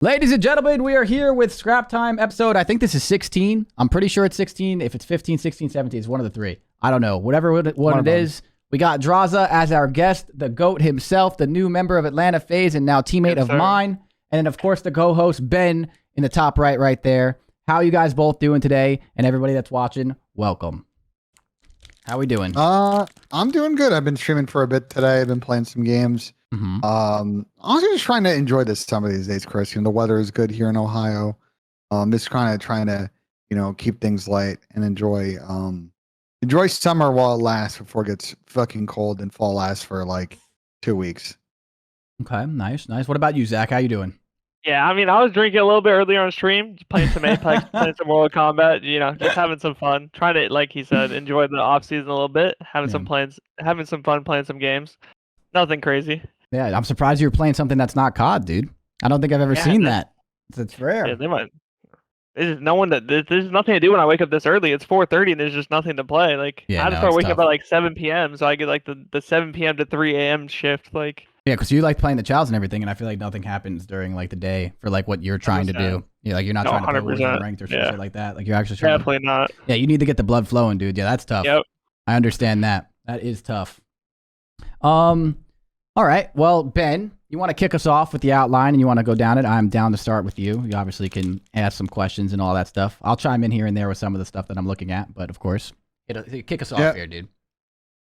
Ladies and gentlemen, we are here with Scrap Time episode. I think this is 16. I'm pretty sure it's 16. If it's 15, 16, 17, it's one of the three. I don't know. Whatever one it is. We got Drazah as our guest, the GOAT himself, the new member of Atlanta FaZe and now teammate of mine. And then, of course, the co-host, Ben, in the top right there. How are you guys both doing today? And everybody that's watching, welcome. How we doing? I'm doing good. I've been streaming for a bit today. I've been playing some games. I'm also just trying to enjoy this summer these days, Chris. You know, the weather is good here in Ohio. Just kind of trying to, keep things light and enjoy summer while it lasts before it gets fucking cold and fall lasts for like 2 weeks. Okay, nice. What about you, Zack? How you doing? Yeah, I mean, I was drinking a little bit earlier on stream, playing some Apex, playing some Mortal Kombat, just having some fun, trying to, like he said, enjoy the off season a little bit, having some fun playing some games. Nothing crazy. Yeah, I'm surprised you were playing something that's not COD, dude. I don't think I've ever seen that. It's rare. Yeah, they might. There's nothing to do when I wake up this early. It's 4:30 and there's just nothing to play. Like, I had to start waking up at like 7 p.m. so I get like the 7 p.m. to 3 a.m. shift. Like, yeah, because you like playing the chows and everything, and I feel like nothing happens during like the day for like what you're trying to do. Yeah, like you're not trying to play Warzone ranked or shit like that. Like you're actually trying definitely not. Yeah, you need to get the blood flowing, dude. Yeah, that's tough. Yep. I understand that. That is tough. All right. Well, Ben, you want to kick us off with the outline and you want to go down it? I'm down to start with you. You obviously can ask some questions and all that stuff. I'll chime in here and there with some of the stuff that I'm looking at, but of course, kick us off here, dude.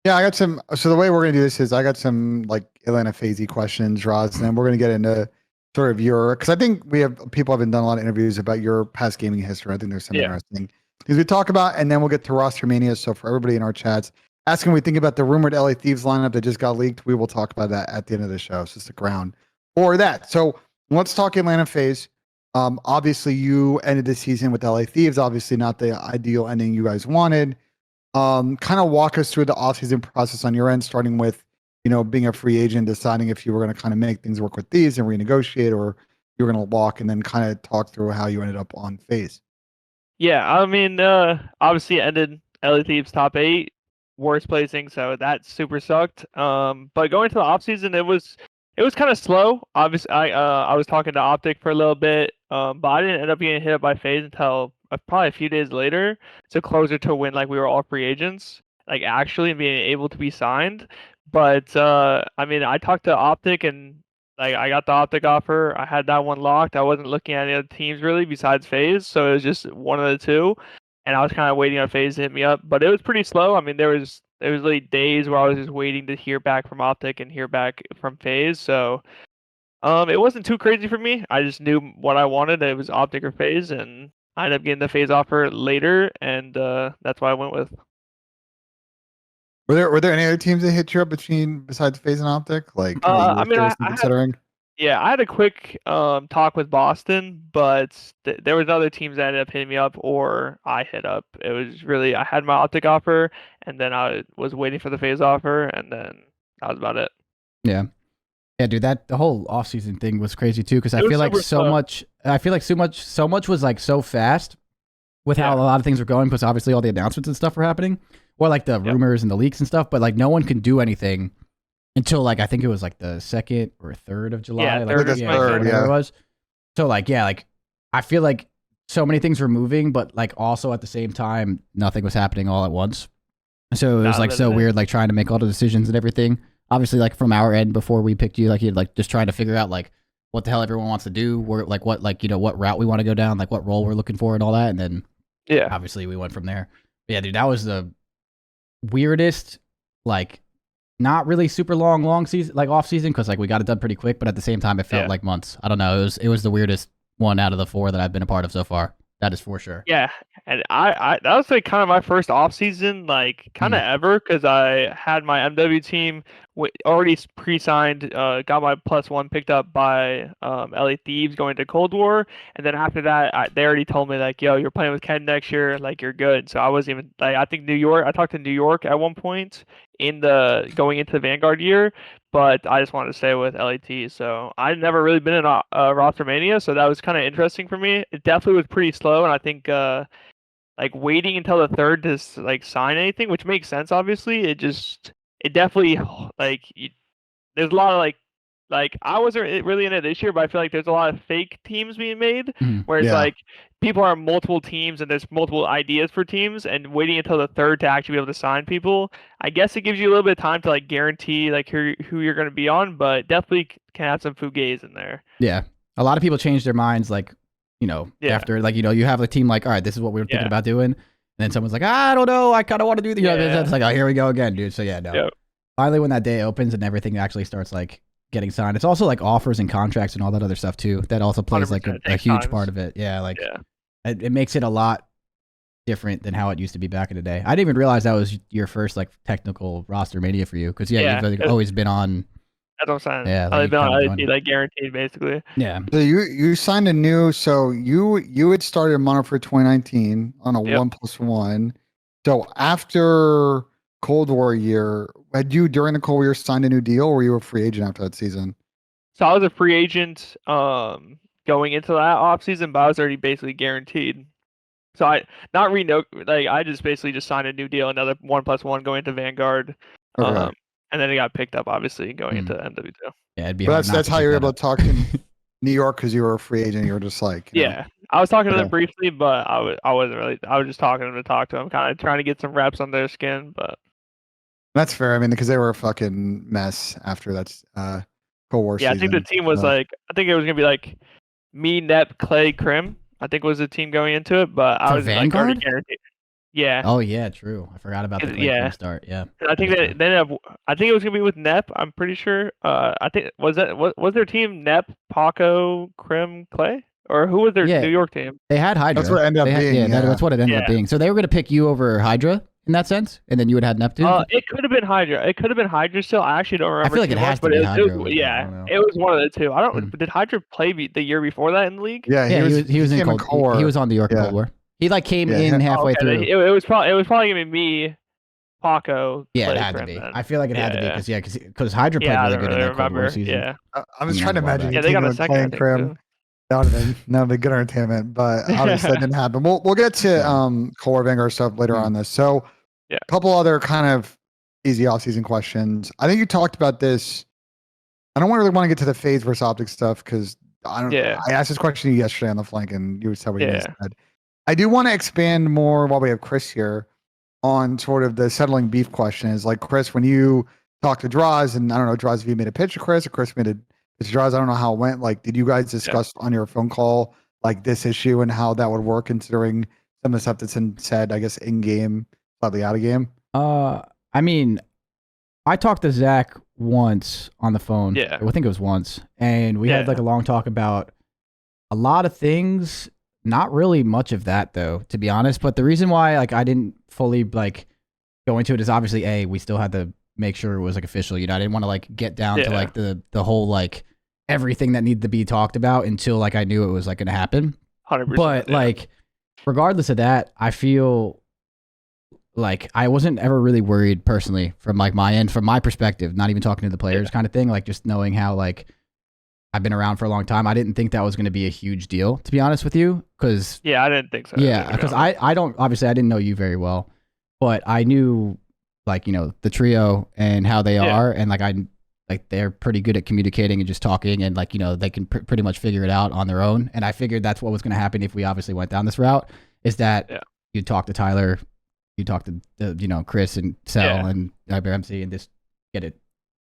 Yeah, I got some. So the way we're going to do this is I got some like Atlanta FaZe questions, Roz, and then we're going to get into sort of your, because I think people have been done a lot of interviews about your past gaming history. I think there's some interesting things we talk about, and then we'll get to Rostermania. So for everybody in our chats, asking what we think about the rumored LA Thieves lineup that just got leaked. We will talk about that at the end of the show. So stick around for that. So let's talk Atlanta FaZe. Obviously, you ended the season with LA Thieves. Obviously, not the ideal ending you guys wanted. Kind of walk us through the offseason process on your end, starting with, being a free agent, deciding if you were going to kind of make things work with these and renegotiate, or you were going to walk, and then kind of talk through how you ended up on FaZe. Yeah, I mean, obviously ended LA Thieves top 8. Worst placing, so that super sucked. But going to the offseason, it was kind of slow. Obviously, I was talking to Optic for a little bit, but I didn't end up getting hit up by FaZe until probably a few days later. So closer to when like we were all free agents, like actually being able to be signed. But I mean, I talked to Optic and like I got the Optic offer. I had that one locked. I wasn't looking at any other teams really besides FaZe, so it was just one of the two. And I was kind of waiting on FaZe to hit me up, but it was pretty slow. I mean, there was like days where I was just waiting to hear back from Optic and hear back from FaZe. So, it wasn't too crazy for me. I just knew what I wanted. It was Optic or FaZe, and I ended up getting the FaZe offer later, and that's what I went with. Were there any other teams that hit you up besides FaZe and Optic? Like, I mean, considering. I had a quick talk with Boston, but there was other teams that ended up hitting me up, or I hit up. It was really I had my Optic offer, and then I was waiting for the FaZe offer, and then that was about it. Yeah, dude. The whole offseason thing was crazy too, because I feel like so much was like so fast with how a lot of things were going, because obviously all the announcements and stuff were happening, or like the rumors and the leaks and stuff. But like no one can do anything until like I think it was like the 2nd or 3rd of July. Yeah, like, 3rd, it was. So like I feel like so many things were moving, but like also at the same time nothing was happening all at once. So it was like so weird, like trying to make all the decisions and everything. Obviously, like from our end before we picked you, like you'd like just trying to figure out like what the hell everyone wants to do, what route we want to go down, like what role we're looking for and all that, and then obviously we went from there. But yeah, dude, that was the weirdest, like. Not really super long season, like off season, because like we got it done pretty quick, but at the same time it felt like months. I don't know. It was the weirdest one out of the 4 that I've been a part of so far. That is for sure. Yeah, and I that was like kind of my first off season, like kind of ever, because I had my MW team already pre-signed, got my +1 picked up by LA Thieves going to Cold War, and then after that they already told me like, yo, you're playing with Ken next year, like you're good. So I wasn't even like, I think New York. I talked to New York at one point in the going into the Vanguard year, but I just wanted to stay with LAT. So I'd never really been in a Rostermania, so that was kind of interesting for me. It definitely was pretty slow, and I think like waiting until the 3rd to like sign anything, which makes sense obviously. It definitely like there's a lot of like like I wasn't really in it this year, but I feel like there's a lot of fake teams being made, where it's Yeah. like people are multiple teams and there's multiple ideas for teams, and waiting until the third to actually be able to sign people. I guess it gives you a little bit of time to like guarantee like who you're going to be on, but definitely can have some fugazi in there. Yeah, a lot of people change their minds, like after like you have a team like, all right, this is what we were thinking about doing, and then someone's like, I don't know, I kind of want to do the it's like, oh, here we go again, dude. So yeah, no. Yep. Finally, when that day opens and everything actually starts like getting signed, it's also like offers and contracts and all that other stuff too. That also plays like a huge part of it. Yeah, like it makes it a lot different than how it used to be back in the day. I didn't even realize that was your first like technical Rostermania for you, because you've like, always been on. That's what I'm saying. Yeah, I've been on LET, like guaranteed basically. Yeah. So you signed a new. So you had started Mono for 2019 on a 1+1. So after Cold War year, had you during the Cold War year signed a new deal, or were you a free agent after that season? So I was a free agent going into that off season, but I was already basically guaranteed. So I I just basically just signed a new deal, another 1+1 going into Vanguard. Okay. And then it got picked up obviously going into MW2. Yeah, it'd be but that's how you were able to talk in New York, because you were a free agent. You were just like I was talking to them briefly, but I wasn't really. I was just talking to them to talk to them, kind of trying to get some reps on their skin. But that's fair. I mean, because they were a fucking mess after that Cold War season. I think the team was like, I think it was gonna be like me, Nep, Clay, Krim. I think was the team going into it, but I was like already guaranteed. Yeah. Oh yeah, true. I forgot about the Clay start. Yeah. I think that then I think it was gonna be with Nep. I'm pretty sure. I think was their team Nep, Paco, Krim, Clay, or who was their New York team? They had Hydra. That's what it ended up being. Yeah, that's what it ended up being. So they were gonna pick you over Hydra in that sense, and then you would have had Neptune. It could have been Hydra. It could have been Hydra still. I actually don't remember. I feel like it has to be Hydra. It was one of the two. I don't. Did Hydra play the year before that in the league? Yeah, he was in Cold War. He was on the York Cold War. He like came in halfway through. It was probably gonna be me, Paco. Yeah, it had to be. Then. I feel like it had to be because Hydra played really good in that Cold War season. Yeah, I was trying to imagine. Yeah, they got a second. That would have been good entertainment, but obviously that didn't happen. We'll get to Cold War Vanguard stuff later on this. So a couple other kind of easy off-season questions. I think you talked about this. I don't really want to get to the FaZe versus Optic stuff because I don't. Yeah. I asked this question to you yesterday on the flank, and you said what you said. I do want to expand more while we have Chris here on sort of the settling beef question. Is like, Chris, when you talked to Drazah, and I don't know, Drazah, if you made a pitch to Chris, or Chris made a pitch to Drazah, I don't know how it went. Like, did you guys discuss on your phone call like this issue and how that would work, considering some of the stuff that's said, I guess, in game, slightly out of game? I mean, I talked to Zack once on the phone. Yeah, I think it was once, and we had like a long talk about a lot of things. Not really much of that though, to be honest. But the reason why like I didn't fully like go into it is obviously we still had to make sure it was like official. I didn't want to like get down to like the whole like everything that needed to be talked about until like I knew it was like going to happen. 100%. But like regardless of that, I feel like I wasn't ever really worried personally from like my end, from my perspective, not even talking to the players kind of thing. Like just knowing how like I've been around for a long time. I didn't think that was going to be a huge deal, to be honest with you. Cause I didn't think so. Yeah. Cause I don't, obviously I didn't know you very well, but I knew like, the trio and how they are. And like, they're pretty good at communicating and just talking and like, they can pretty much figure it out on their own. And I figured that's what was going to happen if we obviously went down this route, is that you talk to Tyler, you talk to, Chris and Cell and IBMC and just get it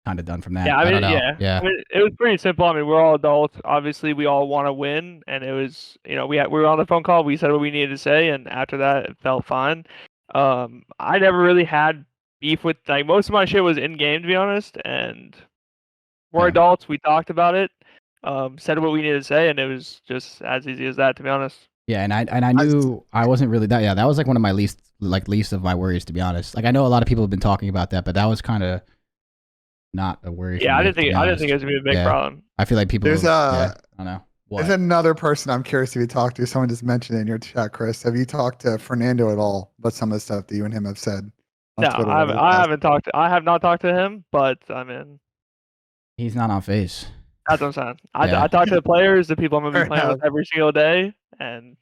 kind of done from that. I mean, I mean, it was pretty simple. I mean, we're all adults. Obviously, we all want to win, and it was, we were on the phone call. We said what we needed to say, and after that, it felt fine. I never really had beef with like most of my shit was in game, to be honest. And we're adults. We talked about it, said what we needed to say, and it was just as easy as that, to be honest. Yeah, and I knew I wasn't really that. Yeah, that was like one of my least of my worries, to be honest. Like I know a lot of people have been talking about that, but that was kind of not a worry. Yeah, I didn't think it was gonna be a big problem. I feel like people. There's I don't know. There's another person I'm curious if you talked to. Someone just mentioned it in your chat, Chris. Have you talked to Fernando at all about some of the stuff that you and him have said? No, I haven't talked. I have not talked to him, but I mean, he's not on FaZe. That's what I'm saying. I talk to the players, the people I'm gonna be playing with every single day, and.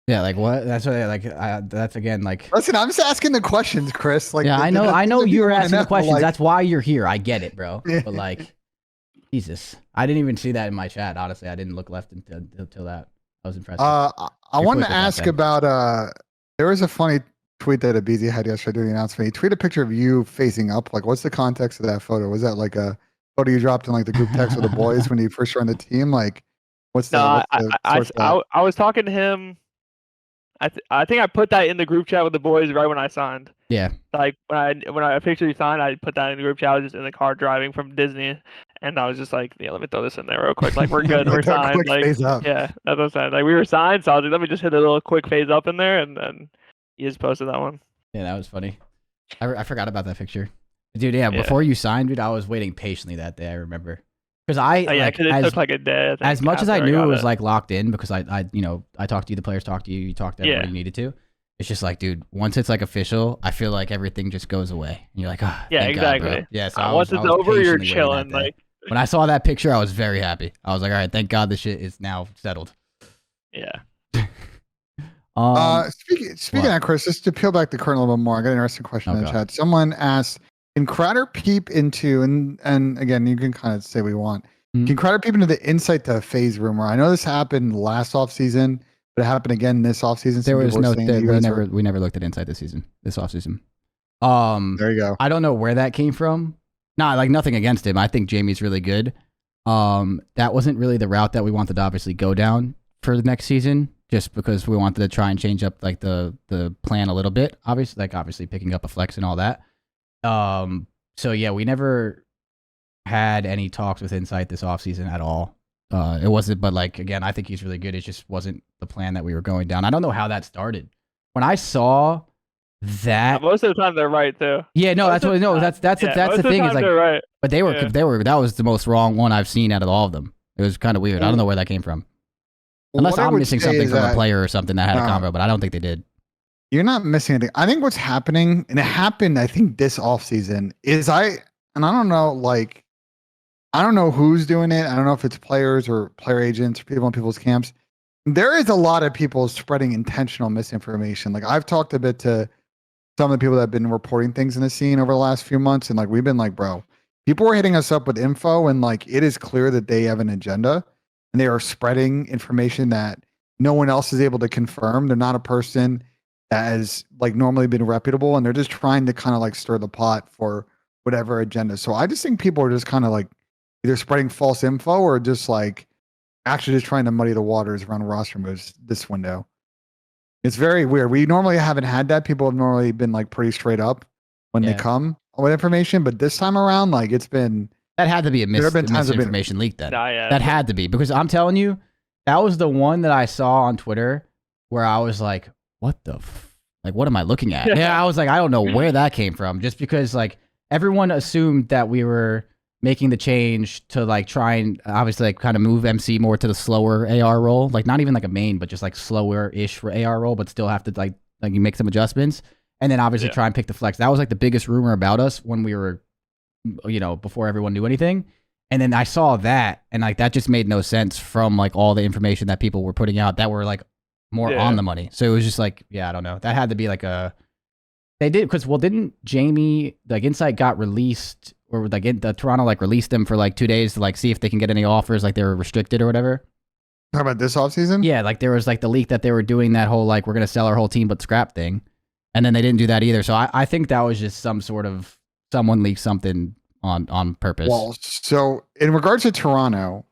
Yeah, like what? That's what. Like that's again. Like listen, I'm just asking the questions, Chris. Like yeah, I know you're asking the questions. Like, that's why you're here. I get it, bro. Yeah. But like, Jesus, I didn't even see that in my chat. Honestly, I didn't look left until that. I was impressed. I You're wanted quick to with that ask then. about there was a funny tweet that Abizi had yesterday during the announcement. He tweeted a picture of you facing up. Like, what's the context of that photo? Was that like a photo you dropped in like the group text with the boys when you first joined the team? Like, what's No, the source of that? I was talking to him. I think I put that in the group chat with the boys right when I signed. Yeah. Like when I officially signed, I put that in the group chat. I was just in the car driving from Disney, and I was just like, yeah, let me throw this in there real quick. Like we're good, we're Like a signed. quick Like phase up. yeah, that's what I'm saying. Like we were signed, so I was like, let me just hit a little quick phase up in there, and then he just posted that one. Yeah, that was funny. I forgot about that picture. Dude, yeah, before you signed, dude, I was waiting patiently that day, I remember. Because it took like a day. As much as I knew it was like locked in, because I talked to you, the players talked to you, you talked to everybody you needed to. It's just like, dude, once it's like official, I feel like everything just goes away. And you're like, oh, yeah, exactly. God, yeah, so once it's over, you're chilling. Like when I saw that picture, I was very happy. I was like, all right, thank God this shit is now settled. Yeah. Speaking of Chris, just to peel back the curtain a little bit more, I got an interesting question in the chat. Someone asked, can Crowder peep into, and again, you can kind of say what you want. Can Crowder peep into the insight to FaZe rumor? I know this happened last offseason, but it happened again this offseason. There was no, we never looked at insight this offseason. There you go. I don't know where that came from. Nah, like nothing against him. I think Jamie's really good. That wasn't really the route that we wanted to obviously go down for the next season, just because we wanted to try and change up like the plan a little bit. Obviously picking up a flex and all that. So yeah, we never had any talks with Insight this offseason at all. It wasn't, but like again, I think he's really good. It just wasn't the plan that we were going down. I don't know how that started. When I saw that, most of the time they're right too. Yeah, no, that's the thing is like, right. But they were that was the most wrong one I've seen out of all of them. It was kind of weird. I don't know where that came from. Unless I'm missing something from a player or something that had a convo, but I don't think they did. You're not missing anything. I think what's happening, and it happened, I think, this offseason, is I don't know, like, I don't know who's doing it. I don't know if it's players or player agents or people in people's camps. There is a lot of people spreading intentional misinformation. Like, I've talked a bit to some of the people that have been reporting things in the scene over the last few months, and like, we've been like, bro, people are hitting us up with info, and like, it is clear that they have an agenda. And they are spreading information that no one else is able to confirm. They're not a person that has like normally been reputable, and they're just trying to kind of like stir the pot for whatever agenda. So I just think people are just kind of like either spreading false info or just like actually just trying to muddy the waters around roster moves this window. It's very weird. We normally haven't had that. People have normally been like pretty straight up when they come with information, but this time around, like it's been. That had to be a misinformation leak then. That had to be, because I'm telling you, that was the one that I saw on Twitter where I was like, what the like, what am I looking at? Yeah, I was like, I don't know where that came from, just because like everyone assumed that we were making the change to like try and obviously like kind of move MC more to the slower AR role, like not even like a main, but just like slower-ish for AR role, but still have to like you make some adjustments, and then obviously try and pick the flex. That was like the biggest rumor about us when we were, before everyone knew anything. And then I saw that, and like that just made no sense from like all the information that people were putting out that were like more on the money. So it was just like, I don't know. That had to be like they did, because didn't Jamie, like Insight got released, or like the Toronto like released them for like 2 days to like see if they can get any offers, like they were restricted or whatever. Talking about this offseason? Yeah, like there was like the leak that they were doing that whole like we're gonna sell our whole team but scrap thing, and then they didn't do that either. So I think that was just some sort of someone leaked something on purpose. Well, so in regards to Toronto,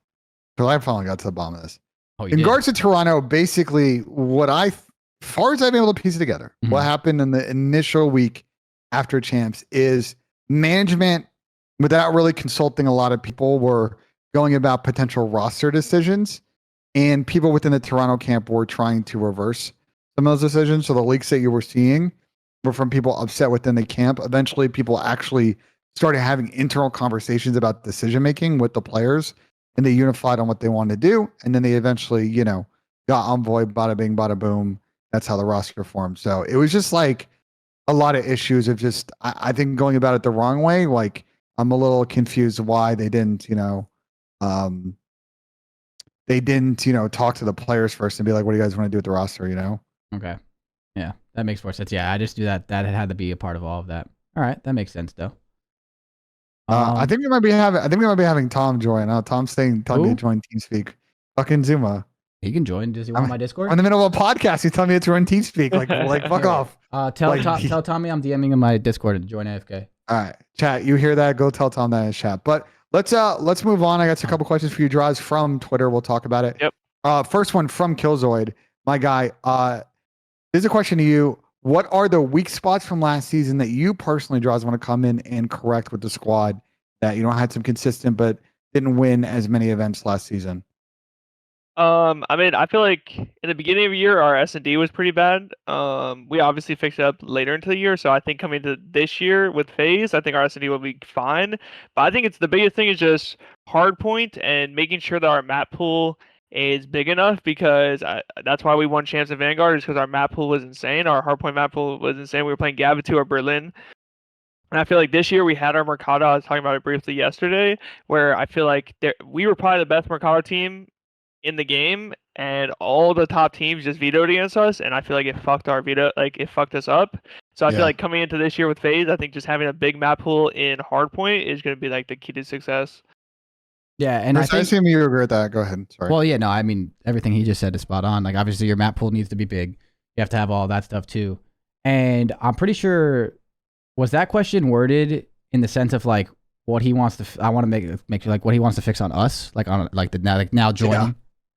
because I finally got to the bottom of this. In regards to Toronto, basically what as far as I've been able to piece it together, what happened in the initial week after champs is management, without really consulting a lot of people, were going about potential roster decisions, and people within the Toronto camp were trying to reverse some of those decisions. So the leaks that you were seeing were from people upset within the camp. Eventually, people actually started having internal conversations about decision making with the players, and they unified on what they wanted to do. And then they eventually, got Envoy, bada bing, bada boom. That's how the roster formed. So it was just like a lot of issues of just, I think, going about it the wrong way. Like, I'm a little confused why they didn't, talk to the players first and be like, what do you guys want to do with the roster, Okay. Yeah, that makes more sense. Yeah, I just knew that had to be a part of all of that. All right, that makes sense though. I think we might be having Tom join. Tom's telling me to join TeamSpeak. Fucking ZooMaa. He can join. Does he want my Discord? I'm in the middle of a podcast. He's telling me to run TeamSpeak. Like fuck off. Tell Tommy I'm DMing him my Discord to join AFK. All right, chat. You hear that? Go tell Tom that in chat. But let's move on. I got a couple questions for you, Drazah, from Twitter. We'll talk about it. Yep. First one from Killzoid, my guy. Here's a question to you. What are the weak spots from last season that you personally, Drazah, want to come in and correct with the squad that had some consistent but didn't win as many events last season? I mean, I feel like in the beginning of the year, our S&D was pretty bad. We obviously fixed it up later into the year, so I think coming to this year with FaZe, I think our S&D will be fine. But I think the biggest thing is just hardpoint and making sure that our map pool is big enough, because that's why we won Champs of Vanguard, is because our map pool was insane. Our hardpoint map pool was insane. We were playing Gabatu or Berlin. And I feel like this year we had our Mercado. I was talking about it briefly yesterday, where I feel like we were probably the best Mercado team in the game, and all the top teams just vetoed against us, and I feel like it fucked our veto, like it fucked us up. So I feel like coming into this year with FaZe, I think just having a big map pool in hardpoint is going to be like the key to success. Yeah, and I assume you agree with that. Go ahead. Sorry. Well, yeah, no, I mean everything he just said is spot on. Like obviously your map pool needs to be big. You have to have all that stuff too. And I'm pretty sure, was that question worded in the sense of like what he wants to? I want to make like what he wants to fix on us, like on like the now joining.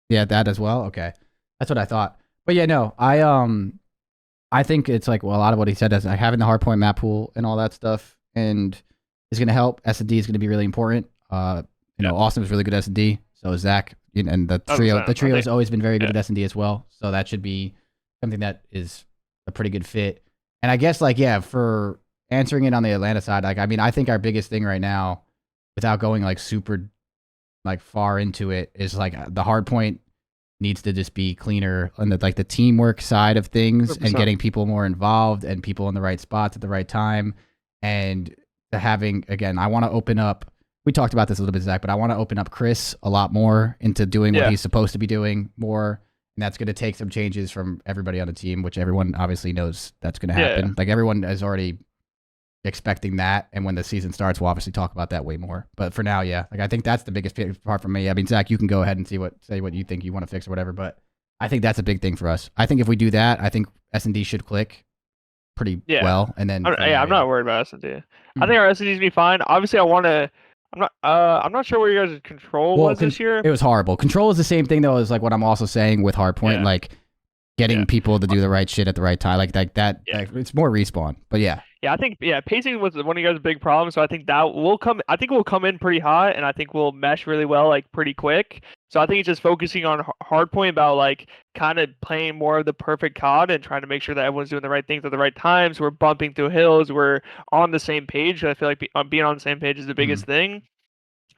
Yeah, that as well. Okay, that's what I thought. But yeah, no, I think it's like, well, a lot of what he said is like having the hardpoint map pool and all that stuff, and is going to help. S&D is going to be really important. Austin was really good at S&D. So is Zack, and the trio. The trio has always been very good at S&D as well. So that should be something that is a pretty good fit. And I guess for answering it on the Atlanta side, like I mean, I think our biggest thing right now, without going like super like far into it, is like the hard point needs to just be cleaner on the teamwork side of things 100%. And getting people more involved and people in the right spots at the right time, and having, again, I want to open up, we talked about this a little bit, Zack, but I want to open up Chris a lot more into doing what he's supposed to be doing more, and that's going to take some changes from everybody on the team, which everyone obviously knows that's going to happen. Like everyone is already expecting that, and when the season starts, we'll obviously talk about that way more. But for now, like I think that's the biggest part for me. I mean, Zack, you can go ahead and say what you think you want to fix or whatever, but I think that's a big thing for us. I think if we do that, I think S&D should click pretty well, and then I'm not worried about S&D. I think our S&D is gonna be fine. Obviously, I'm not sure what your guys' control was this year. It was horrible. Control is the same thing though as like what I'm also saying with hardpoint, like getting people to do the right shit at the right time, like that. Like, it's more respawn, but I think pacing was one of your guys' big problems. So I think that will come. I think we'll come in pretty hot, and I think we'll mesh really well, like pretty quick. So I think it's just focusing on hardpoint, about like kind of playing more of the perfect COD and trying to make sure that everyone's doing the right things at the right times. We're bumping through hills. We're on the same page. I feel like being on the same page is the biggest thing.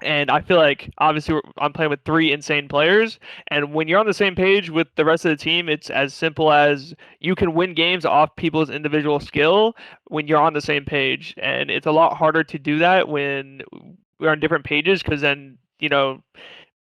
And I feel like, obviously, I'm playing with 3 insane players. And when you're on the same page with the rest of the team, it's as simple as you can win games off people's individual skill when you're on the same page. And it's a lot harder to do that when we're on different pages, because then,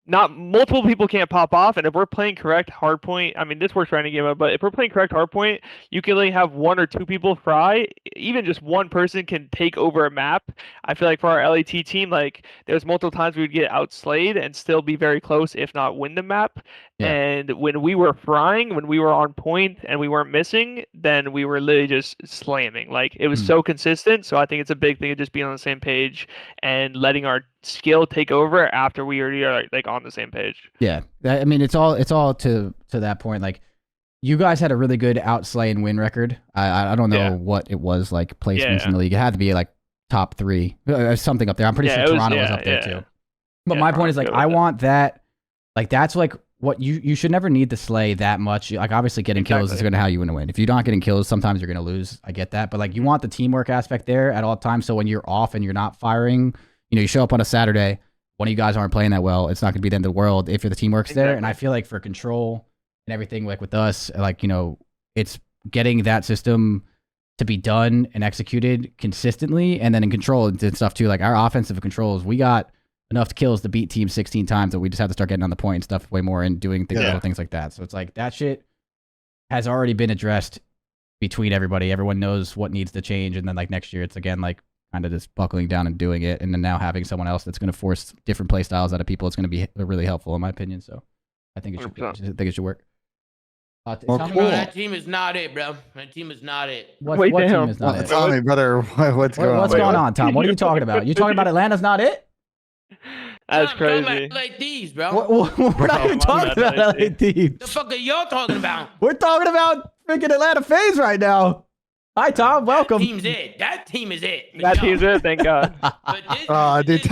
not multiple people can't pop off. And if we're playing correct hardpoint, I mean, this works for any game, but if we're playing correct hardpoint, you can only have 1 or 2 people fry. Even just one person can take over a map. I feel like for our LAT team, like there's multiple times we would get outslayed and still be very close, if not win the map. And when we were frying, when we were on point and we weren't missing, then we were literally just slamming. Like it was so consistent. So I think it's a big thing of just being on the same page and letting our skill take over after we already are like on the same page. Yeah, I mean it's all to that point. Like you guys had a really good outslay and win record. I don't know what it was like placements in the league. It had to be like top 3, something up there. I'm pretty sure Toronto was up there too. But my point is like I want that. Like that's like what you should never need to slay that much. Like obviously getting kills is going to how you win. If you're not getting kills, sometimes you're going to lose. I get that, but like you want the teamwork aspect there at all times. So when you're off and you're not firing, you show up on a Saturday, one of you guys aren't playing that well, it's not going to be the end of the world if the teamwork's there. And I feel like for control and everything, like with us, like, it's getting that system to be done and executed consistently. And then in control and stuff too, like our offensive controls, we got enough kills to beat teams 16 times that we just have to start getting on the point and stuff way more and doing little things like that. So it's like that shit has already been addressed between everybody. Everyone knows what needs to change. And then like next year, it's again like kind of just buckling down and doing it, and then now having someone else that's going to force different play styles out of people, it's going to be really helpful in my opinion. So I think it should work. That team is not it, bro. That team is not it. What team is not it? Tell me, brother, what's going on? What's going on, Tom? What are you talking about? You talking about Atlanta's not it? That's crazy. Like these, bro. We're not even talking about LA teams. The fuck are y'all talking about? We're talking about freaking Atlanta FaZe right now. Hi, Tom. Welcome. That team's it. That team is it. That team's it. Thank God. Dude,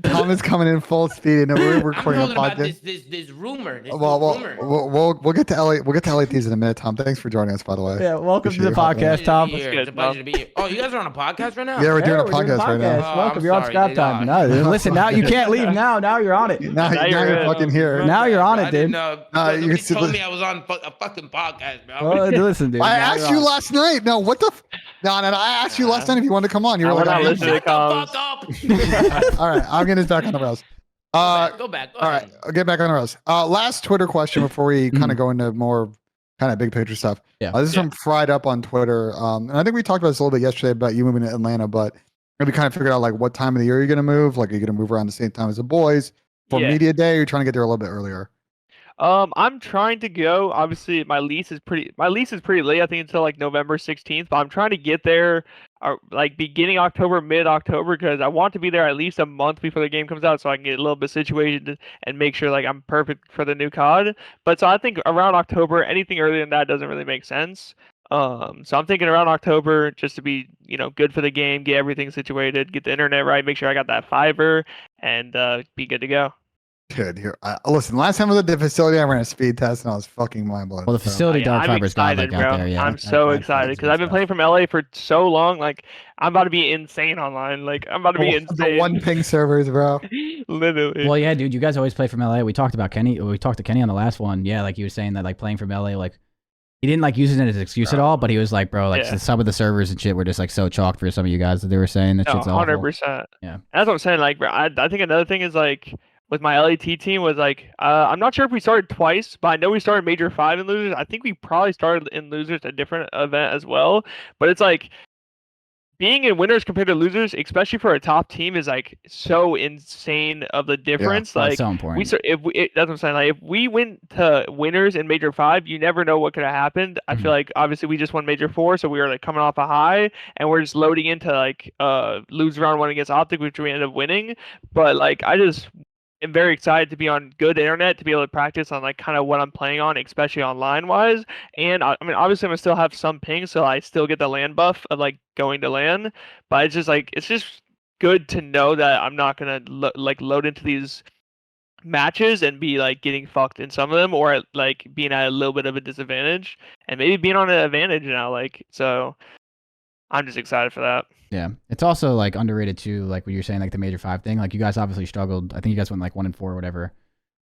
Tom is coming in full speed, and we're recording a podcast. This rumor. We'll get to LA. We'll get to LA Thieves in a minute, Tom. Thanks for joining us, by the way. Yeah, welcome to the podcast, Tom. It's a pleasure to be here. Oh, you guys are on a podcast right now? Yeah, we're doing a podcast right now. Welcome. You're on scrap time. No, listen, now you can't leave now. Now you're on it. Now you're fucking here. Now you're on it, dude. You told me I was on a fucking podcast, bro. Well, listen, dude. I asked you last night. No, what the? No, I asked you last night if you wanted to come on. You were like, shut the fuck up. all right, I'm getting back on the rails. Go back. All right, I'll get back on the rails. Last Twitter question before we kind of go into more kind of big picture stuff. Yeah. This is from Fried Up on Twitter. And I think we talked about this a little bit yesterday about you moving to Atlanta, but we kind of figured out like what time of the year you're going to move. Like, are you going to move around the same time as the boys for media day? Or you're trying to get there a little bit earlier? I'm trying to go. Obviously, my lease is pretty late. I think until like November 16th. But I'm trying to get there, like beginning October, mid October, because I want to be there at least a month before the game comes out, so I can get a little bit situated and make sure like I'm perfect for the new COD. But so I think around October, anything earlier than that doesn't really make sense. So I'm thinking around October, just to be good for the game, get everything situated, get the internet right, make sure I got that fiber, and be good to go. Good. Here, listen. Last time I was at the facility, I ran a speed test, and I was fucking mind blown. Well, the facility dark fiber's got excited, like out there. Yeah, I'm so excited because I've been playing from LA for so long. Like, I'm about to be insane online. Like, I'm about to be insane. The one ping servers, bro. Literally. Well, yeah, dude. You guys always play from LA. We talked about Kenny. We talked to Kenny on the last one. Yeah, like he was saying that like playing from LA, like he didn't like using it as an excuse at all, but he was like, bro, like some of the servers and shit were just like so chalked for some of you guys that they were saying that shit's awful. 100%. Yeah, that's what I'm saying. Like, bro, I think another thing is like, with my LAT team was like, I'm not sure if we started twice, but I know we started Major 5 in losers. I think we probably started in losers a different event as well. But it's like, being in winners compared to losers, especially for a top team, is like so insane of the difference. Yeah, like, so important. That's what I'm saying. Like, if we went to winners in Major 5, you never know what could have happened. I feel like obviously we just won Major 4, so we were like coming off a high, and we're just loading into like lose round 1 against Optic, which we ended up winning. But like, I'm very excited to be on good internet, to be able to practice on like kind of what I'm playing on, especially online wise. And I mean, obviously I'm gonna still have some ping, so I still get the LAN buff of like going to LAN. But it's just good to know that I'm not gonna load into these matches and be like getting fucked in some of them, or like being at a little bit of a disadvantage, and maybe being on an advantage now. Like, so I'm just excited for that. Yeah, it's also like underrated too. Like when you're saying like the Major 5 thing, like you guys obviously struggled. I think you guys went like 1-4 or whatever.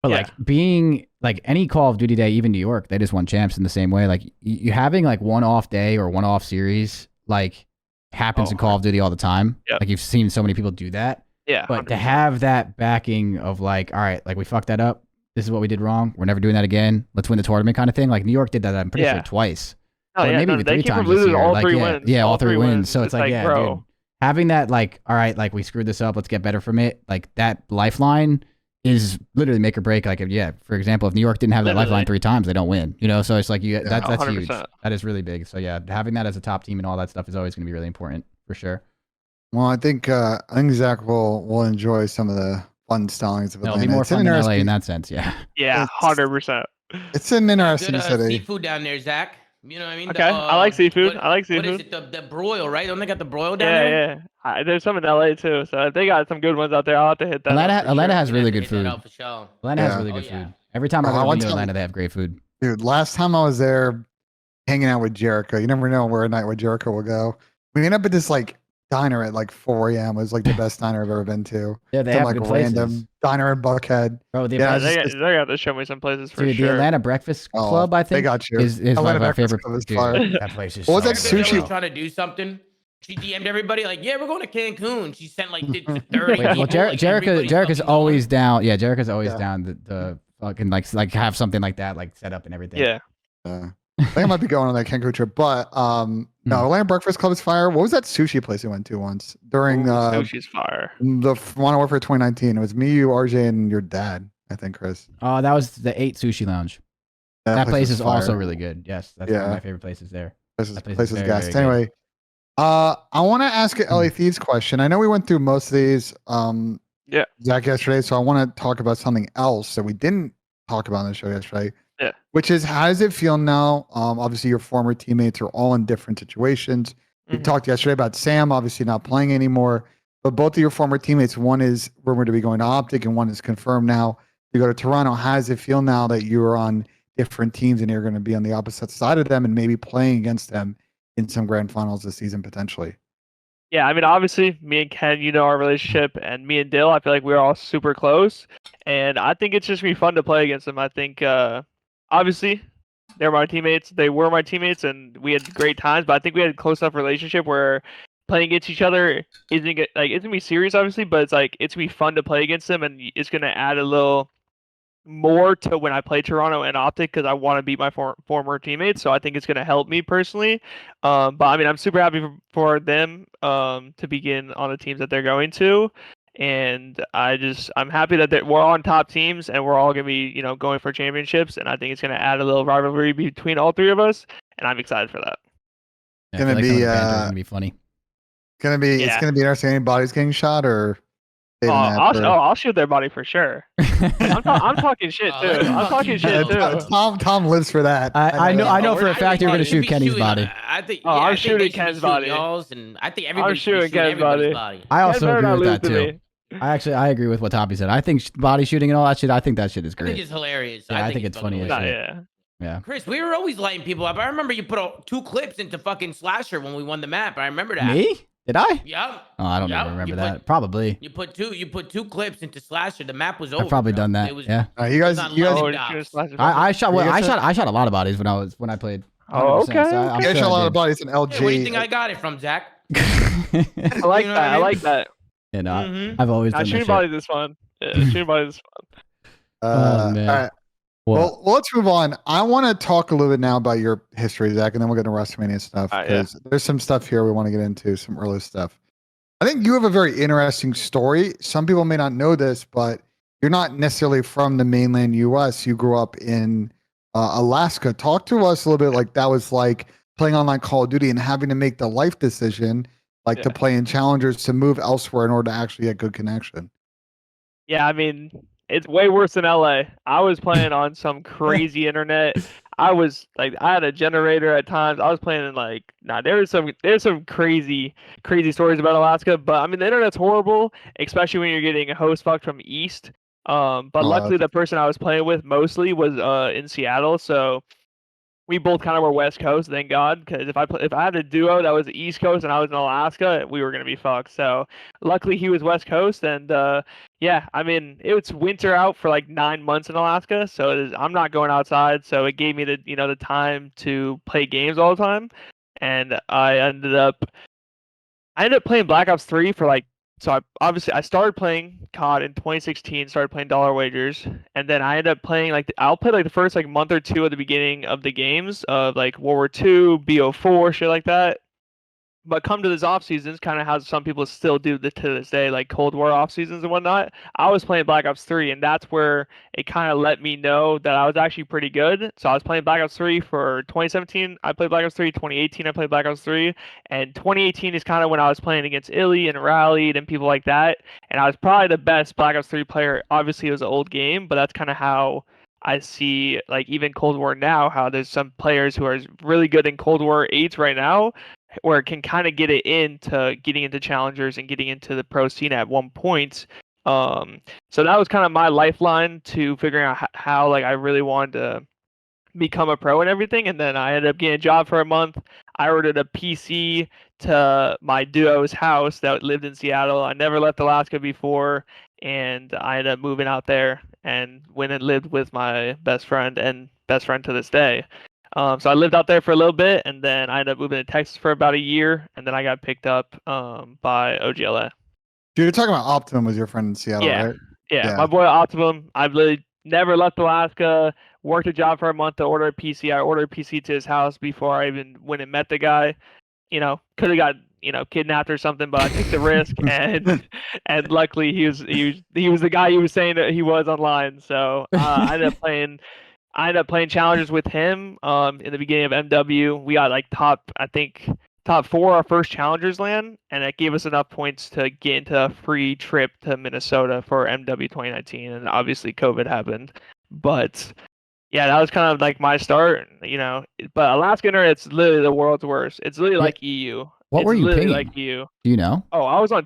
But like being like any Call of Duty day, even New York, they just won champs in the same way. Like you having like one off day or one off series, like happens in Call of Duty all the time. Yep. Like you've seen so many people do that. Yeah. But 100%. to have that backing of like, all right, like we fucked that up. This is what we did wrong. We're never doing that again. Let's win the tournament kind of thing. Like New York did that. I'm pretty sure twice. Oh, or maybe even 3 times this year. All like, 3 wins. Yeah, all 3 wins. So it's like, yeah, bro. dude, having that like, all right, like we screwed this up. Let's get better from it. Like that lifeline is literally make or break. Like, for example, if New York didn't have that lifeline 3 times, they don't win. So it's like that's 100%. huge. That is really big. So yeah, having that as a top team and all that stuff is always going to be really important for sure. Well, I think Zach will enjoy some of the fun stylings of Atlanta. It'll be more fun than LA in that sense. Yeah. Yeah, 100%. It's an interesting Good city. seafood down there, Zach. You know what I mean? Okay, I like seafood. What is it? The broil, right? Don't they got the broil down there? Yeah. There's some in LA too. So if they got some good ones out there, I'll have to hit that. Atlanta has really good food. Sure. Atlanta has really good food. Every time I go to Atlanta, they have great food. Dude, last time I was there hanging out with Jericho, you never know where a night with Jericho will go. We ended up at this like diner at like 4 a.m. It was like the best diner I've ever been to. Yeah, they have like good random places. Diner in Buckhead. Bro, they got to show me some places for dude, sure. The Atlanta Breakfast Club, I think, they got you. is one of our favorite. Dude, that place is what was so that sushi? Was trying to do something. She DM'd everybody like, yeah, we're going to Cancun. She sent like 30 well, Jericho's always down. Yeah, Jericho's always down the fucking like have something like that like set up and everything. Yeah. I think I might be going on that Cancun trip, but no, Atlanta Breakfast Club is fire. What was that sushi place we went to once during Sushi's fire. the Modern Warfare 2019? It was me, you, RJ, and your dad. I think Chris. Oh, that was the 8 Sushi Lounge. That place is fire. also really good. Yes, that's one of my favorite places there. This That place is very, gassed. very Anyway, I want to ask an LA Thieves question. I know we went through most of these, Zack, yesterday, so I want to talk about something else that we didn't talk about on the show yesterday. Yeah. Which is, how does it feel now? Obviously, your former teammates are all in different situations. We talked yesterday about Sam obviously not playing anymore, but both of your former teammates, one is rumored to be going to Optic and one is confirmed now to go to Toronto. How does it feel now that you're on different teams and you're going to be on the opposite side of them and maybe playing against them in some grand finals this season potentially? Yeah, I mean, obviously, me and Ken, you know our relationship, and me and Dill, I feel like we're all super close, and I think it's just gonna be fun to play against them. I think, obviously, they're my teammates. They were my teammates, and we had great times. But I think we had a close enough relationship where playing against each other isn't gonna be serious, obviously, but it's gonna be fun to play against them, and it's gonna add a little more to when I play Toronto and Optic because I want to beat my former teammates. So I think it's going to help me personally. But I mean, I'm super happy for them to begin on the teams that they're going to. And I'm happy that we're on top teams and we're all going to be, going for championships. And I think it's going to add a little rivalry between all three of us. And I'm excited for that. Yeah, I feel like some of the banter is going to be funny. It's going to be interesting. Any bodies getting shot or? I'll shoot their body for sure. I'm talking shit too. I'm talking shit too. Tom lives for that. I know for a fact you're gonna shoot Kenny's body. I'm shooting Ken's body. And I think everybody's shooting Ken's body. I also agree with that too. I agree with what Toppy said. I think body shooting and all that shit. I think that shit is great. I think it's hilarious. Yeah, I think it's funny as shit. Yeah. Chris, we were always lighting people up. I remember you put 2 clips into fucking Slasher when we won the map. I remember that. Me? Did I? Yeah. Oh, I don't even remember that. Probably. You put two clips into Slasher. The map was over. I've probably done that. Yeah. You guys. I shot a lot of bodies when I played. Oh, okay. So you guys shot a lot of bodies in LG. Hey, where do you think I got it from, Zack? I like that. I like that. You know, I've always done shooting bodies is fun. Yeah, shooting bodies is fun. Oh man. All right. Well, let's move on. I want to talk a little bit now about your history, Zack, and then we'll get into Rostermania stuff because there's some stuff here we want to get into, some early stuff. I think you have a very interesting story. Some people may not know this, but you're not necessarily from the mainland U.S. You grew up in Alaska. Talk to us a little bit like that was like playing online Call of Duty and having to make the life decision, to play in challengers, to move elsewhere in order to actually get good connection. Yeah, I mean, it's way worse than LA. I was playing on some crazy internet. I had a generator at times. I was playing in there's some crazy stories about Alaska, but I mean the internet's horrible, especially when you're getting a host fucked from east. But luckily the person I was playing with mostly was in Seattle, so we both kind of were West Coast, thank God, because if I had a duo that was East Coast and I was in Alaska, we were gonna be fucked. So luckily he was West Coast, and I mean it was winter out for 9 months in Alaska, so I'm not going outside, so it gave me the time to play games all the time, and I ended up playing Black Ops 3 for I started playing COD in 2016, started playing dollar wagers, and then I ended up playing I'll play the first month or two at the beginning of the games of World War II, BO4, shit like that. But come to this off seasons, kind of how some people still do to this day, like Cold War off seasons and whatnot. I was playing Black Ops 3, and that's where it kind of let me know that I was actually pretty good. So I was playing Black Ops 3 for 2017. I played Black Ops 3. 2018, I played Black Ops 3, and 2018 is kind of when I was playing against Illy and Rallied and people like that. And I was probably the best Black Ops 3 player. Obviously, it was an old game, but that's kind of how I see even Cold War now. How there's some players who are really good in Cold War 8 right now, where it can kind of get it into getting into challengers and getting into the pro scene at one point. So that was kind of my lifeline to figuring out how I really wanted to become a pro and everything. And then I ended up getting a job for a month. I ordered a PC to my duo's house that lived in Seattle. I never left Alaska before, and I ended up moving out there and went and lived with my best friend to this day. So I lived out there for a little bit, and then I ended up moving to Texas for about a year, and then I got picked up by OGLA. You're talking about Optimum was your friend in Seattle, right? Yeah, my boy Optimum. I've literally never left Alaska. Worked a job for a month to order a PC. I ordered a PC to his house before I even went and met the guy. Could have got kidnapped or something, but I took the risk, and luckily he was the guy he was saying that he was online. So I ended up playing challenges with him. In the beginning of MW, we got like top 4 our first challengers land, and that gave us enough points to get into a free trip to Minnesota for MW 2019. And obviously COVID happened, but yeah, that was kind of like my start, But Alaska Internet, it's literally the world's worst. It's literally like EU. What were you pinging? Like EU. Do you know? Oh, I was on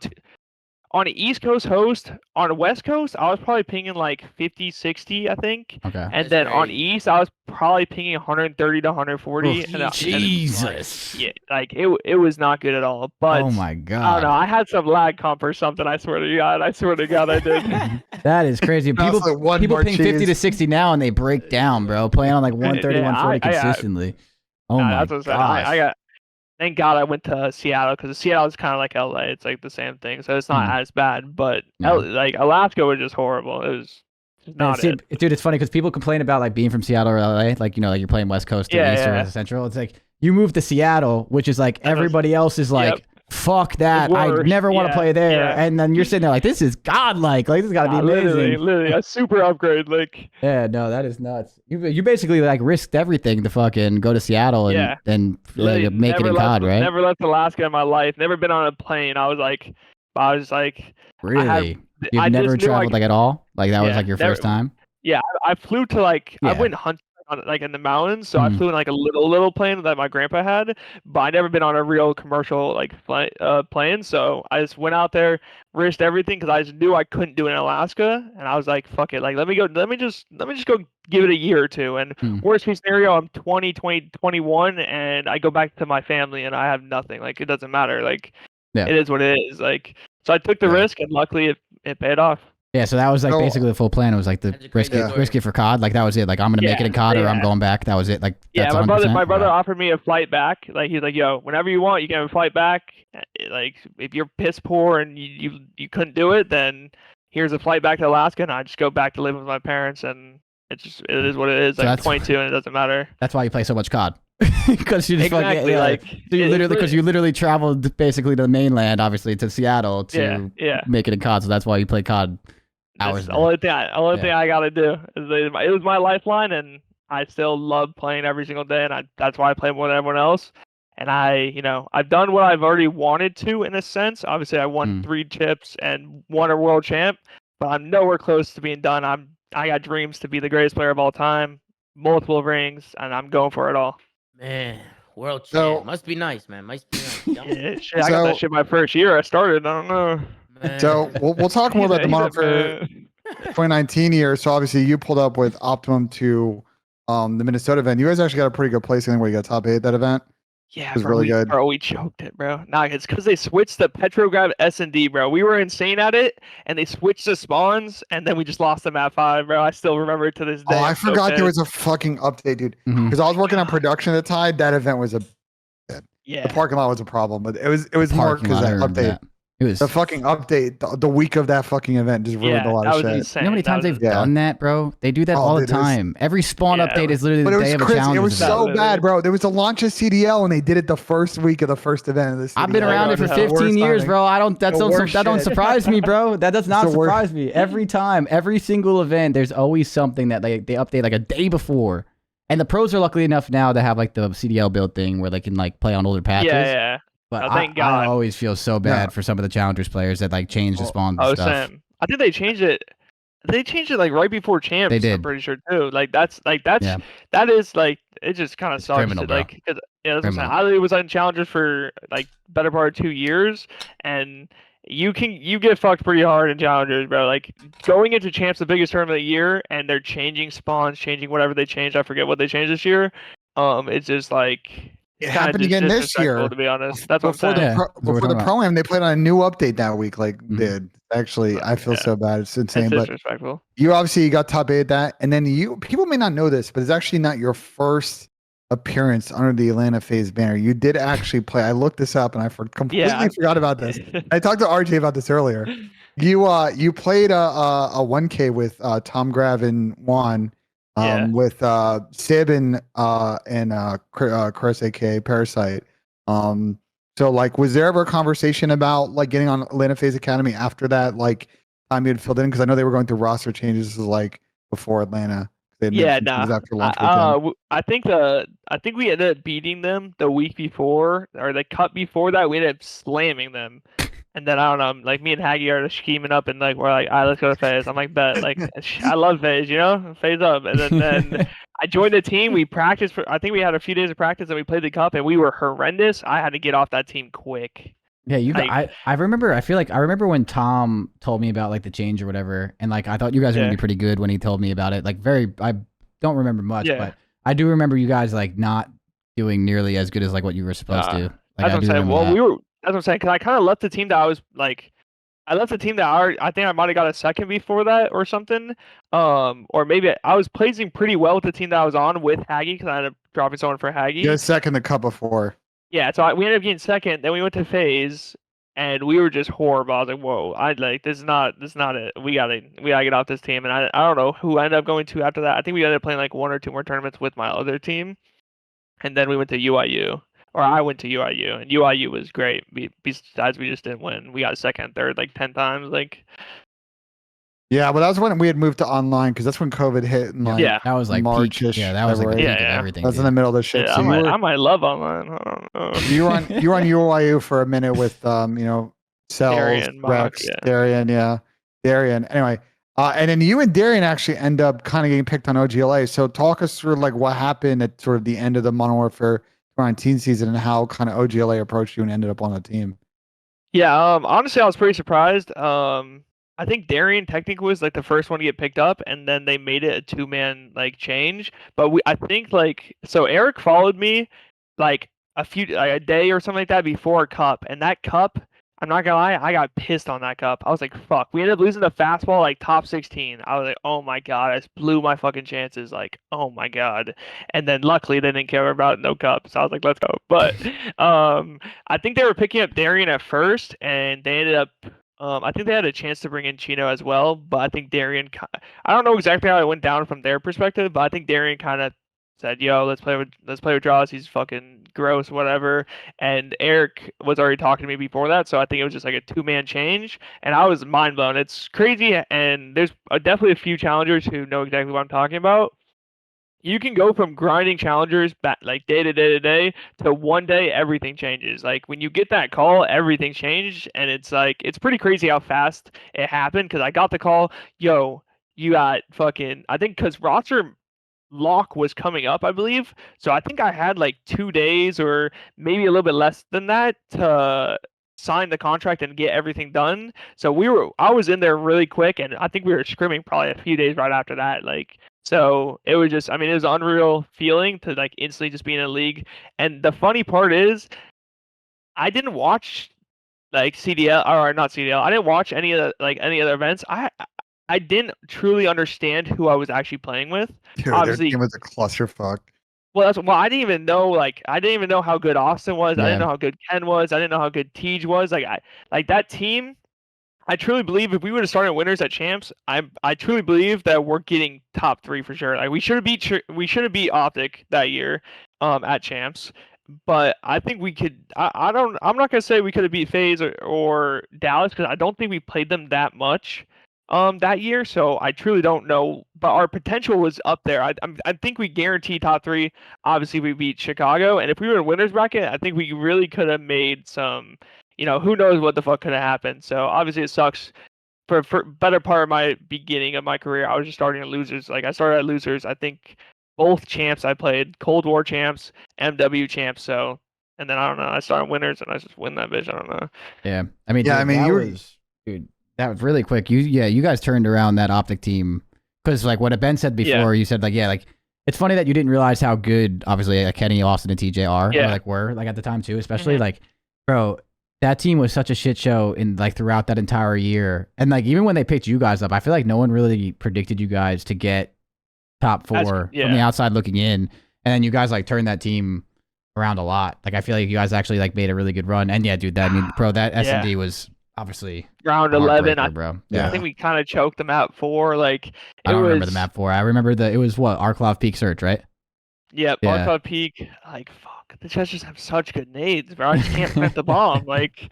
the East Coast host. On the West Coast, I was probably pinging like 50, 60, I think. Okay. And then on East, I was probably pinging 130 to 140. Jesus. Yeah, like it was not good at all. But oh my God. I don't know. I had some lag comp or something. I swear to God, I did. That is crazy. People ping 50 to 60 now and they break down, bro. Playing on like 130, 140 consistently. Oh my gosh. Thank God I went to Seattle, because Seattle is kind of like LA. It's like the same thing, so it's not as bad. But like Alaska was just horrible. It was just not it. Dude, it's funny because people complain about like being from Seattle or LA, like like you're playing West Coast or East or West Central. It's like you move to Seattle, which is like everybody else is like, fuck that. I never want to play there. Yeah. And then you're sitting there like, this is godlike. Like, this has got to be amazing. Literally a super upgrade. Like, yeah, no, that is nuts. You basically like risked everything to fucking go to Seattle and make it in COD, right? Never left Alaska in my life. Never been on a plane. I was like, really? You've never traveled like at all? Like that was like your first time? Yeah, I flew to I went hunting like in the mountains, so I flew in like a little plane that my grandpa had, but I never been on a real commercial like plane. So I just went out there, risked everything, because I just knew I couldn't do it in Alaska, and I was like, fuck it, like let me just go give it a year or two, and worst case scenario, I'm 21, and I go back to my family and I have nothing. Like, it doesn't matter. Like, it is what it is. Like, so I took the risk, and luckily it paid off. Yeah, so that was like basically the full plan. It was like the risk it for COD. Like that was it. Like, I'm gonna make it in COD or I'm going back. That was it. Like, that's my brother offered me a flight back. Like, he's like, yo, whenever you want, you can have a flight back. Like, if you're piss poor and you couldn't do it, then here's a flight back to Alaska, and I just go back to live with my parents, and it is what it is. So like, 22, and it doesn't matter. That's why you play so much COD. Because you just you literally traveled basically to the mainland, obviously to Seattle to make it in COD. So that's why you play COD. Hours. The only thing I gotta do is it was my lifeline, and I still love playing every single day, and that's why I play more than everyone else. And I've done what I've already wanted to, in a sense. Obviously, I won 3 chips and won a world champ, but I'm nowhere close to being done. I got dreams to be the greatest player of all time, multiple rings, and I'm going for it all. Man, world champ must be nice, man. Must be nice. I got that shit my first year. I started. I don't know. So we'll talk more about the moniker 2019 year. So obviously you pulled up with Optimum to the Minnesota event. You guys actually got a pretty good placing where you got top 8 at that event. Yeah, it was really good. Bro, we choked it, bro. Nah, it's because they switched the Petrograd S&D, bro. We were insane at it, and they switched the spawns, and then we just lost them at 5, bro. I still remember it to this day. Oh, I forgot there was a fucking update, dude. Because I was working on production at the time. That event was the parking lot was a problem, but it was more because that update. It was the fucking update the week of that fucking event just ruined a lot of shit. Insane. You know how many times they've done that, bro? They do that all the time. Every spawn update is literally the day of a challenge. It was so bad, bro. There was a launch of CDL and they did it the first week of the first event of this. I've been around it for 15 years, bro. That don't surprise me, bro. That does not surprise me. Every time, every single event, there's always something that they update like a day before. And the pros are lucky enough now to have like the CDL build thing where they can like play on older patches. Yeah. But I always feel so bad for some of the challengers players that like change the spawns and stuff. Same. I think they changed it. They changed it like right before champs. They did. I'm pretty sure too. that is like, it just kind of sucks. Criminal, bro. Like, that's what I'm saying. I was on challengers for like better part of 2 years, and you get fucked pretty hard in challengers, bro. Like, going into champs, the biggest tournament of the year, and they're changing spawns, changing whatever they changed. I forget what they changed this year. It's just like. It happened again this year. To be honest, that's what I'm saying. Before the pro-am, they played on a new update that week. Like, dude, actually, I feel so bad. It's insane. It's but disrespectful. You obviously got top 8 at that, and then people may not know this, but it's actually not your first appearance under the Atlanta FaZe banner. You did actually play. I looked this up, and I completely forgot about this. I talked to RJ about this earlier. You played a 1K with Tom Grav and Juan, with Sib and Chris, aka Parasite. So like, was there ever a conversation about like getting on Atlanta FaZe Academy after that? Like, time you had filled in, because I know they were going through roster changes. This was like before Atlanta. They had made some changes after launch weekend. I think we ended up beating them the week before, or the cut before that. We ended up slamming them, and then I don't know, like me and Haggy are scheming up, and like we're like, all right, let's go to FaZe. I'm like, bet, like I love FaZe, you know, FaZe up, and then I joined the team. We practiced I think we had a few days of practice, and we played the cup, and we were horrendous. I had to get off that team quick. Yeah, I remember. I feel like I remember when Tom told me about like the change or whatever, and like I thought you guys were gonna be pretty good when he told me about it. Like I don't remember much, but I do remember you guys like not doing nearly as good as like what you were supposed to. Like, that's what I'm saying. Well, that's what I'm saying, because I kind of left the team that I was like, I think I might have got a second before that or something. Or maybe I was placing pretty well with the team that I was on with Haggy, because I ended up dropping someone for Haggy. You had second the cup before. Yeah, so we ended up getting second. Then we went to FaZe, and we were just horrible. I was like, "Whoa, this is not it. We gotta get off this team." And I don't know who I ended up going to after that. I think we ended up playing like 1 or 2 more tournaments with my other team, and then we went to UIU, or I went to UIU, and UIU was great. Besides, we just didn't win. We got second and third like 10 times. Like, yeah, but that was when we had moved to online, because that's when COVID hit. And like, that was like March-ish. Yeah, that was like peak of everything. That's in the middle of the shit. Yeah, so I might love online. I don't know. You were on UIU for a minute with Cells, Darian, Rex, Darian. Anyway, and then you and Darian actually end up kind of getting picked on OGLA. So talk us through like what happened at sort of the end of the Modern Warfare 2019 season, and how kind of OGLA approached you and ended up on the team. Yeah, honestly, I was pretty surprised. I think Darian technically was like the first one to get picked up, and then they made it a 2-man like change. But I think like, so Eric followed me like a day or something like that before Cup, and that Cup, I'm not gonna lie, I got pissed on that Cup. I was like, fuck. We ended up losing the fastball like top 16. I was like, oh my god, I just blew my fucking chances. Like, oh my god. And then luckily they didn't care about no Cup, so I was like, let's go. But I think they were picking up Darian at first, and they ended up. I think they had a chance to bring in Chino as well, but I think Darian. I don't know exactly how it went down from their perspective, but I think Darian kind of said, "Yo, let's play with Drazah. He's fucking gross, whatever." And Eric was already talking to me before that, so I think it was just like a 2-man change, and I was mind blown. It's crazy, and there's definitely a few challengers who know exactly what I'm talking about. You can go from grinding challengers back like day to day to one day everything changes. Like when you get that call, everything changed, and it's like it's pretty crazy how fast it happened. Because I got the call, yo, you got fucking. I think because roster lock was coming up, I believe. So I think I had like 2 days or maybe a little bit less than that to sign the contract and get everything done. So I was in there really quick, and I think we were scrimming probably a few days right after that. Like. So it was just, I mean, it was an unreal feeling to like instantly just be in a league. And the funny part is, I didn't watch like CDL or not CDL. I didn't watch any of the, any other events. I didn't truly understand who I was actually playing with. Dude, obviously, their team was a clusterfuck. Well, I didn't even know how good Austin was. Yeah. I didn't know how good Ken was. I didn't know how good Tej was. Like that team. I truly believe if we would have started winners at champs, I truly believe that we're getting top 3 for sure. Like we should have beat Optic that year, at champs. But I think we could. I'm not gonna say we could have beat FaZe or Dallas, because I don't think we played them that much, that year. So I truly don't know. But our potential was up there. I think we guaranteed top 3. Obviously, we beat Chicago, and if we were in winners bracket, I think we really could have made some. Who knows what the fuck could have happened. So obviously it sucks. For better part of my beginning of my career, I was just starting at losers. Like I started at losers. I think both champs I played, Cold War champs, MW champs. So, and then I don't know. I started winners and I just win that bitch. I don't know. Yeah, I mean, that was really quick. You guys turned around that Optic team, because like what Ben said before, you said like it's funny that you didn't realize how good obviously Kenny, Austin, and TJ are were at the time too, especially like, bro. That team was such a shit show in like throughout that entire year. And like even when they picked you guys up, I feel like no one really predicted you guys to get top 4 from the outside looking in. And then you guys like turned that team around a lot. Like I feel like you guys actually like made a really good run. And yeah, dude, that S&D was obviously round 11. heartbreaker, bro. I Yeah. think we kind of choked them at 4. Like I don't remember the map 4. I remember it was what Arclov Peak Search, right? Yeah, Yeah. Arclov Peak. Like fuck, the Jets just have such good nades, bro. I just can't plant the bomb. Like,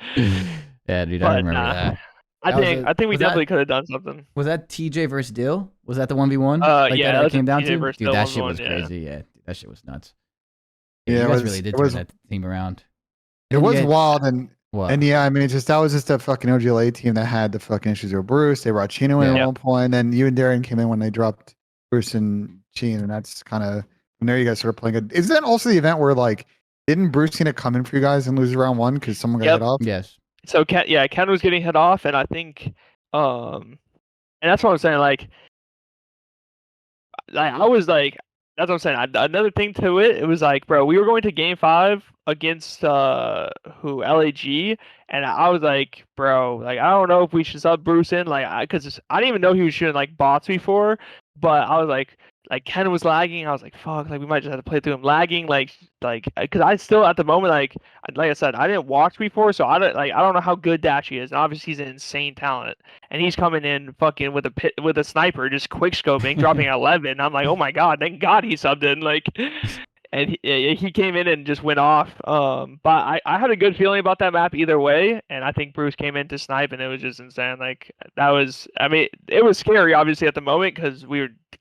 Yeah, dude, I but remember nah. that. I That was think we was that- definitely could have done something. Was that TJ versus Dill? Was that the 1v1? Yeah, that was it came a down TJ to? versus Dude, Dill that shit 1v1, was yeah. crazy. Yeah, dude, that shit was nuts. Yeah, you it guys was- really did it turn was- that team around. It was wild, and What? yeah, I mean, that was just a fucking OGLA team that had the fucking issues with Bruce. They brought Chino in Yeah. at one point, and then you and Darren came in when they dropped Bruce and Chino, and that's kind of from there you guys started playing good. Is that also the event where like didn't Bruce Chino come in for you guys and lose round 1 because someone got Yep. hit off? Yes. So Ken was getting hit off, and I think, and that's what I'm saying. Like I was like, that's what I'm saying. Another thing to it, it was like, bro, we were going to game 5 against LAG, and I was like, bro, like I don't know if we should sub Bruce in, like, because I didn't even know he was shooting like bots before, but I was like Ken was lagging. I was like, fuck, like we might just have to play through him lagging, like, because I still at the moment, like I said, I didn't watch before, so I don't know how good Dashy is. And obviously he's an insane talent, and he's coming in fucking with a sniper, just quick scoping, dropping at 11. I'm like, oh my god, thank God he subbed in, like. And he came in and just went off. But I had a good feeling about that map either way, and I think Bruce came in to snipe, and it was just insane. Like that was, I mean, it was scary obviously at the moment because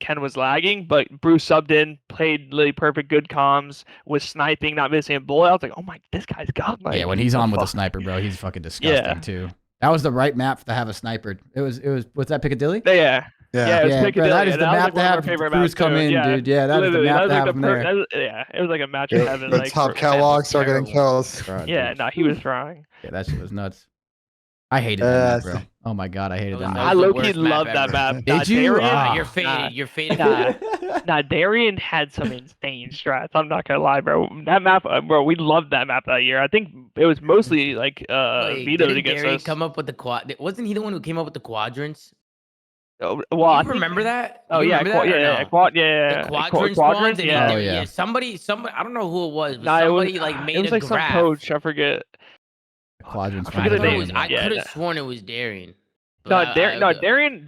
Ken was lagging, but Bruce subbed in, played really perfect, good comms, was sniping, not missing a bullet. I was like, oh my, this guy's got like. Yeah, when he's on with a sniper, bro, he's fucking disgusting too. That was the right map to have a sniper. It was that Piccadilly? Yeah. Yeah, it was Yeah, bro, Piccadilly. that is the and map to one of our have favorite Bruce maps, come too. in, Yeah, dude. Yeah, that is the literally, map that to was have like him there. it was like a match in heaven. The Like top catwalks are getting kills. Bro, Yeah, dude. no, he was trying. Yeah, that shit was nuts. I hated that map, bro. Oh my god, I hated that That map. I was the low key worst map loved that ever. map. Did you? Darian, Ah. You're faded. You're faded. Nah, Darian had some insane strats. I'm not gonna lie, bro. That map, bro, we loved that map that year. I think it was mostly like Wait, vetoed didn't against Darian us. come up with the quad? Wasn't he the one who came up with the quadrants? Oh, well, I You think- remember that? Oh You yeah, remember that or yeah, no? quad, yeah, The quadrant spawns, quadrant, and yeah. Oh, yeah. somebody, I don't know who it was, but Nah, somebody like made it was a like graph. some coach. I forget. Quadrants. I forget might the have name. been, I Yeah, could no. have sworn it was Darian. No, Darian.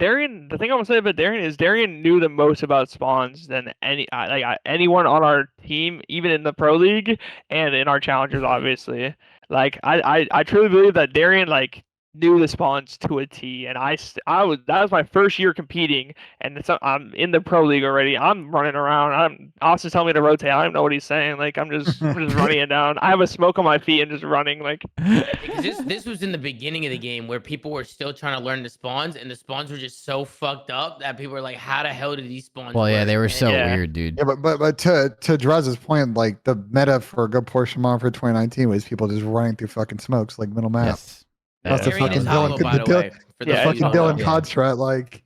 The thing I'm gonna say about Darian is Darian knew the most about spawns than anyone on our team, even in the pro league and in our challengers, obviously. Like I truly believe that Darian like knew the spawns to a T, and that was my first year competing, and I'm in the pro league already. I'm running around. Austin's telling me to rotate. I don't even know what he's saying. Like I'm just running it down. I have a smoke on my feet and just running. Like Because this was in the beginning of the game where people were still trying to learn the spawns, and the spawns were just so fucked up that people were like, "How the hell did these spawns?" Well, yeah, work?" they were And- so Yeah. weird, dude. Yeah, but to Drazah's point, like the meta for a good portion of Modern for 2019 was people just running through fucking smokes like middle map. Yes. That's the Darian fucking is Dylan- hollow, by the the way. For Yeah, those it's Fucking who don't Dylan know. Yeah. Kodstrat, like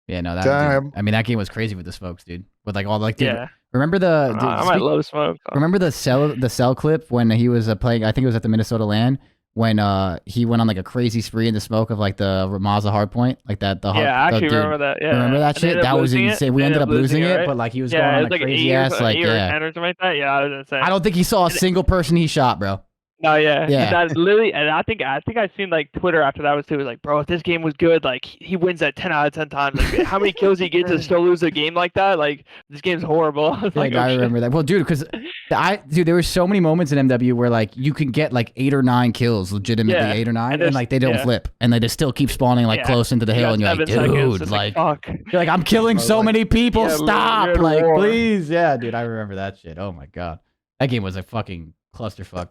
Yeah, no, that. Damn. Dude, I mean, that game was crazy with the smokes, dude. With like all like, dude, yeah, remember the? Dude, I might love smoke. remember the cell clip when he was playing? I think it was at the Minnesota LAN when he went on like a crazy spree in the smoke of like the Ramaza hardpoint, like that. Yeah, I actually remember that. Yeah, Remember that And they shit? ended up That was losing it. insane. We They ended up losing it, right? but like he was Yeah, going it on was a like crazy 8 or ass, like 8 or yeah. 10 or something like that. Yeah, I was insane. I don't think he saw a single person he shot, bro. No, yeah, Yeah. That literally, and I think I seen like Twitter after that was too. It was like, bro, if this game was good, like he wins that 10 out of 10 times. Like, how many kills he gets to still lose a game like that? Like, this game's horrible. I was Yeah, like, I oh, shit. remember that. Well, dude, because there were so many moments in MW where like you can get like 8 or 9 kills, legitimately Yeah, 8 or 9, and and like they don't yeah. flip, and they just still keep spawning like Yeah. close into the You hill, got and you're like, 7 seconds, dude, it's like fuck. you're like, I'm killing so Like- many people. Yeah, Stop, you're at like, war. please, yeah, dude. I remember that shit. Oh my god, that game was a fucking clusterfuck.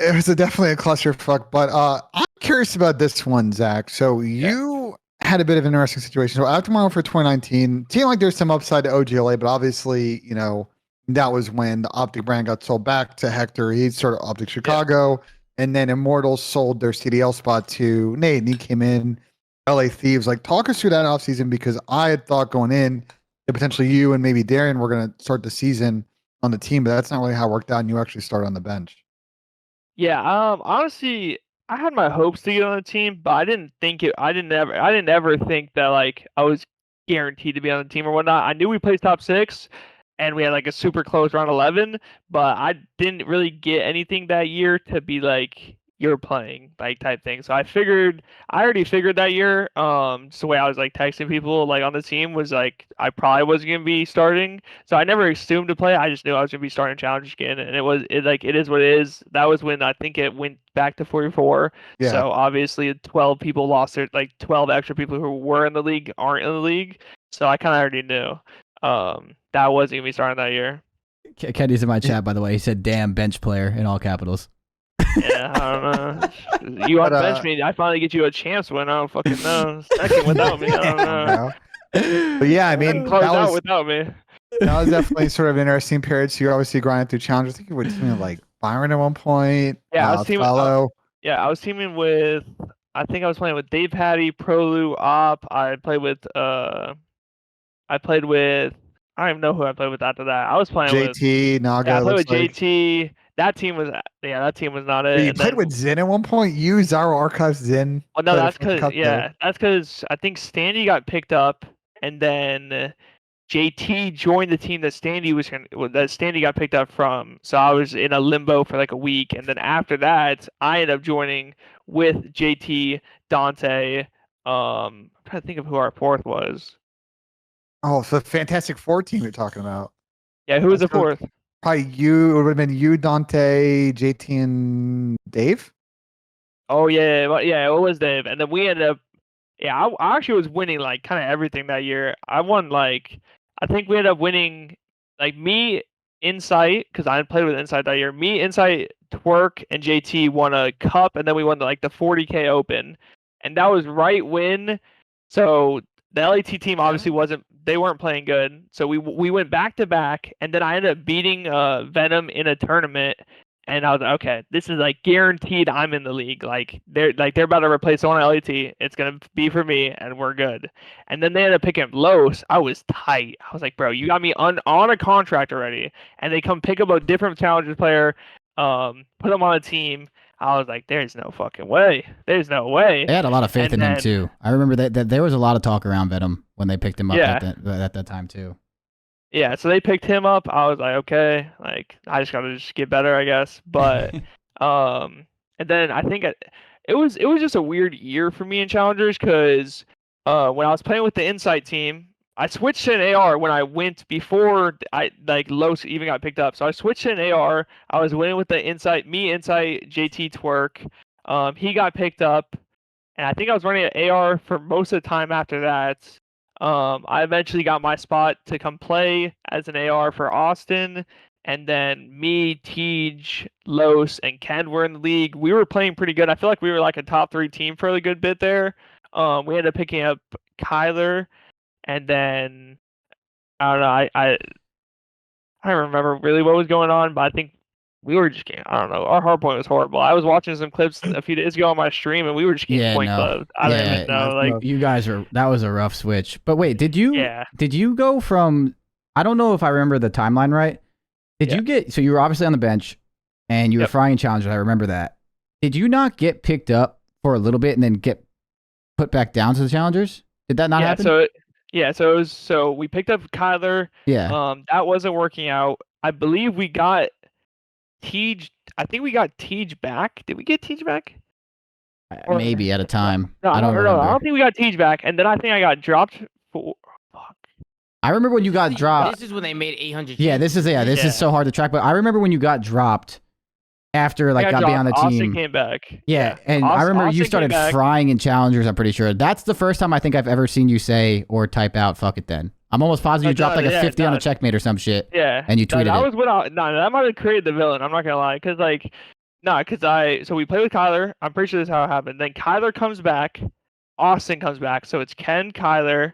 it was definitely a clusterfuck. But I'm curious about this one, Zach. So you had a bit of an interesting situation. So after Modern for 2019, seemed like there's some upside to OGLA, but obviously, you know, that was when the Optic brand got sold back to Hector. He started Optic Chicago, and then Immortals sold their CDL spot to Nate, and he came in. LA Thieves. Like, talk us through that offseason, because I had thought going in that potentially you and maybe Darren were going to start the season on the team, but that's not really how it worked out, and you actually started on the bench. Yeah, honestly, I had my hopes to get on the team, but I didn't ever think that like I was guaranteed to be on the team or whatnot. I knew we placed top 6 and we had like a super close round 11, but I didn't really get anything that year to be like you're playing, like type thing. So I already figured that year. Just the way I was like texting people like on the team was like I probably wasn't gonna be starting. So I never assumed to play. I just knew I was gonna be starting challenge again, and it is what it is. That was when I think it went back to 44. Yeah. So obviously 12 people lost their 12 extra people who were in the league aren't in the league. So I kind of already knew that wasn't gonna be starting that year. Kenny's in my chat, by the way. He said, "Damn, bench player" in all capitals. Yeah, I don't know. You unbench me, I finally get you a chance when I don't fucking know. Second without me, I don't know. But yeah, I mean, close out without me. That was definitely sort of an interesting period. So you're obviously grinding through challenges. I think you were teaming like Byron at one point. Yeah, I was teaming. Fellow. I was teaming with. I think I was playing with Dave Hattie, Prolu, Op. I played with. I don't even know who I played with after that. I was playing with JT, Naga. Yeah, I played with like. JT. That team was not it. You played with Zin at one point. You, Zaro Archives, Zin. Oh no, that's because I think Standy got picked up, and then JT joined the team that Standy got picked up from. So I was in a limbo for like a week, and then after that, I ended up joining with JT, Dante. I'm trying to think of who our fourth was. Oh, so the Fantastic Four team you're talking about. Yeah, who was the fourth? Probably you. It would have been you, Dante, JT, and Dave. Oh yeah, it was Dave, and then we ended up. Yeah, I actually was winning like kind of everything that year. I won like I think we ended up winning like me, Insight, because I had played with Insight that year. Me, Insight, Twerk, and JT won a cup, and then we won like the 40K Open, and that was right when. So the LAT team obviously weren't playing good, so we went back to back, and then I ended up beating Venom in a tournament. And I was like, okay, this is like guaranteed I'm in the league. Like they're about to replace someone at LAT. It's gonna be for me, and we're good. And then they ended up picking up Los. I was tight. I was like, bro, you got me on a contract already. And they come pick up a different challenges player, put them on a team. I was like, there's no fucking way. There's no way. They had a lot of faith in him too. I remember that there was a lot of talk around Venom when they picked him up at that time too. Yeah, so they picked him up. I was like, okay, like I just gotta get better, I guess. But and then I think it was just a weird year for me in challengers because when I was playing with the Insight team, I switched to an AR when I went before Los even got picked up. So I switched to an AR. I was winning with the Insight, JT, Twerk. He got picked up, and I think I was running an AR for most of the time after that. I eventually got my spot to come play as an AR for Austin, and then me, Tej, Los, and Ken were in the league. We were playing pretty good. I feel like we were like a top 3 team for a good bit there. We ended up picking up Kyler, and then I don't know. I don't remember really what was going on, but I think we were just getting, I don't know. Our hard point was horrible. I was watching some clips a few days ago on my stream, and we were just getting point clubbed. I don't even know. Like you guys that was a rough switch. But wait, did you go from? I don't know if I remember the timeline right. Did you get? So you were obviously on the bench, and you were frying challengers. I remember that. Did you not get picked up for a little bit and then get put back down to the challengers? Did that not happen? So we picked up Kyler. Yeah. That wasn't working out. I believe we got Tej. I think we got Tej back. Did we get Tej back? Maybe at a time. No, I don't remember. I don't think we got Tej back. And then I think I got dropped for. Fuck. I remember when you got dropped. This is when they made 800. Yeah, this is so hard to track. But I remember when you got dropped after got being on the team. Austin came back. Yeah, and I remember you started frying in challengers. I'm pretty sure that's the first time I think I've ever seen you say or type out "fuck it." Then I'm almost positive you dropped like a 50 on a checkmate or some shit. Yeah, and you tweeted it. That might have created the villain. I'm not gonna lie, because so we played with Kyler. I'm pretty sure this is how it happened. Then Kyler comes back, Austin comes back, so it's Ken, Kyler,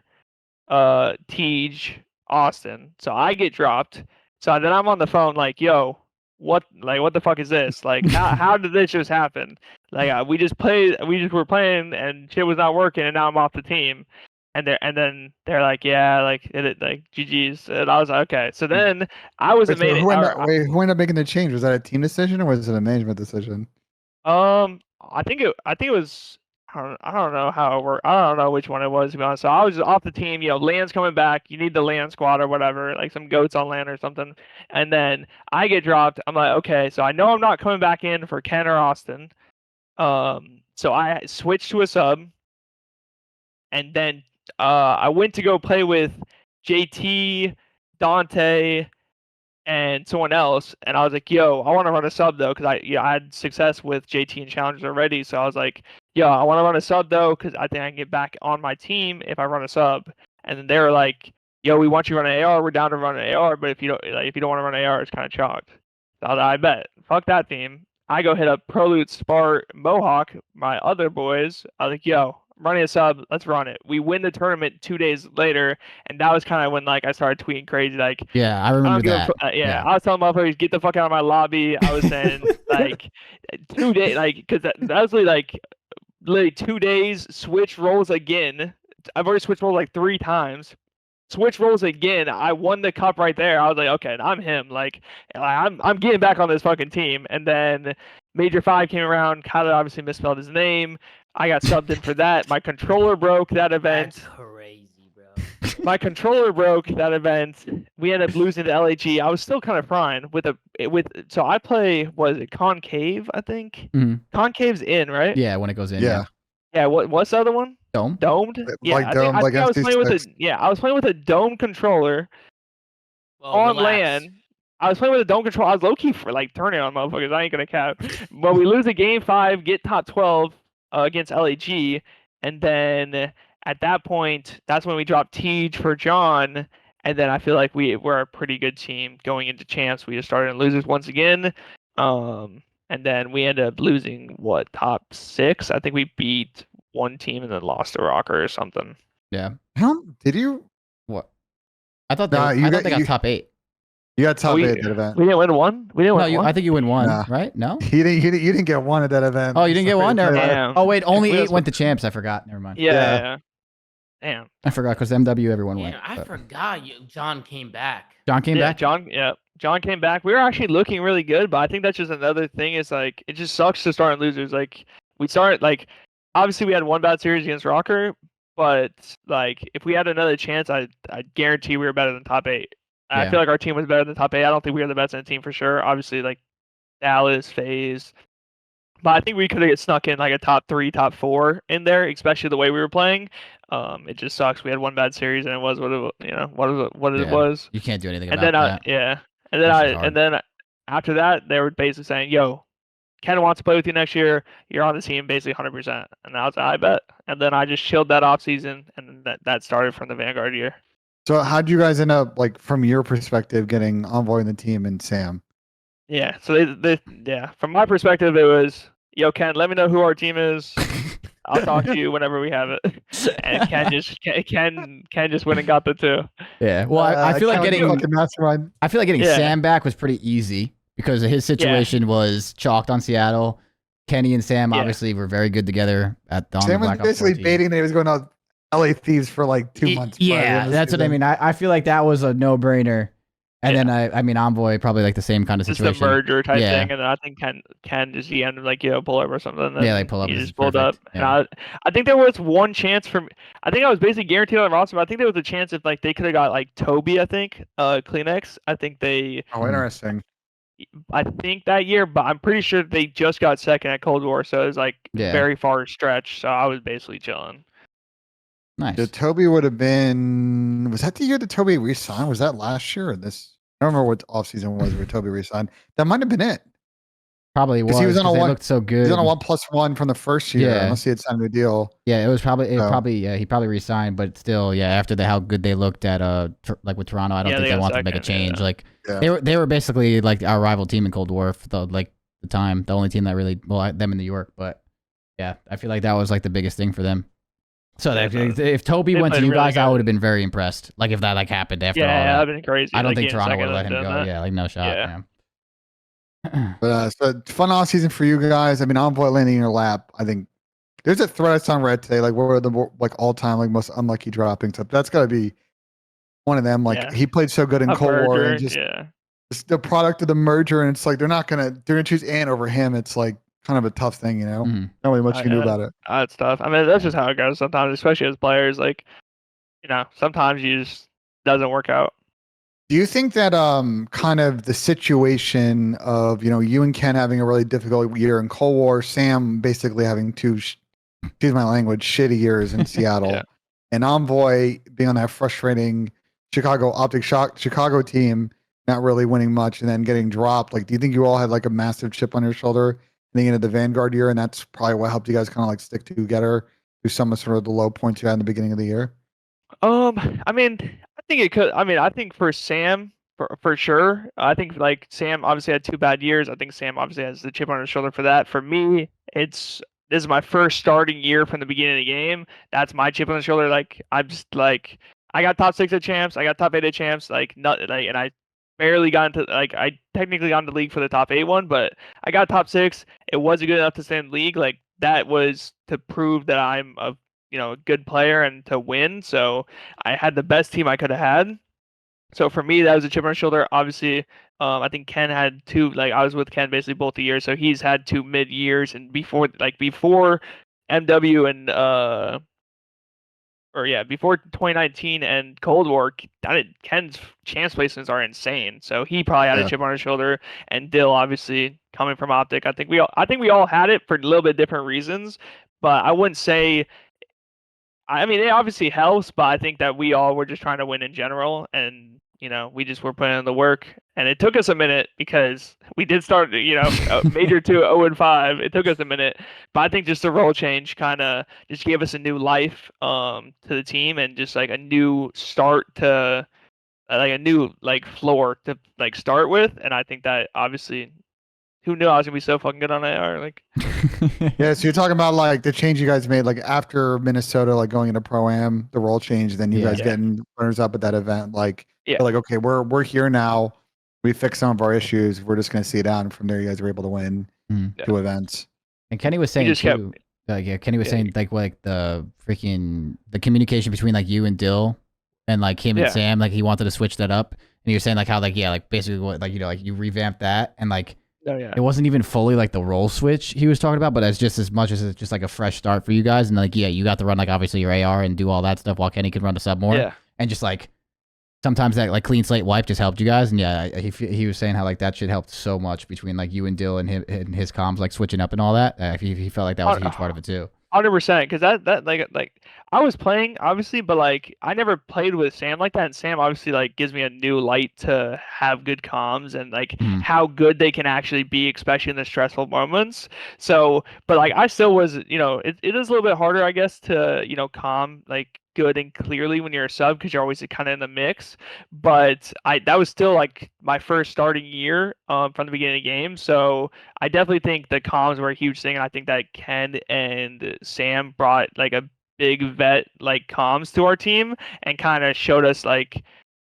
Tej, Austin. So I get dropped. So then I'm on the phone like, yo. What the fuck is this? Like how did this just happen? Like we just were playing and shit was not working, and now I'm off the team. And then they're like, yeah, like GG's. And I was like, okay. So then I was amazing. Who ended up making the change? Was that a team decision or was it a management decision? I think it was. I don't know how it worked. I don't know which one it was, to be honest. So I was just off the team. Land's coming back. You need the land squad or whatever, like some goats on land or something. And then I get dropped. I'm like, okay, so I know I'm not coming back in for Ken or Austin. So I switched to a sub, and then I went to go play with JT, Dante, and someone else, and I was like, "Yo, I want to run a sub though," because I had success with JT and challengers already. So I was like, "Yo, I want to run a sub though, because I think I can get back on my team if I run a sub." And then they were like, "Yo, we want you to run an AR. We're down to run an AR, but if you don't want to run an AR, it's kind of chalked." So I bet. Fuck that team. I go hit up Proloot, Spart, Mohawk, my other boys. I was like, "Yo, I'm running a sub. Let's run it." We win the tournament 2 days later, and that was kind of when like I started tweeting crazy like, Yeah, I remember that. yeah, I was telling motherfuckers, get the fuck out of my lobby. I was saying like 2 days, like because that was literally 2 days. Switch roles again. I've already switched roles like 3 times. Switch roles again. I won the cup right there. I was like, okay, I'm him. Like I'm getting back on this fucking team. And then Major 5 came around. Kyler obviously misspelled his name. I got subbed in for that. My controller broke that event. That's crazy, bro. My controller broke that event. We ended up losing to LAG. I was still kind of fine with so I play, was it Concave, I think? Mhm. Concave's in, right? Yeah, when it goes in. Yeah. Yeah, what's the other one? Dome. Domed? Yeah, Like I domed, like I was playing with MC6. I was playing with a dome controller Well, on relax. LAN. I was playing with a dome controller. I was low key for like turning on motherfuckers. I ain't gonna cap. But we lose a game 5, get top 12 against LAG, and then at that point, that's when we dropped Tej for John. And then I feel like we're a pretty good team going into champs. We just started in losers once again. And then we ended up losing top 6. I think we beat one team and then lost to Rocker or something. Yeah. How did you? What? I thought they, Nah, you I thought got- they got you- top 8. You got top we- 8 at that event. We didn't win one. We didn't No, win one. I think you win one, Nah. right? No. You didn't get one at that event. Oh, you didn't get one? Never mind. Damn. Oh wait, only We 8 also- went to champs. I forgot. Never mind. Yeah. Damn. I forgot because MW everyone went. Damn, I but- forgot John came back. John came back. John came back. We were actually looking really good, but I think that's just another thing. Is like it just sucks to start in losers. Like we started like obviously we had one bad series against Rocker, but like if we had another chance, I guarantee we were better than top 8. I Yeah. feel like our team was better than top 8. I don't think we were the best in the team for sure. Obviously, like Dallas, FaZe. But I think we could have snuck in like a top 3, top 4 in there, especially the way we were playing. It just sucks. We had one bad series, and it was what it Yeah. was. You can't do anything And about then that. and then after that, they were basically saying, "Yo, Ken wants to play with you next year. You're on the team, basically 100%." And I was like, "I bet." And then I just chilled that off season, and that started from the Vanguard year. So how'd you guys end up, like, from your perspective, getting Envoy in the team and Sam? Yeah. So from my perspective, it was, "Yo, Ken, let me know who our team is. I'll talk to you whenever we have it." And Ken just went and got the 2. Yeah. Well, I feel like Ken was getting fucking mastermind. Yeah. Sam back was pretty easy because his situation was chalked on Seattle. Kenny and Sam Yeah. obviously were very good together at the Sam was Black Ops basically 14. baiting that he was going out LA Thieves for like 2 months. Yeah, that's what I mean. I feel like that was a no-brainer. And then I mean Envoy probably like the same kind of Just situation. the merger type Yeah. thing, and then I think Ken just he ended like pull up or something. And then Yeah, like pull up He is just pulled up. perfect. And Yeah. I think there was one chance for me. I think I was basically guaranteed on the roster, but I think there was a chance if like they could have got like Toby. I think Kleenex. I think Oh, interesting. that year, but I'm pretty sure they just got second at Cold War, so it was like Yeah. very far stretch. So I was basically chilling. Nice. The Toby would have been. Was that the year that Toby resigned? Was that last year or this? I don't remember what offseason was where Toby resigned. That might have been it. Probably was. 'Cause he was on a 'cause they one- looked so good. He's on a 1+1 from the first year, Yeah. unless he had signed a deal. Yeah, it was probably So- he probably resigned, but still, yeah, after how good they looked at like with Toronto, I don't Yeah, think they they got wanted to make a second, yeah. change. Like Yeah. they were basically like our rival team in Cold War for the time, the only team that really them in New York. But yeah, I feel like that was like the biggest thing for them. So Yeah, if Toby they went to played you really guys, I good. would have been very impressed. Like if that like happened after all Yeah, that. that'd been crazy. I don't like, think getting Toronto second would let him and go. doing that. Yeah, like no shot. Yeah. Yeah. But so fun off season for you guys. I mean, Envoy landing in your lap. I think there's a thread I saw on Red today. Like, what are the like all time like most unlucky droppings? That's got to be one of them. Like Yeah. he played so good in A Cold War, merger, and just yeah. it's the product of the merger. And it's like they're gonna choose Ant over him. It's like kind of a tough thing, you know. Mhm. Not really much you can do Yeah. about it. That's tough. I mean, that's just how it goes sometimes, especially as players. Like, sometimes you just doesn't work out. Do you think that kind of the situation of you and Ken having a really difficult year in Cold War, Sam basically having two, excuse my language, shitty years in Seattle, Yeah. and Envoy being on that frustrating Chicago team, not really winning much, and then getting dropped? Like, do you think you all had like a massive chip on your shoulder heading into the Vanguard year, and that's probably what helped you guys kind of like stick together through some of sort of the low points you had in the beginning of the year? I mean, I think it could. I mean, I think for Sam, for sure. I think like Sam obviously had 2 bad years. I think Sam obviously has the chip on his shoulder for that. For me, this is my first starting year from the beginning of the game. That's my chip on the shoulder. Like I'm just like I got top 6 at champs. I got top 8 at champs. Like not like, and I barely got into like I technically got into the league for the top 8 one, but I got top 6. It wasn't good enough to stay in the league. Like that was to prove that I'm a good player and to win. So I had the best team I could have had. So for me, that was a chip on my shoulder. Obviously, I think Ken had 2. Like I was with Ken basically both the years, so he's had 2 mid years. And before MW and before 2019 and Cold War, Ken's chance placements are insane. So he probably had a chip on his shoulder. And Dill, obviously coming from Optic, I think we all had it for a little bit different reasons. But I wouldn't say. I mean, it obviously helps, but I think that we all were just trying to win in general, and we just were putting in the work. And it took us a minute because we did start, major 2 0-5. It took us a minute, but I think just the role change kind of just gave us a new life to the team and just like a new start to like a new like floor to like start with. And I think that obviously, who knew I was gonna be so fucking good on AR? Like, Yeah, so you're talking about like the change you guys made, like after Minnesota, like going into Pro-Am, the role change, then you guys getting runners up at that event. Like, like, okay, we're here now. We fixed some of our issues. We're just gonna see it out, and from there, you guys were able to win 2 events. And Kenny was saying too. Kenny was saying like the freaking the communication between like you and Dill, and like him and Sam, like he wanted to switch that up, and he was saying like how like like basically what like like you revamped that and like. It wasn't even fully like the role switch he was talking about, but as just as much as it's just like a fresh start for you guys. And like, you got to run like obviously your AR and do all that stuff while Kenny could run the sub more. Yeah. And just like sometimes that like clean slate wipe just helped you guys. And he was saying how like that shit helped so much between like you and Dill and him and his comms like switching up and all that. He felt like that was a huge part of it too. 100%, because that like I was playing obviously, but like I never played with Sam like that, and Sam obviously like gives me a new light to have good comms and like how good they can actually be, especially in the stressful moments. So, but like I still was, it is a little bit harder, I guess, to calm like good and clearly when you're a sub because you're always kind of in the mix. But that was still like my first starting year from the beginning of the game, so I definitely think the comms were a huge thing, and I think that Ken and Sam brought like a big vet like comms to our team and kind of showed us like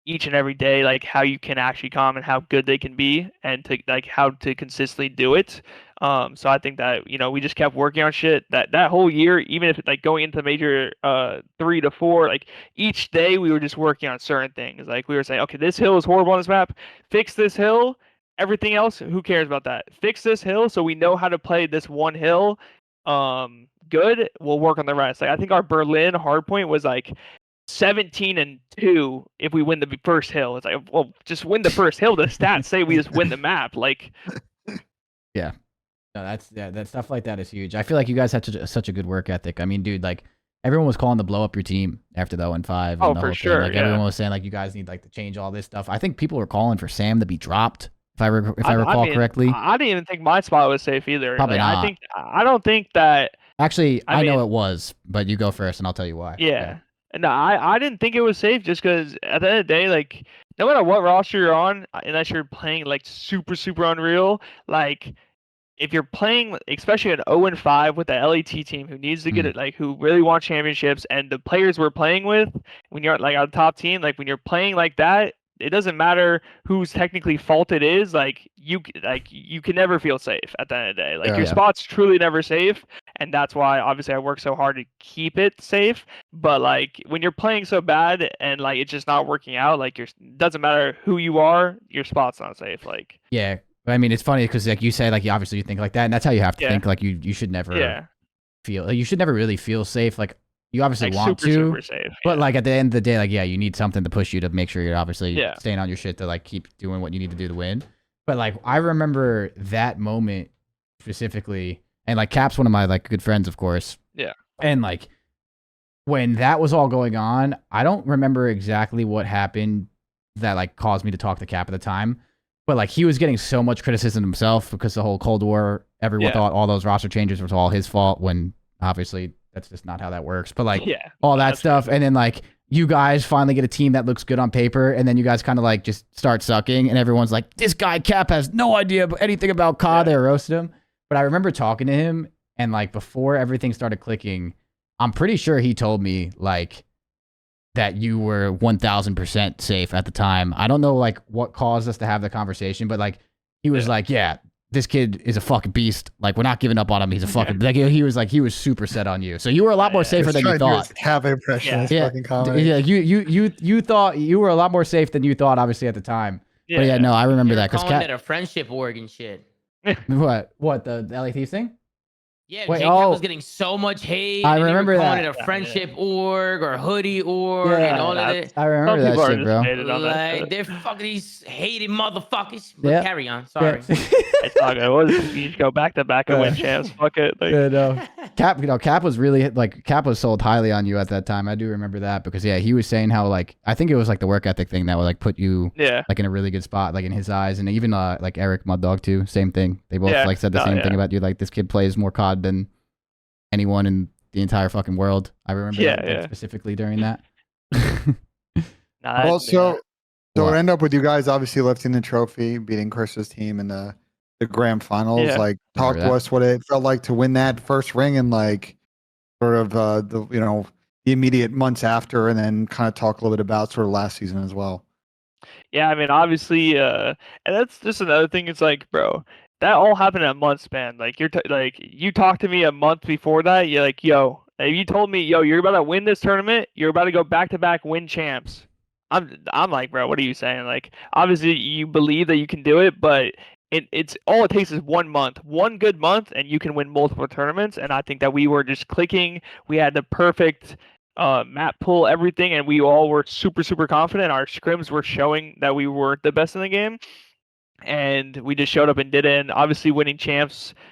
each and every day like how you can actually comm and how good they can be and to like how to consistently do it. So I think that we just kept working on shit that whole year, even if like going into major 3 to 4, like each day we were just working on certain things. Like we were saying, okay, this hill is horrible on this map, fix this hill. Everything else, who cares about that? Fix this hill so we know how to play this one hill. Good. We'll work on the rest. Like I think our Berlin hardpoint was like 17-2 if we win the first hill. It's like, well, just win the first hill. The stats say we just win the map. Like, yeah, no, that stuff like that is huge. I feel like you guys had such a good work ethic. I mean, dude, like everyone was calling to blow up your team after the 0-5. Oh, for sure. Like everyone was saying like you guys need like to change all this stuff. I think people were calling for Sam to be dropped. If I recall correctly, I didn't even think my spot was safe either. Probably not. I don't think that. Actually, I know it was, but you go first, and I'll tell you why. Yeah. No, I didn't think it was safe just because at the end of the day, like no matter what roster you're on, unless you're playing like super unreal, like if you're playing, especially an 0-5 with the LAT team who needs to get it, like who really wants championships, and the players we're playing with, when you're like on top team, like when you're playing like that. It doesn't matter whose technically fault it is. Like you can never feel safe at the end of the day. Like your spot's truly never safe, and that's why obviously I work so hard to keep it safe. But like when you're playing so bad and like it's just not working out, like doesn't matter who you are, your spot's not safe. Like I mean it's funny because like you say like you think like that, and that's how you have to think. Like you should never feel. Like, you should never really feel safe. Like you obviously like want super to, safe. but like at the end of the day, like you need something to push you to make sure you're obviously Yeah. staying on your shit to like keep doing what you need to do to win. But like I remember that moment specifically, and like Cap's one of my like good friends, of course. Yeah. And like when that was all going on, I don't remember exactly what happened that like caused me to talk to Cap at the time. But like he was getting so much criticism himself because the whole Cold War, everyone thought all those roster changes was all his fault when obviously that's just not how that works. But like all that stuff. And then like you guys finally get a team that looks good on paper, and then you guys kind of like just start sucking, and everyone's like, this guy Cap has no idea anything about COD. They roasted him. But I remember talking to him, and like before everything started clicking, I'm pretty sure he told me like that you were 1000% safe at the time. I don't know like what caused us to have the conversation, but like he was like, yeah, this kid is a fucking beast. Like we're not giving up on him. He's a fucking like he was super set on you. So you were a lot more safer than you thought. Have impression. Fucking you thought you were a lot more safe than you thought, obviously at the time. But yeah, no, I remember that because calling it a friendship org and shit. What the LA Thieves thing? Yeah, J-Cap was getting so much hate. I remember calling that. it a friendship org or hoodie org and all of it. I remember that shit, bro. Like they're fucking these hated motherfuckers. But carry on. Sorry. It's all good. You just go back to back and win champs. Fuck it. Like, no. Cap was really like Cap was sold highly on you at that time. I do remember that because he was saying how like I think it was like the work ethic thing that would like put you like in a really good spot like in his eyes, and even like Eric Muddog too, same thing. They both like said the same thing about you. Like this kid plays more COD than anyone in the entire fucking world. I remember that specifically during that. So it ended up with you guys obviously lifting the trophy, beating Chris's team in the grand finals. Like talk to us what it felt like to win that first ring, and like sort of the immediate months after, and then kind of talk a little bit about sort of last season as well. Yeah, I mean obviously and that's just another thing. It's like, bro, that all happened in a month span. Like you talked to me a month before that. You're like, yo, if you told me, yo, you're about to win this tournament, you're about to go back to back win champs. I'm like, bro, what are you saying? Like, obviously you believe that you can do it, but it's all it takes is 1 month, one good month, and you can win multiple tournaments. And I think that we were just clicking. We had the perfect map pool, everything, and we all were super confident. Our scrims were showing that we were the best in the game. And we just showed up and did it. And obviously winning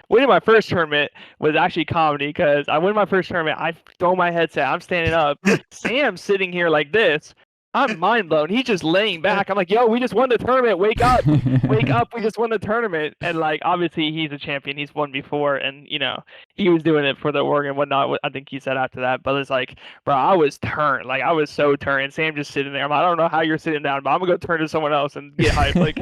my first tournament was actually comedy because I win my first tournament. I throw my headset. I'm standing up. Sam's sitting here like this. I'm mind blown. He's just laying back. I'm like, yo, we just won the tournament. Wake up. Wake up. We just won the tournament. And like, obviously he's a champion. He's won before. And, he was doing it for the org and whatnot. I think he said after that. But it's like, bro, I was turned. Like, I was so turned. And Sam just sitting there. I'm like, I don't know how you're sitting down, but I'm going to go turn to someone else and get hyped. Like,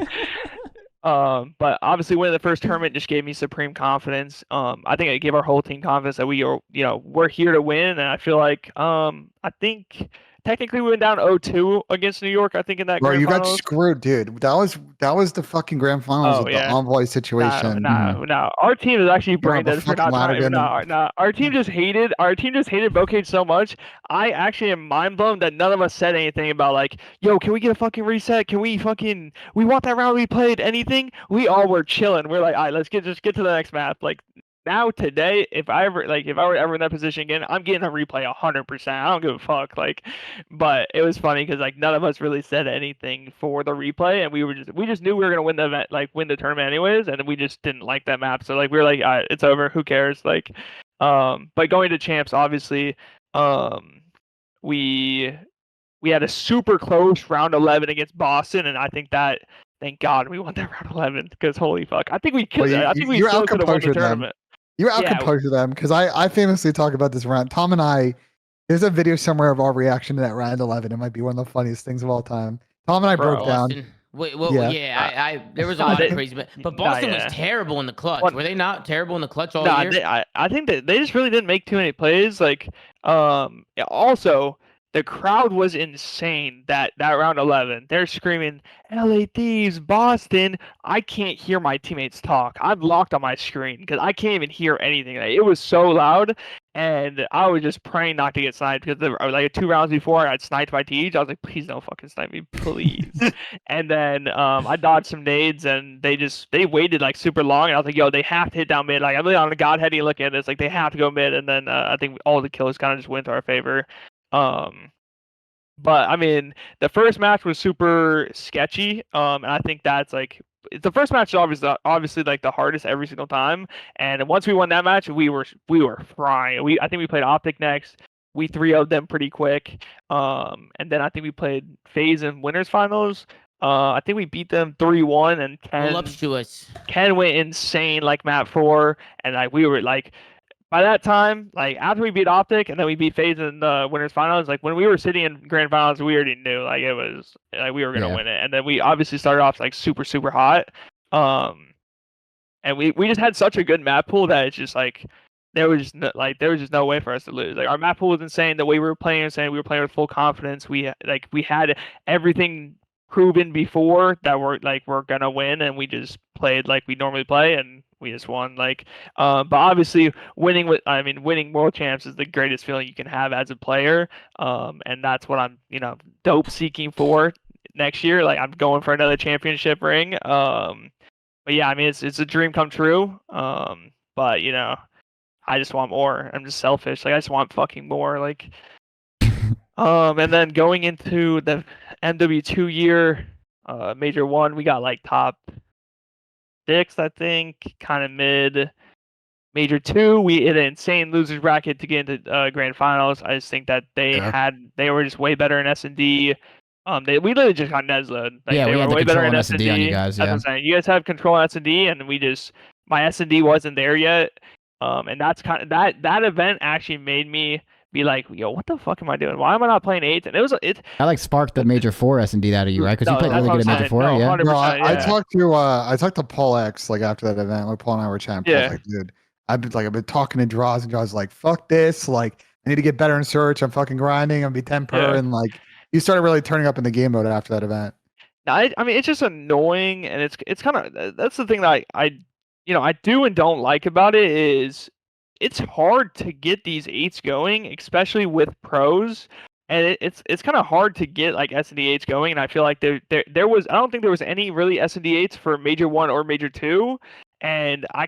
but obviously winning the first tournament just gave me supreme confidence. I think it gave our whole team confidence that we are, we're here to win. And I feel like, I think technically we went down 0-2 against New York, I think, in that grand finals. Got screwed, dude. That was the fucking grand finals with the Envoy situation. No. Our team is actually brain dead for not trying. No. Our team just hated Bocage so much. I actually am mind blown that none of us said anything about like, yo, can we get a fucking reset? Can we want that round we played? Anything? We all were chilling. We're like, all right, let's get to the next map. Like, now today, if I were ever in that position again, I'm getting a replay 100%. I don't give a fuck. Like, but it was funny because like none of us really said anything for the replay, and we just knew we were gonna win the event, like win the tournament anyways, and we just didn't like that map. So like we were like, all right, it's over. Who cares? Like, but going to champs, obviously, we had a super close round 11 against Boston, and I think that. Thank God we won that round 11 because holy fuck, I think we could. I think we still could have won the tournament. You outcomposed them because I famously talk about this round. Tom and I, there's a video somewhere of our reaction to that round 11. It might be one of the funniest things of all time. Tom and I broke down. Wait, well, there was a lot of crazy, but Boston was terrible in the clutch. Were they not terrible in the clutch all year? I think that they just really didn't make too many plays. Like, also. The crowd was insane that round 11. They're screaming, LA Thieves, Boston. I can't hear my teammates talk. I'm locked on my screen because I can't even hear anything. It was so loud. And I was just praying not to get sniped because like 2 rounds before I got sniped by TH. I was like, please don't fucking snipe me, please. And then I dodged some nades and they waited like super long. And I was like, yo, they have to hit down mid. Like I'm really on the god heady looking at this. Like they have to go mid. And then I think all the kills kind of just went to our favor. But I mean, the first match was super sketchy. And I think that's like the first match is obviously like the hardest every single time. And once we won that match, we were frying. I think we played Optic next. We 3-0'd them pretty quick. And then I think we played FaZe in winners finals. I think we beat them 3-1 and Ken went insane like map 4 and like we were like by that time, like after we beat Optic and then we beat FaZe in the winners finals, like when we were sitting in grand finals, we already knew like it was like we were gonna win it. And then we obviously started off like super hot. And we just had such a good map pool that it's just like there was just no way for us to lose. Like our map pool was insane. The way we were playing insane. We were playing with full confidence. We had everything proven before that we're gonna win, and we just played like we normally play, and we just won. Like, but obviously winning world champs is the greatest feeling you can have as a player. And that's what I'm dope seeking for next year. Like I'm going for another championship ring. But yeah, I mean it's a dream come true. But I just want more. I'm just selfish. Like I just want fucking more. Like, and then going into the MW2 year, Major 1, we got like top 6, I think, kind of mid. Major 2, we hit an insane losers bracket to get into grand finals. I just think that they were just way better in S&D. We literally just got Nezla. Like, yeah, they we had were the way better control in on S&D on you guys. Yeah, that's what I'm saying. You guys have control on S&D, and my S&D wasn't there yet. And that's kind of that event actually made me be like, yo, what the fuck am I doing? Why am I not playing 8? And I like sparked the Major 4 S&D out of you, right? Because you played really good at Major 4. No, yeah. 100%, Bro, yeah. I talked to Paul X like after that event. Like Paul and I were chatting. Paul's like, dude, I've been talking to Drazah, and Drazah's like, fuck this. Like, I need to get better in search. I'm fucking grinding. I'm be 10 per. And like, you started really turning up in the game mode after that event. I mean, it's just annoying, and it's kind of that's the thing that I do and don't like about it is it's hard to get these 8s going, especially with pros, and it's kind of hard to get like S&D 8s going. And I feel like I don't think there was any really S&D 8s for Major 1 or Major 2, and I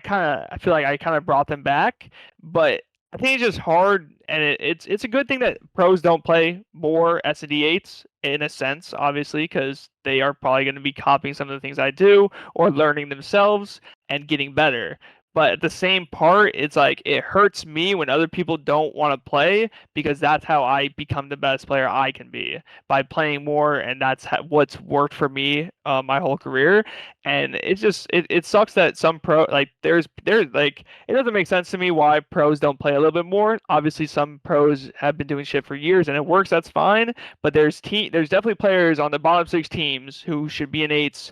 feel like I kind of brought them back, but I think it's just hard, and it's a good thing that pros don't play more S&D 8s in a sense, obviously, because they are probably going to be copying some of the things I do or learning themselves and getting better. But at the same part, it's like it hurts me when other people don't want to play, because that's how I become the best player I can be, by playing more, and that's what's worked for me my whole career. And it's just it sucks that some pro there's like it doesn't make sense to me why pros don't play a little bit more. Obviously, some pros have been doing shit for years and it works. That's fine. But there's definitely players on the bottom 6 teams who should be in 8s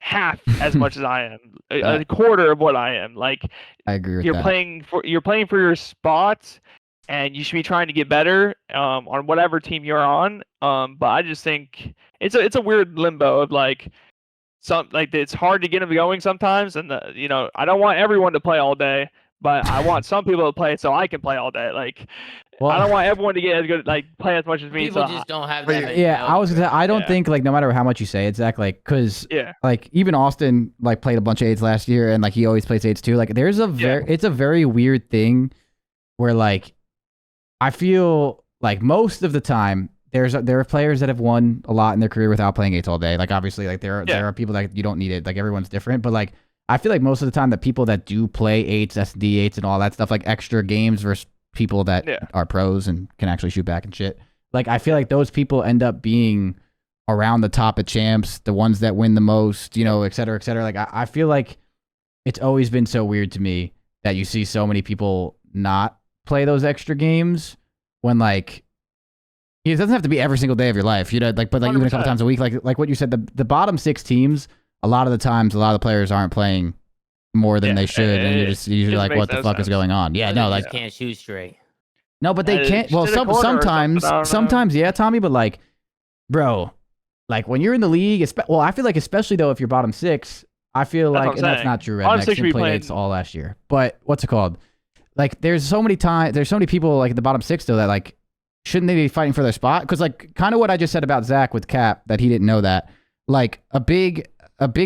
half as much as I am, a quarter of what I am. Like, I agree with you're that. you're playing for your spots, and you should be trying to get better on whatever team you're on. But I just think it's a weird limbo of like it's hard to get them going sometimes, and I don't want everyone to play all day, but I want some people to play so I can play all day. Like, I don't want everyone to get as good, like play as much as me. People just don't have that. Yeah, I was gonna say, I don't think like no matter how much you say it, Zach, like because like even Austin like played a bunch of 8s last year, and like he always plays 8s too. Like there's it's a very weird thing where like I feel like most of the time there are players that have won a lot in their career without playing 8s all day. Like obviously like there are people that you don't need it. Like everyone's different, but like I feel like most of the time the people that do play 8s, SD 8s, and all that stuff, like extra games versus people that are pros and can actually shoot back and shit. Like I feel like those people end up being around the top of champs, the ones that win the most, et cetera, et cetera. Like I feel like it's always been so weird to me that you see so many people not play those extra games when like it doesn't have to be every single day of your life, but like 100%. Even a couple times a week, like what you said, the bottom 6 teams, a lot of the times, a lot of the players aren't playing more than they should, and you're like, what the fuck is going on? Yeah, no, like can't shoot straight. No, but they can't. Well, sometimes, yeah, Tommy. But like, bro, like when you're in the league, I feel like especially though if you're bottom 6, I feel like, and that's not true. Rednecks played 8s all last year. But what's it called? like there's so many people like at the bottom 6 though that like shouldn't they be fighting for their spot? Because like kind of what I just said about Zack with Cap, that he didn't know that. Like a big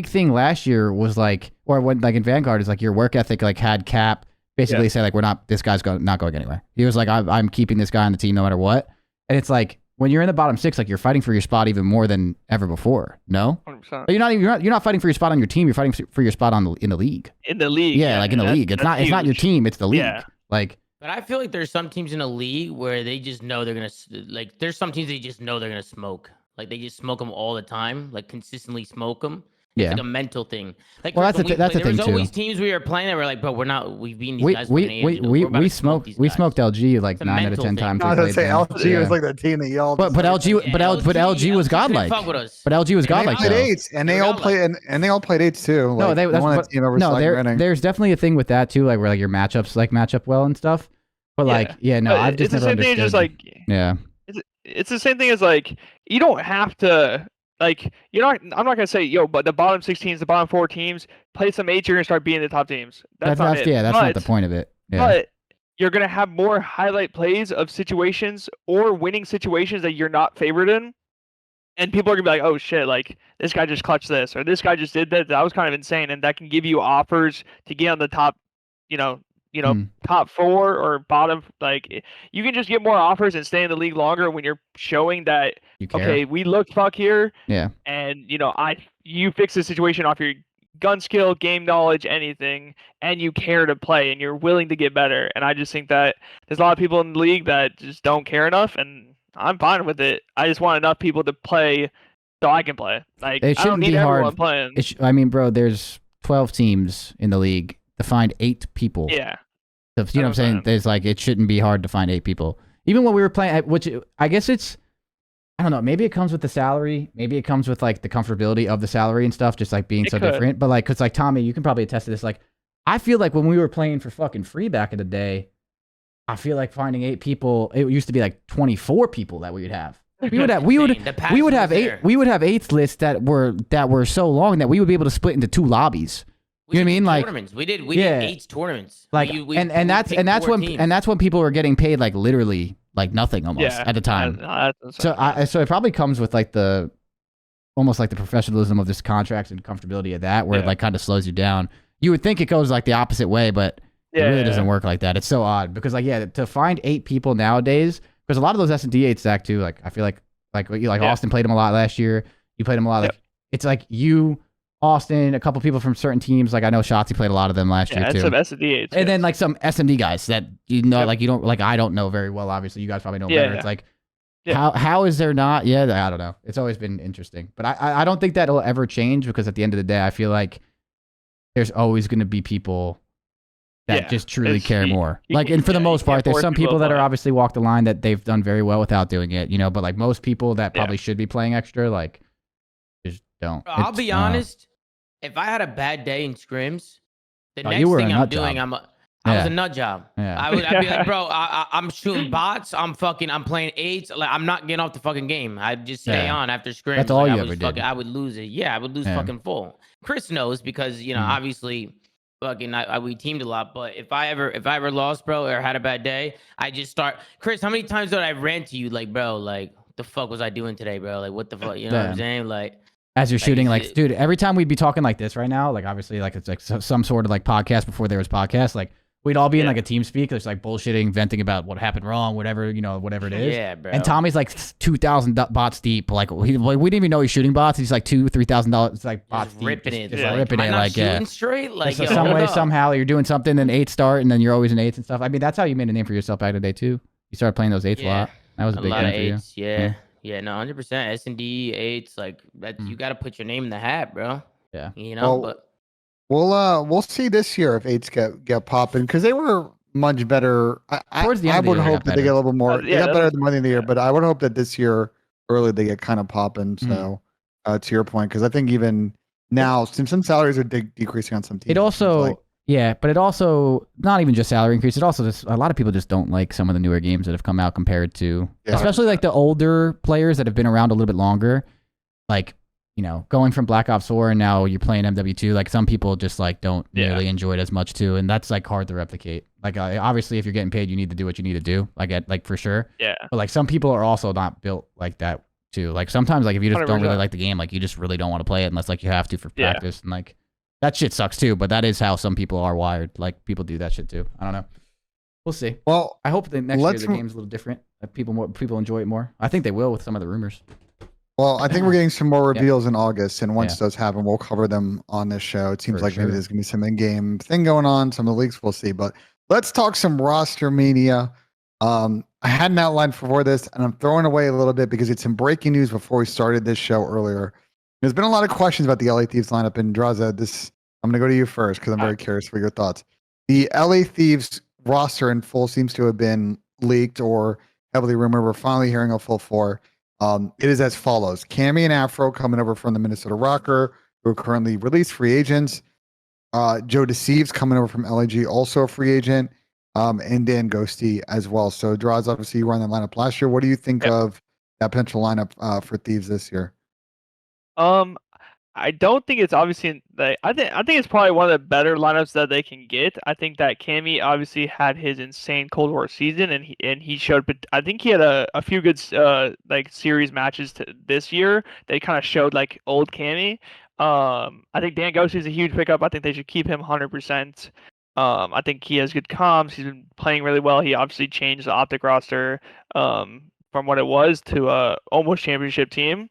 thing last year was like, or when like in Vanguard is like your work ethic like had Cap basically say like this guy's not going anywhere. He was like I'm keeping this guy on the team no matter what. And it's like when you're in the bottom 6, like you're fighting for your spot even more than ever before. No, 100%. You're not fighting for your spot on your team. You're fighting for your spot in the league. In the league, yeah, like in the league. It's not your team. It's the league. Yeah. Like. But I feel like there's some teams in the league where they just know they're gonna like. There's some teams they just know they're gonna smoke. Like they just smoke them all the time. Like consistently smoke them. It's like a mental thing. Like well, that's the thing too. There was always teams we were playing that were like, bro, we've beaten these guys. We smoked LG like 9 out of 10 times. I was gonna say LG was like the team that y'all. But LG was godlike. But LG was godlike. They played 8s, and they all played and they all played 8s too. No, there's definitely a thing with that too, like where like your matchups like match up well and stuff. But like, I've just never understood. It's the same thing. Just like it's the same thing as like you don't have to. Like I'm not gonna say but the bottom 6 teams, the bottom 4 teams, play some 8s, you're gonna start beating the top teams. That's not the point of it. Yeah. But you're gonna have more highlight plays of situations or winning situations that you're not favored in, and people are gonna be like, oh shit, like this guy just clutched this, or this guy just did that. That was kind of insane, and that can give you offers to get on the top, top 4 or bottom. Like you can just get more offers and stay in the league longer when you're showing that. Okay, we looked fuck here. Yeah. And you fix the situation off your gun skill, game knowledge, anything, and you care to play and you're willing to get better. And I just think that there's a lot of people in the league that just don't care enough, and I'm fine with it. I just want enough people to play so I can play. Like it shouldn't I don't need be everyone hard. playing. I mean, bro, there's 12 teams in the league to find 8 people. Yeah. So, you know what I'm saying? There's like it shouldn't be hard to find 8 people. Even when we were playing, which I guess it's. I don't know. Maybe it comes with the salary. Maybe it comes with like the comfortability of the salary and stuff, just like being different. But like, cause like Tommy, you can probably attest to this. Like, I feel like when we were playing for fucking free back in the day, I feel like finding 8 people. It used to be like 24 people that we would have. We would have 8th lists that were so long that we would be able to split into 2 lobbies. You know what I mean? Like tournaments. We did 8 tournaments. Like and that's when people were getting paid like literally like nothing almost at the time. So it probably comes with like almost like the professionalism of this contract and comfortability of that, where it like kind of slows you down. You would think it goes like the opposite way, but it really doesn't work like that. It's so odd because like to find 8 people nowadays, because a lot of those S&D 8s, Zack, too. Like I feel like Austin played them a lot last year. You played them a lot. Like it's like you. Austin, a couple people from certain teams, like I know Shotzi played a lot of them last year too. Some SMD8s, and then like some SMD guys that like you don't like. I don't know very well. Obviously, you guys probably know better. It's like how is there not? Yeah, I don't know. It's always been interesting, but I don't think that'll ever change because at the end of the day, I feel like there's always going to be people that just truly care more. Like, and for the most part, there's some people that are obviously walked the line that they've done very well without doing it, but like most people that probably should be playing extra, like just don't. Bro, I'll be honest. If I had a bad day in scrims, the next thing I'm doing, I was a nut job. Yeah. I'd be like, bro, I'm shooting bots. I'm playing 8s. Like, I'm not getting off the fucking game. I'd just stay on after scrims. That's all you ever did. I would lose it. Yeah, I would lose fucking full. Chris knows because obviously, fucking we teamed a lot. But if I ever lost, bro, or had a bad day, I just start. Chris, how many times did I rant to you, like, bro, like, the fuck was I doing today, bro? Like, what the fuck? You know what I'm saying? Like. As you're shooting, like, dude, every time we'd be talking like this right now, like, obviously, like, it's like some sort of like podcast before there was podcast, like, we'd all be in like a team speak, there's like bullshitting, venting about what happened wrong, whatever, whatever it is. Yeah, bro. And Tommy's like 2,000 bots deep, like, we didn't even know he's shooting bots. He's like $2,000-$3,000, it's like bots deep. Ripping it, ripping it, like, shooting straight, like, so some way, somehow, you're doing something, then 8 start, and then you're always in 8s and stuff. I mean, that's how you made a name for yourself back in the day too. You started playing those 8s a lot. That was a big thing for you. Yeah. Yeah, no, 100%. S&D 8s, like that. You got to put your name in the hat, bro. Yeah, but we'll see this year if 8s get popping because they were much better. Towards the end I would hope that they get a little bit more. They got better at the beginning of the year, but I would hope that this year early they get kind of popping. So to your point, because I think even now, since some salaries are decreasing on some teams, it also. Yeah, but it also, not even just salary increase, it also just, a lot of people just don't like some of the newer games that have come out compared to, especially like the older players that have been around a little bit longer. Like, going from Black Ops 4 and now you're playing MW2, like some people just like don't really enjoy it as much too, and that's like hard to replicate. Like obviously if you're getting paid, you need to do what you need to do, like for sure. Yeah. But like some people are also not built like that too. Like sometimes like if you just 100%. don't really like the game, like you just really don't want to play it unless like you have to for practice, and like that shit sucks too. But that is how some people are wired. Like people do that shit too. I don't know. We'll see. Well, I hope that next year the game's a little different. That people enjoy it more. I think they will with some of the rumors. Well, I think we're getting some more reveals in August, and once those happen, we'll cover them on this show. It seems like maybe there's gonna be some in-game thing going on, some of the leaks, we'll see. But let's talk some Rostermania. I had an outline for this, and I'm throwing away a little bit because it's some breaking news before we started this show earlier. There's been a lot of questions about the LA Thieves lineup, and Drazah, I'm gonna go to you first because I'm very curious for your thoughts. The LA Thieves roster in full seems to have been leaked or heavily rumored. We're finally hearing a full four. It is as follows: Cammy and Afro coming over from the Minnesota Rocker, who are currently released free agents. Joe Deceives coming over from LAG, also a free agent. And Dan Ghosty as well. So Drazah, obviously you were on the lineup last year. What do you think of that potential lineup for Thieves this year? I don't think it's obviously I think it's probably one of the better lineups that they can get. I think that Cammy obviously had his insane Cold War season, and he showed. But I think he had a few good like series matches this year. They kind of showed like old Cammy. I think Dan Ghosty is a huge pickup. I think they should keep him 100%. I think he has good comms. He's been playing really well. He obviously changed the Optic roster from what it was to almost championship team.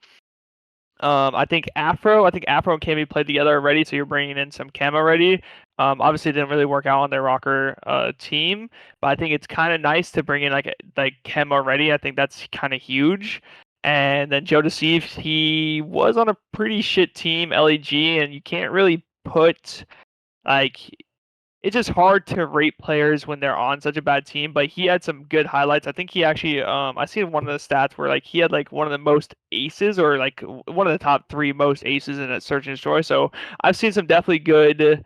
I think Afro and Cammy played together already, so you're bringing in some chem already. Obviously, it didn't really work out on their rocker team, but I think it's kind of nice to bring in like chem already. I think that's kind of huge. And then Joe Deceives, he was on a pretty shit team, LEG, and you can't really put like. It's just hard to rate players when they're on such a bad team, but he had some good highlights. I think he actually, I seen one of the stats where like he had like one of the most aces, or like one of the top 3 most aces in a search and destroy. So I've seen some definitely good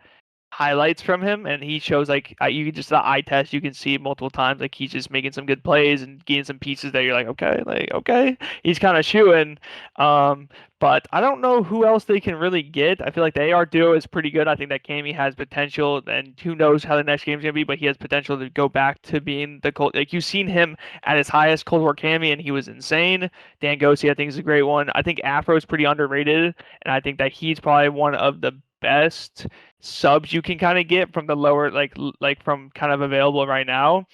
highlights from him, and he shows like you can just the eye test, you can see multiple times like he's just making some good plays and getting some pieces that you're like okay, he's kind of shooing. But I don't know who else they can really get. I feel like the AR duo is pretty good. I think that Cammy has potential, and who knows how the next game's gonna be, but he has potential to go back to being the Cold. Like you've seen him at his highest Cold War Cammy, and he was insane. Dan Ghosty I think is a great one. I think Afro is pretty underrated, and I think that he's probably one of the best subs you can kind of get from the lower like from kind of available right now.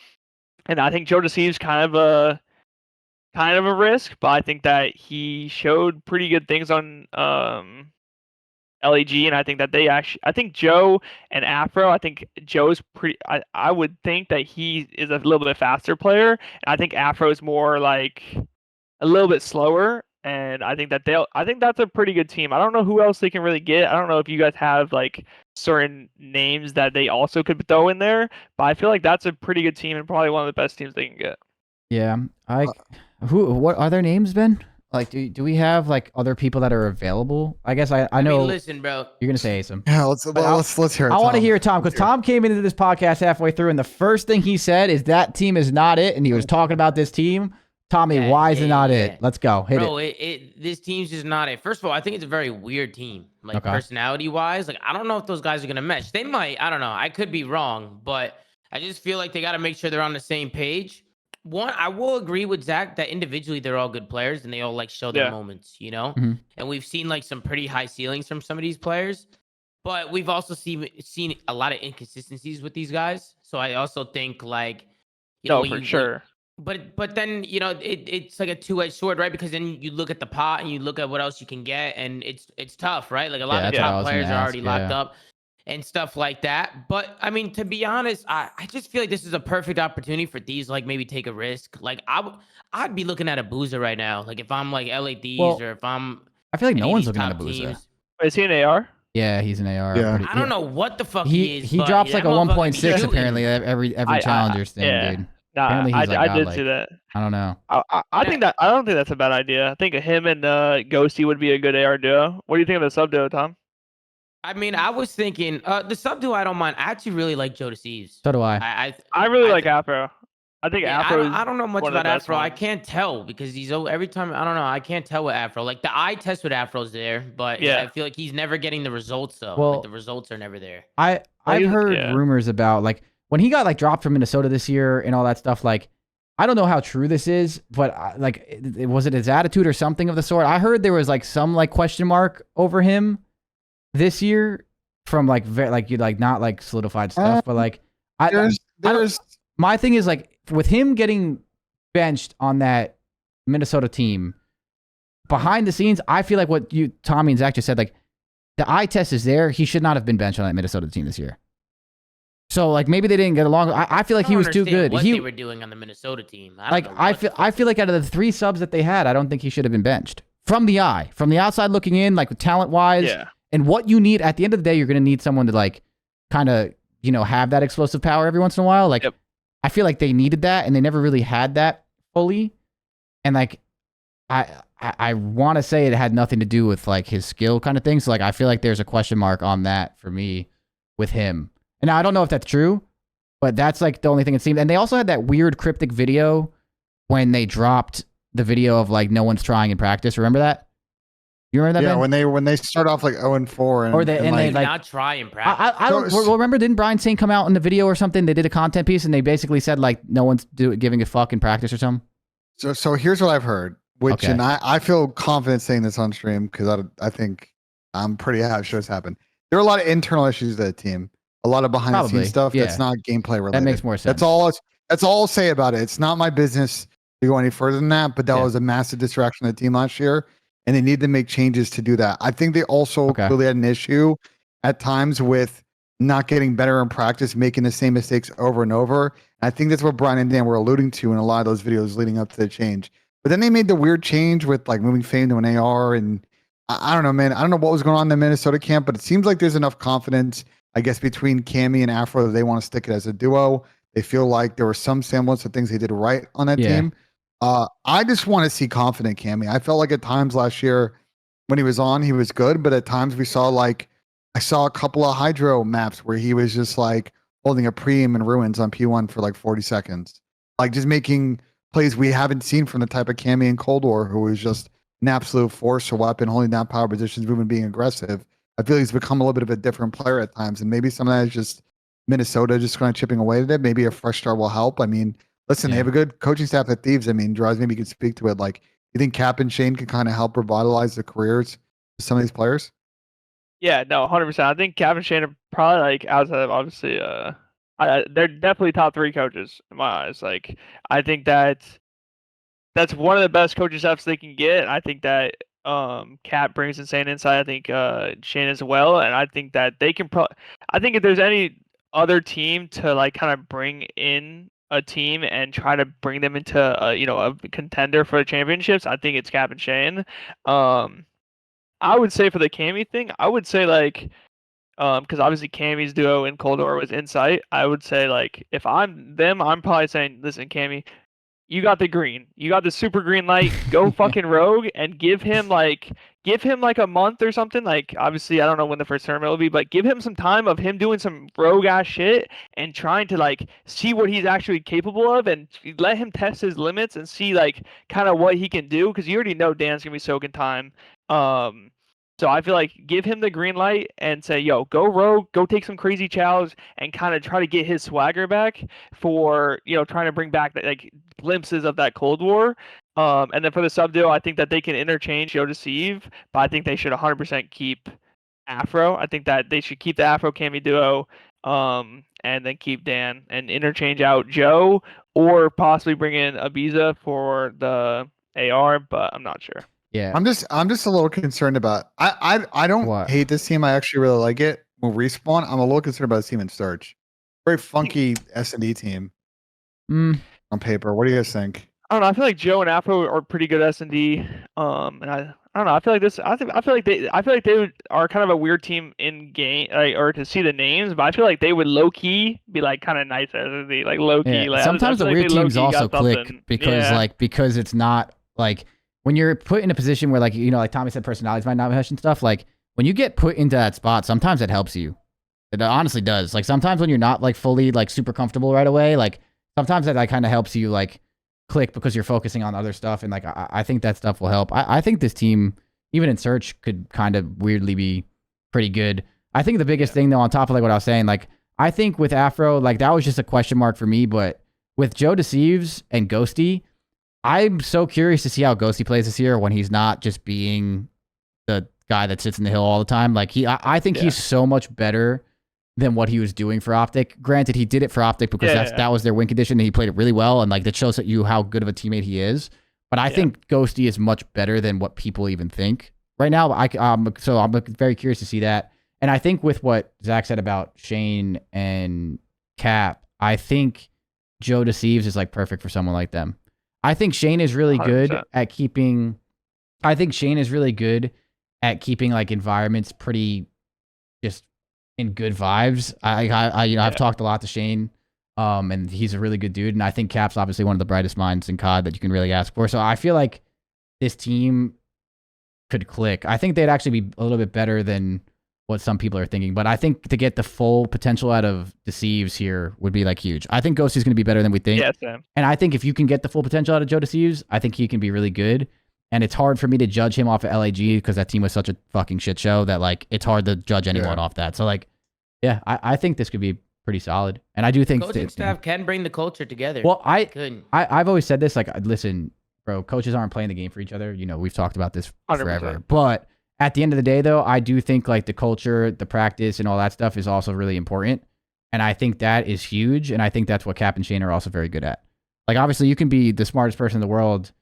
And I think Joe Deceives kind of a risk, but I think that he showed pretty good things on LEG, and I think that I think Joe and Afro, I think Joe's pretty I would think that he is a little bit faster player, and I think Afro is more like a little bit slower. And I think that that's a pretty good team. I don't know who else they can really get. I don't know if you guys have like certain names that they also could throw in there, but I feel like that's a pretty good team and probably one of the best teams they can get. Yeah. What are their names, Ben? Like, do we have like other people that are available? I guess I know. mean, listen, bro. You're gonna say some. Yeah, let's hear it. I want to hear Tom, because Tom came into this podcast halfway through, and the first thing he said is that team is not it, and he was talking about this team. Tommy, why is it not it? Let's go. Hit it. This team's just not it. First of all, I think it's a very weird team. Like personality-wise, like I don't know if those guys are gonna mesh. They might. I don't know. I could be wrong, but I just feel like they got to make sure they're on the same page. One, I will agree with Zack that individually they're all good players and they all like show their moments, you know. Mm-hmm. And we've seen like some pretty high ceilings from some of these players, but we've also seen a lot of inconsistencies with these guys. So I also think like, you know, for sure. But then, you know, it's like a two-edged sword, right? Because then you look at the pot and you look at what else you can get, and it's tough, right? Like a lot of the top players are already locked up and stuff like that. But I mean, to be honest, I just feel like this is a perfect opportunity for Thieves, like maybe take a risk. Like I'd be looking at a Boozer right now. Like if I'm like LA Thieves, or if I'm, I feel like no one's looking at a Boozer. Is he an AR? Yeah, he's an AR. Yeah. I don't know what the fuck he is. He drops like a 1.6 apparently every Challengers thing, dude. Nah, I did see that. I don't know. I don't think that's a bad idea. I think him and Ghosty would be a good AR duo. What do you think of the sub duo, Tom? I mean, I was thinking the sub duo I don't mind. I actually really like Joe Deceives. So do I. I really like Afro. I think Yeah, Afro. I don't know much one of the about best Afro. I ones. can't tell because he's every time. I don't know. I can't tell with Afro. Like the eye test with Afro's there, but Yeah. I feel like he's never getting the results though. Well, like the results are never there. I've heard rumors about like when he got like dropped from Minnesota this year and all that stuff. Like, I don't know how true this is, but like, was it his attitude or something of the sort? I heard there was like some like question mark over him this year from like not like solidified stuff, but like my thing is like with him getting benched on that Minnesota team behind the scenes, I feel like what Tommy and Zach just said, like the eye test is there. He should not have been benched on that Minnesota team this year. So like maybe they didn't get along. I feel like he was too good. What they were doing on the Minnesota team. I feel like out of the 3 subs that they had, I don't think he should have been benched. From the outside looking in, like talent wise, and what you need at the end of the day, you're gonna need someone to like kind of have that explosive power every once in a while. Like I feel like they needed that, and they never really had that fully. And like I want to say it had nothing to do with like his skill kind of thing. So like I feel like there's a question mark on that for me with him. And now I don't know if that's true, but that's like the only thing it seemed. And they also had that weird cryptic video when they dropped the video of like no one's trying in practice. Remember that? You remember that? Yeah, Ben? when they start off like 0-4 or they like not try in practice. I don't remember. Didn't Brian Saint come out in the video or something? They did a content piece and they basically said like no one's giving a fuck in practice or something. So here's what I've heard, which and I feel confident saying this on stream because I think I'm pretty sure it's happened. There are a lot of internal issues to the team. A lot of behind the scenes stuff that's not gameplay related. That makes more sense. That's all I'll say about it. It's not my business to go any further than that, but that was a massive distraction of the team last year, and they need to make changes to do that. I think they also clearly had an issue at times with not getting better in practice, making the same mistakes over and over. And I think that's what Brian and Dan were alluding to in a lot of those videos leading up to the change. But then they made the weird change with like moving Fame to an AR, and I don't know, man. I don't know what was going on in the Minnesota camp, but it seems like there's enough confidence, I guess, between Cammy and Afro that they want to stick it as a duo. They feel like there was some semblance of things they did right on that team. I just want to see confident Cammy. I felt like at times last year when he was on, he was good, but at times we saw like I saw a couple of Hydro maps where he was just like holding a preem and ruins on P1 for like 40 seconds, like just making plays we haven't seen from the type of Cammy and Cold War, who was just an absolute force, a weapon, holding down power positions, moving, being aggressive. I feel he's become a little bit of a different player at times, and maybe some of that is just Minnesota just kind of chipping away at it. Maybe a fresh start will help. I mean, listen, they have a good coaching staff at Thieves. I mean, Drazah, maybe you could speak to it. Like, you think Cap and Shane can kind of help revitalize the careers of some of these players? Yeah, no, 100%. I think Cap and Shane are probably like outside of obviously, they're definitely top 3 coaches in my eyes. Like, I think that's one of the best coaching staffs they can get. I think that Cap brings insane insight. I think Shane as well, and I think that they can. I think if there's any other team to like kind of bring in a team and try to bring them into a contender for the championships, I think it's Cap and Shane. I would say for the Cammy thing, I would say like because obviously Cammy's duo in Cold War was Insight. I would say like if I'm them, I'm probably saying, listen, Cammy, you got the green. You got the super green light. Go fucking rogue and give him like a month or something. Like, obviously, I don't know when the first tournament will be, but give him some time of him doing some rogue ass shit and trying to like see what he's actually capable of and let him test his limits and see like kind of what he can do. Because you already know Dan's gonna be soaking time. So I feel like give him the green light and say, yo, go rogue, go take some crazy chows and kind of try to get his swagger back for, trying to bring back that like glimpses of that Cold War. And then for the sub duo, I think that they can interchange Yo Deceive, but I think they should 100% keep Afro. I think that they should keep the Afro Cammy duo, and then keep Dan and interchange out Joe or possibly bring in Ibiza for the AR, but I'm not sure. Yeah, I'm just a little concerned about. I don't hate this team. I actually really like it. When Respawn, I'm a little concerned about this team in Search. Very funky S&D team on paper. What do you guys think? I don't know. I feel like Joe and Afro are pretty good S&D. And I don't know. I feel like this. I feel like they are kind of a weird team in game, or to see the names. But I feel like they would low key be like kind of nice S&D, like low key. Yeah. Like, sometimes the weird teams also click because it's not like. When you're put in a position where, like, like Tommy said, personalities might not mesh and stuff, like, when you get put into that spot, sometimes it helps you. It honestly does. Like, sometimes when you're not, like, fully, like, super comfortable right away, like, sometimes that like kind of helps you like click because you're focusing on other stuff, and like I think that stuff will help. I think this team, even in search, could kind of weirdly be pretty good. I think the biggest thing though, on top of like what I was saying, like I think with Afro, like that was just a question mark for me, but with Joe Deceives and Ghosty, I'm so curious to see how Ghosty plays this year when he's not just being the guy that sits in the hill all the time. Like I think he's so much better than what he was doing for Optic. Granted, he did it for Optic because that was their win condition, and he played it really well, and like that shows you how good of a teammate he is. But I think Ghosty is much better than what people even think right now. So I'm very curious to see that. And I think with what Zack said about Shane and Cap, I think Joe Deceives is like perfect for someone like them. I think Shane is really good 100%. at keeping. I think Shane is really good at keeping like environments pretty just in good vibes. I've talked a lot to Shane, and he's a really good dude. And I think Cap's obviously one of the brightest minds in COD that you can really ask for. So I feel like this team could click. I think they'd actually be a little bit better than what some people are thinking. But I think to get the full potential out of Deceives here would be like huge. I think Ghosty's going to be better than we think. Yeah, Sam. And I think if you can get the full potential out of Joe Deceives, I think he can be really good. And it's hard for me to judge him off of LAG because that team was such a fucking shit show that like it's hard to judge anyone off that. So like, yeah, I think this could be pretty solid. And I do think coaching staff can bring the culture together. Well, I've always said this, like, listen, bro, coaches aren't playing the game for each other. You know, we've talked about this 100%. forever. But at the end of the day, though, I do think like the culture, the practice, and all that stuff is also really important. And I think that is huge. And I think that's what Cap and Shane are also very good at. Like, obviously, you can be the smartest person in the world,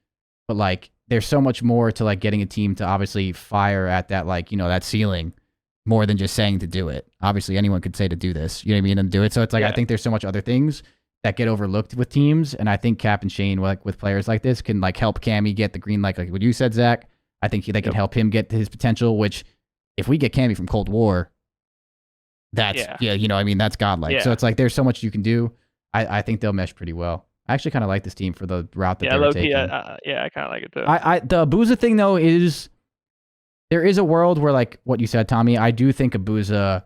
but like, there's so much more to like getting a team to obviously fire at that, like, you know, that ceiling more than just saying to do it. Obviously, anyone could say to do this, you know what I mean, and do it. So it's like, I think there's so much other things that get overlooked with teams. And I think Cap and Shane, like with players like this, can like help Cammy get the green light, like what you said, Zach. I think they can help him get to his potential, which if we get Cammy from Cold War, that's, you know, I mean, that's godlike. Yeah. So it's like, there's so much you can do. I think they'll mesh pretty well. I actually kind of like this team for the route that they're taking. I kind of like it too. The Abuza thing though is there is a world where, like what you said, Tommy, I do think Abuza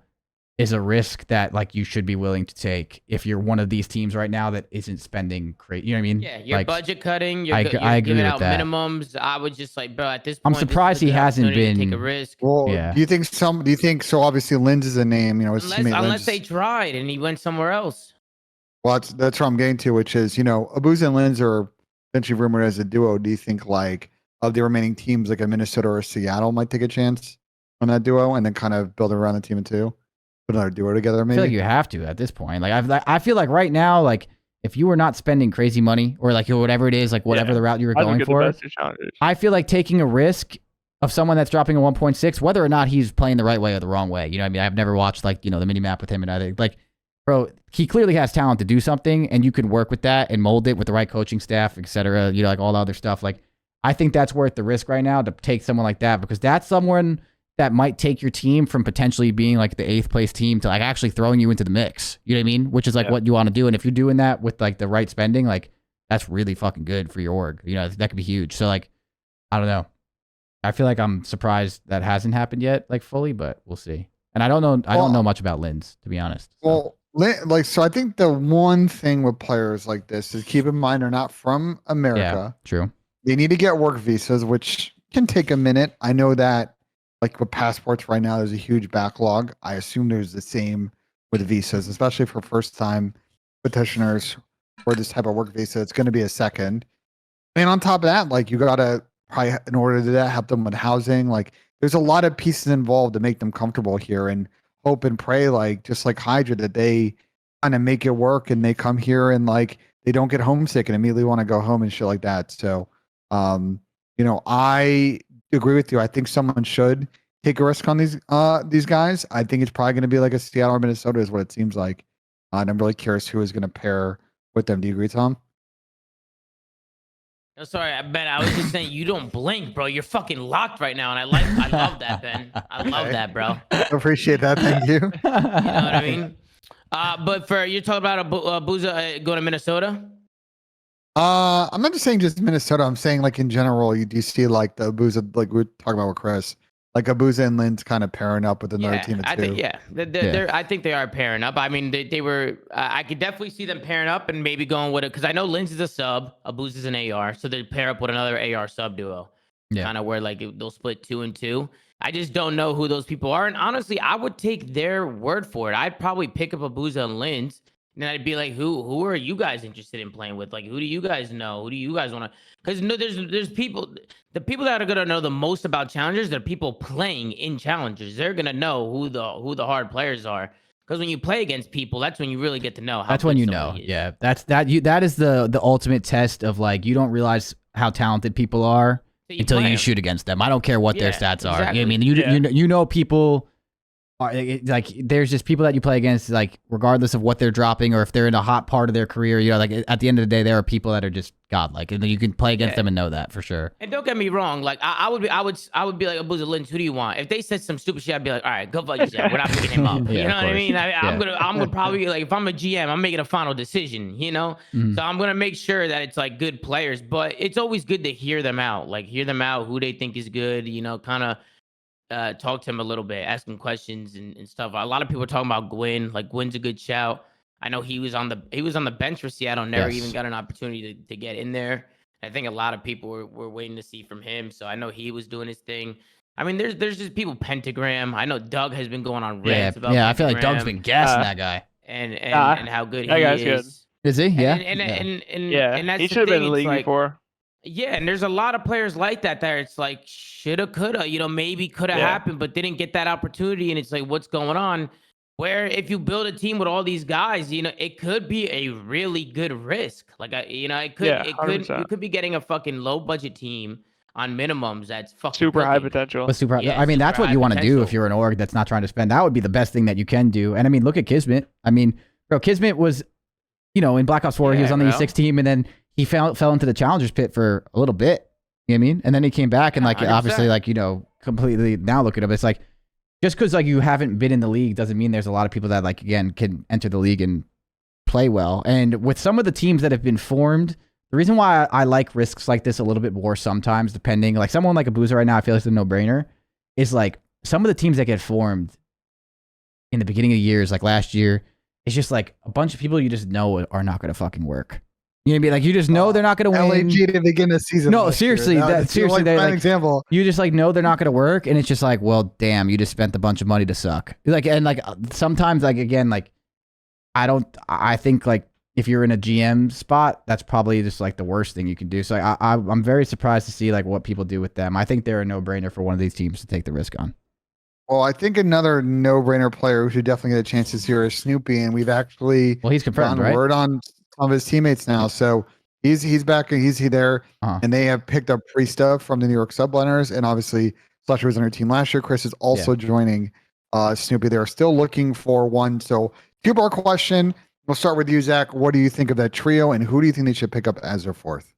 is a risk that like you should be willing to take if you're one of these teams right now that isn't spending crazy. You know what I mean? Yeah, you're like, budget cutting. You're, I agree giving with out that. minimums. I would just like, bro, at this point, I'm surprised he hasn't been. Take a risk. Well, do you think so? Obviously, Linz is a name. You know, unless they tried and he went somewhere else. Well, that's where I'm getting to, which is, you know, Abuza and Linz are essentially rumored as a duo. Do you think like of the remaining teams, like a Minnesota or Seattle might take a chance on that duo and then kind of build around the team of two? Put another duo together, maybe? I feel like you have to at this point. Like I feel like right now, like if you were not spending crazy money or like whatever it is, like whatever the route you were going for, I feel like taking a risk of someone that's dropping a 1.6, whether or not he's playing the right way or the wrong way. You know what I mean? I've never watched like, you know, the mini map with him and other like, bro, he clearly has talent to do something, and you can work with that and mold it with the right coaching staff, etc. You know, like all the other stuff. Like, I think that's worth the risk right now to take someone like that, because that's someone that might take your team from potentially being like the 8th place team to like actually throwing you into the mix. You know what I mean? Which is like what you want to do. And if you're doing that with like the right spending, like that's really fucking good for your org. You know, that could be huge. So like, I don't know. I feel like I'm surprised that hasn't happened yet, like fully, but we'll see. And I don't know. I don't know much about Linz, to be honest. So. Well, like, so I think the one thing with players like this is keep in mind they're not from America. Yeah, true. They need to get work visas, which can take a minute. I know that, like with passports right now, there's a huge backlog. I assume there's the same with visas, especially for first-time petitioners for this type of work visa. It's going to be a second. And on top of that, like you gotta probably, in order to do that, help them with housing. Like there's a lot of pieces involved to make them comfortable here, and hope and pray, like just like Hydra, that they kind of make it work and they come here and like they don't get homesick and immediately want to go home and shit like that. So, you know, I agree with you. I think someone should take a risk on these guys. I think it's probably going to be like a Seattle or Minnesota is what it seems like. And I'm really curious who is going to pair with them. Do you agree, Tom? Oh, sorry, Ben. I was just saying you don't blink, bro. You're fucking locked right now, and I love that, Ben. I love that, bro. I appreciate that. Thank you. You know what I mean? But you're talking about Abuza going to Minnesota? I'm not just saying just Minnesota. I'm saying like in general, you do see like the Abuza, like we were talking about with Chris, like Abuza and Lin's kind of pairing up with another team of two. I think I think they are pairing up. I mean, they were. I could definitely see them pairing up and maybe going with it because I know Lin's is a sub, Abuza is an AR, so they pair up with another AR sub duo. Yeah, kind of where like they'll split 2 and 2. I just don't know who those people are, and honestly, I would take their word for it. I'd probably pick up Abuza and Lin's. And then I'd be like, who are you guys interested in playing with? Like, who do you guys know? Who do you guys want to? Because no, there's people, the people that are gonna know the most about challengers, they're people playing in challengers. They're gonna know who the hard players are. Because when you play against people, that's when you really get to know. How that's when you know. Is. Yeah, that is the ultimate test of like you don't realize how talented people are until you shoot against them. I don't care what their stats are. Exactly. I mean, you know people. Like there's just people that you play against, like regardless of what they're dropping or if they're in a hot part of their career, you know, like at the end of the day, there are people that are just godlike, and you can play against them and know that for sure. And don't get me wrong, like I would be like, Abuza Lynch, who do you want? If they said some stupid shit, I'd be like, all right, go fuck yourself. We're not picking him up. You know what I mean? I'm gonna probably like, if I'm a GM, I'm making a final decision. You know, so I'm gonna make sure that it's like good players, but it's always good to hear them out, who they think is good. You know, kind of. Talk to him a little bit, ask him questions and stuff. A lot of people are talking about Gwyn. Like Gwyn's a good shout. I know he was on the bench for Seattle, never even got an opportunity to get in there. I think a lot of people were waiting to see from him. So I know he was doing his thing. I mean, there's just people. Pentagram. I know Doug has been going on rants about. Yeah, Pentagram. I feel like Doug's been gassing that guy. And how good he is. Good. Is he? Yeah. And that's he should have been in the league before. Yeah, and there's a lot of players like that it's like shoulda, coulda, you know, maybe coulda happened, but didn't get that opportunity, and it's like, what's going on? Where if you build a team with all these guys, you know, it could be a really good risk. Like, you know, you could be getting a fucking low budget team on minimums that's fucking super high potential. But I mean, that's what you want to do if you're an org that's not trying to spend. That would be the best thing that you can do. And I mean, look at Kismet. I mean, bro, Kismet was, you know, in Black Ops 4, he was on the E6 team, and then he fell into the challengers pit for a little bit. You know what I mean? And then he came back and like 100%. Obviously like, you know, completely now look at him. It's like just because like you haven't been in the league doesn't mean there's a lot of people that like again can enter the league and play well. And with some of the teams that have been formed, the reason why I like risks like this a little bit more sometimes, depending like someone like Abuza right now, I feel like it's a no-brainer, is like some of the teams that get formed in the beginning of the years, like last year, it's just like a bunch of people you just know are not going to fucking work. You know, be like you just know they're not going to win. LAG to begin the season. No, seriously, seriously, they like example. You just like know they're not going to work, and it's just like, well, damn, you just spent a bunch of money to suck. Like, and like sometimes, like again, like I think like if you're in a GM spot, that's probably just like the worst thing you can do. So I'm very surprised to see like what people do with them. I think they're a no-brainer for one of these teams to take the risk on. Well, I think another no-brainer player who should definitely get a chance this year is Snoopy, and we've actually he's confirmed, right? Word on of his teammates now, so he's back and he's there, and they have picked up Priesta from the New York Subliners, and obviously Slusher was on her team last year. Chris is also joining Snoopy. They're still looking for one. So two-part question. We'll start with you, Zach. What do you think of that trio, and who do you think they should pick up as their fourth?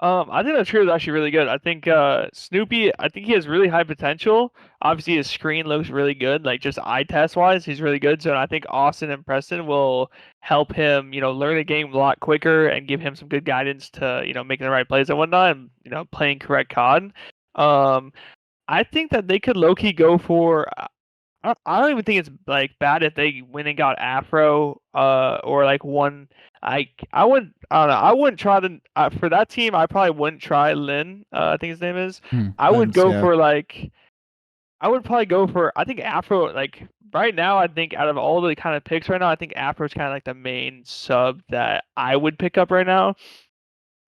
I think that trio is actually really good. I think Snoopy, I think he has really high potential. Obviously, his screen looks really good. Like just eye test wise, he's really good. So I think Austin and Preston will help him, you know, learn the game a lot quicker and give him some good guidance to, you know, making the right plays and whatnot, and you know, playing correct COD. I think that they could low key go for. I don't even think it's like bad if they went and got Afro, or like one. I don't know. I wouldn't try for that team. I probably wouldn't try Lin. I think his name is. I would go for like. I would probably go for. I think Afro. Like right now, I think out of all the kind of picks right now, I think Afro is kind of like the main sub that I would pick up right now.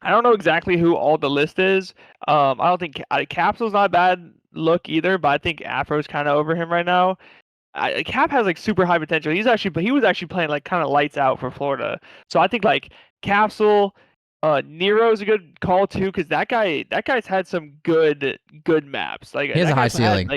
I don't know exactly who all the list is. I don't think Capsule's not a bad look either, but I think Afro's kind of over him right now. Cap has like super high potential. He was actually playing like kind of lights out for Florida. So I think like Capsule, Nero's a good call too, because that guy's had some good maps. Like he has a high ceiling.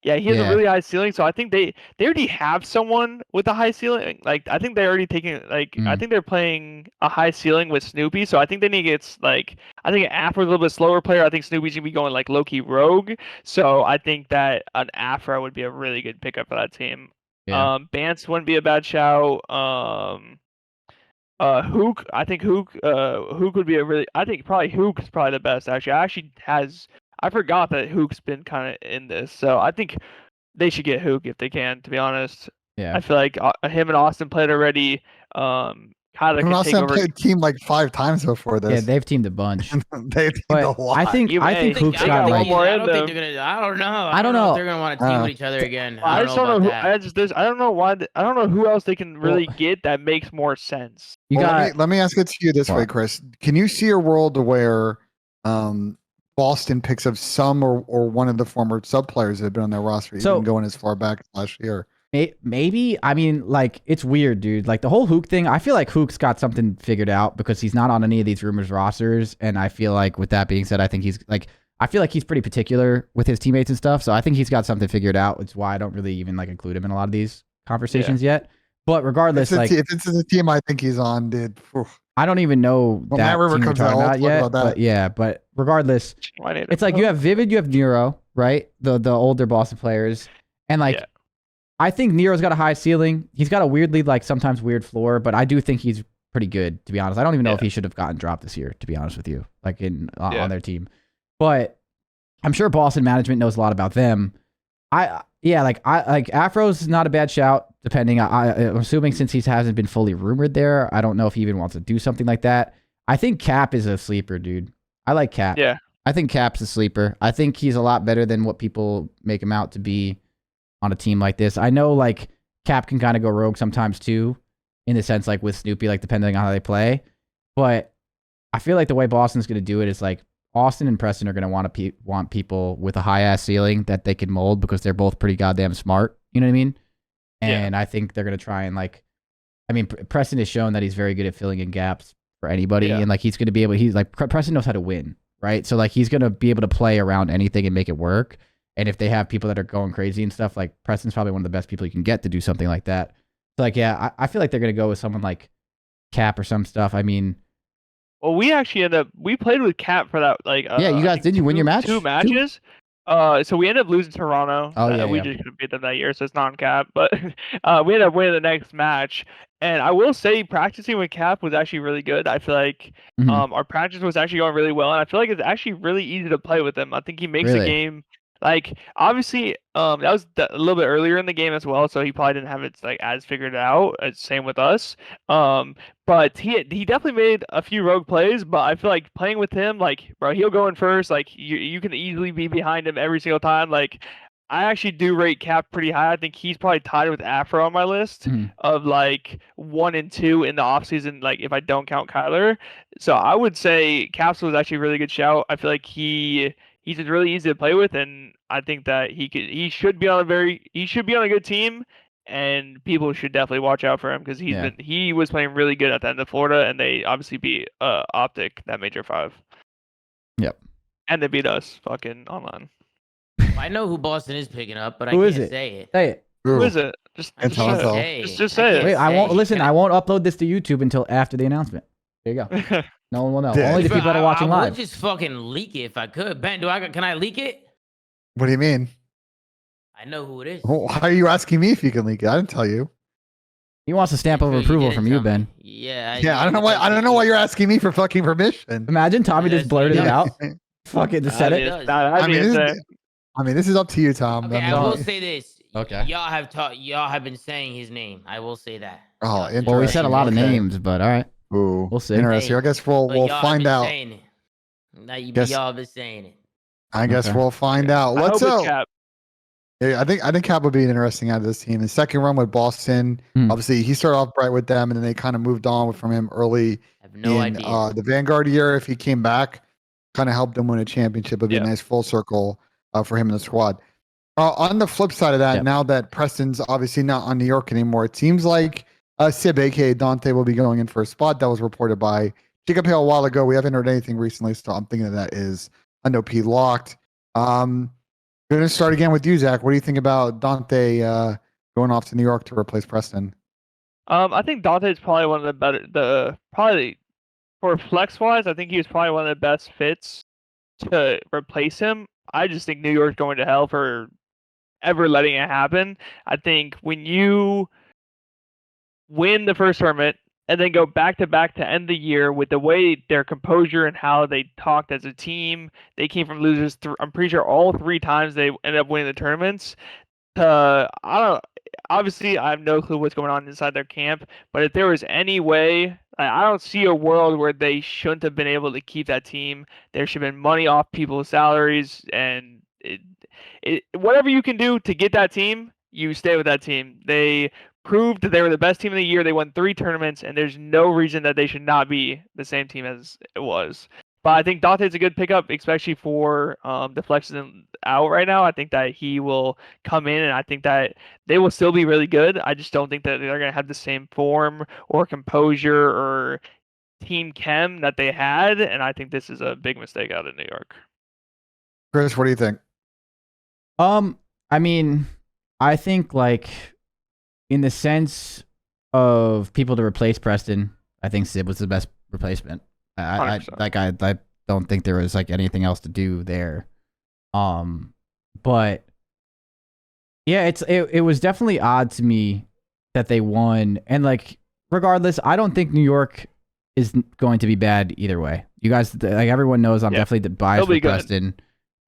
He has a really high ceiling. So I think they already have someone with a high ceiling. Like I think they're already taking I think they're playing a high ceiling with Snoopy. So I think they need to get I think Afro's a little bit slower player. I think Snoopy's gonna be going like low key rogue. So I think that an Afro would be a really good pickup for that team. Yeah. Bance wouldn't be a bad shout. Hook, I think Hook would be I think probably Hook is probably the best actually. I forgot that Hook's been kind of in this, so I think they should get Hook if they can. To be honest, Yeah. I feel like him and Austin played already. Kyler Him and can take Austin over. played team like 5 times before Yeah, this. they've teamed a bunch. They've teamed But a lot. I think Hook's got like. I don't think they're gonna. I don't know. I don't know if they're gonna want to team with each other again. I just don't know who. about that. I don't know why. I don't know who else they can really get that makes more sense. Let me ask it to you this way, Chris. Can you see a world where Boston picks up some or one of the former sub players that have been on their roster, even going as far back as last year? Maybe. I mean, like, it's weird, dude. Like, the whole Hook thing, I feel like Hook's got something figured out because he's not on any of these rumors rosters. And I feel like, with that being said, I feel like he's pretty particular with his teammates and stuff. So I think he's got something figured out. It's why I don't really even, like, include him in a lot of these conversations yet. But regardless, if it's the team I think he's on, dude. I don't even know that team you're talking about yet. But yeah, but regardless, it's like you have Vivid, you have Nero, right? The older Boston players. And, like, I think Nero's got a high ceiling. He's got a weirdly, like, sometimes weird floor, but I do think he's pretty good, to be honest. I don't even know if he should have gotten dropped this year, to be honest with you, like on their team. But I'm sure Boston management knows a lot about them. Afro's not a bad shout, depending. I'm assuming since he hasn't been fully rumored there, I don't know if he even wants to do something like that. I think Cap is a sleeper, dude. I like Cap. Yeah. I think Cap's a sleeper. I think he's a lot better than what people make him out to be on a team like this. I know, like, Cap can kind of go rogue sometimes too, in the sense, like, with Snoopy, like, depending on how they play. But I feel like the way Boston's going to do it is, like, Austin and Preston are going to want people with a high-ass ceiling that they can mold because they're both pretty goddamn smart. You know what I mean? And I think they're going to try and, like, I mean, Preston has shown that he's very good at filling in gaps for anybody. And, like, he's going to be able, he's like, Preston knows how to win, right? So, like, he's going to be able to play around anything and make it work. And if they have people that are going crazy and stuff, like, Preston's probably one of the best people you can get to do something like that. So, like, yeah, I feel like they're going to go with someone like Cap or some stuff. I mean, well, we actually we played with Cap for that, like, yeah, you guys, didn't you win your match? 2 matches. So we ended up losing Toronto. We just couldn't beat them that year, so it's not on Cap. But we ended up winning the next match. And I will say, practicing with Cap was actually really good. I feel like our practice was actually going really well, and I feel like it's actually really easy to play with him. I think he makes the game. Like, obviously, that was a little bit earlier in the game as well, so he probably didn't have it, like, as figured out. Same with us. But he definitely made a few rogue plays. But I feel like playing with him, like, bro, he'll go in first. Like, you can easily be behind him every single time. Like, I actually do rate Cap pretty high. I think he's probably tied with Afro on my list of, like, 1 and 2 in the offseason, like, if I don't count Kyler. So I would say Caps was actually a really good shout. I feel like he's just really easy to play with, and I think that he should be on a good team, and people should definitely watch out for him because he was playing really good at the end of Florida, and they obviously beat Optic that Major 5. Yep. And they beat us fucking online. I know who Boston is picking up, but I can't say it. Say it. Who is it? Just say it. Wait, I won't listen. I won't upload this to YouTube until after the announcement. There you go. No one will know. Only the people that are watching live. I would just fucking leak it if I could. Ben, can I leak it? What do you mean? I know who it is. Well, how are you asking me if you can leak it? I didn't tell you. He wants a stamp of approval from you, Ben. Yeah. I don't know why. I don't know why you're asking me for fucking permission. Imagine Tommy just blurted it out. Fuck it, just said it. I mean, this is up to you, Tom. Okay, I will say this. Okay. Y'all have been saying his name. I will say that. Oh, interesting. Well, we said a lot of names, but all right. Ooh, we'll see. Interesting. I guess we'll find out. Y'all been saying it. I guess we'll find out. Let's Cap. Yeah, I think Cap would be an interesting out of this team. The second run with Boston, obviously he started off bright with them, and then they kind of moved on from him early. I have no idea. The Vanguard year, if he came back, kind of helped them win a championship. It'd be a nice full circle for him in the squad. On the flip side of that, now that Preston's obviously not on New York anymore, it seems like Sib, aka Dante, will be going in for a spot. That was reported by Jacob Hale a while ago. We haven't heard anything recently, so I'm thinking that is a no P locked. Going to start again with you, Zach. What do you think about Dante going off to New York to replace Preston? I think Dante is probably one of the better. Probably for flex wise, I think he was probably one of the best fits to replace him. I just think New York's going to hell for ever letting it happen. I think when you win the first tournament, and then go back to end the year with the way their composure and how they talked as a team. They came from losers. I'm pretty sure all 3 times they ended up winning the tournaments. I don't. Obviously, I have no clue what's going on inside their camp. But if there was any way, I don't see a world where they shouldn't have been able to keep that team. There should have been money off people's salaries, and whatever you can do to get that team, you stay with that team. They proved that they were the best team of the year. They won 3 tournaments, and there's no reason that they should not be the same team as it was. But I think Dante's a good pickup, especially for the flexes out right now. I think that he will come in, and I think that they will still be really good. I just don't think that they're going to have the same form or composure or team chem that they had, and I think this is a big mistake out of New York. Chris, what do you think? I mean, I think like in the sense of people to replace Preston, I think Sid was the best replacement. I don't think there was like anything else to do there. But yeah, it was definitely odd to me that they won, and like regardless, I don't think New York is going to be bad either way. You guys, like everyone knows, I'm definitely biased with Preston.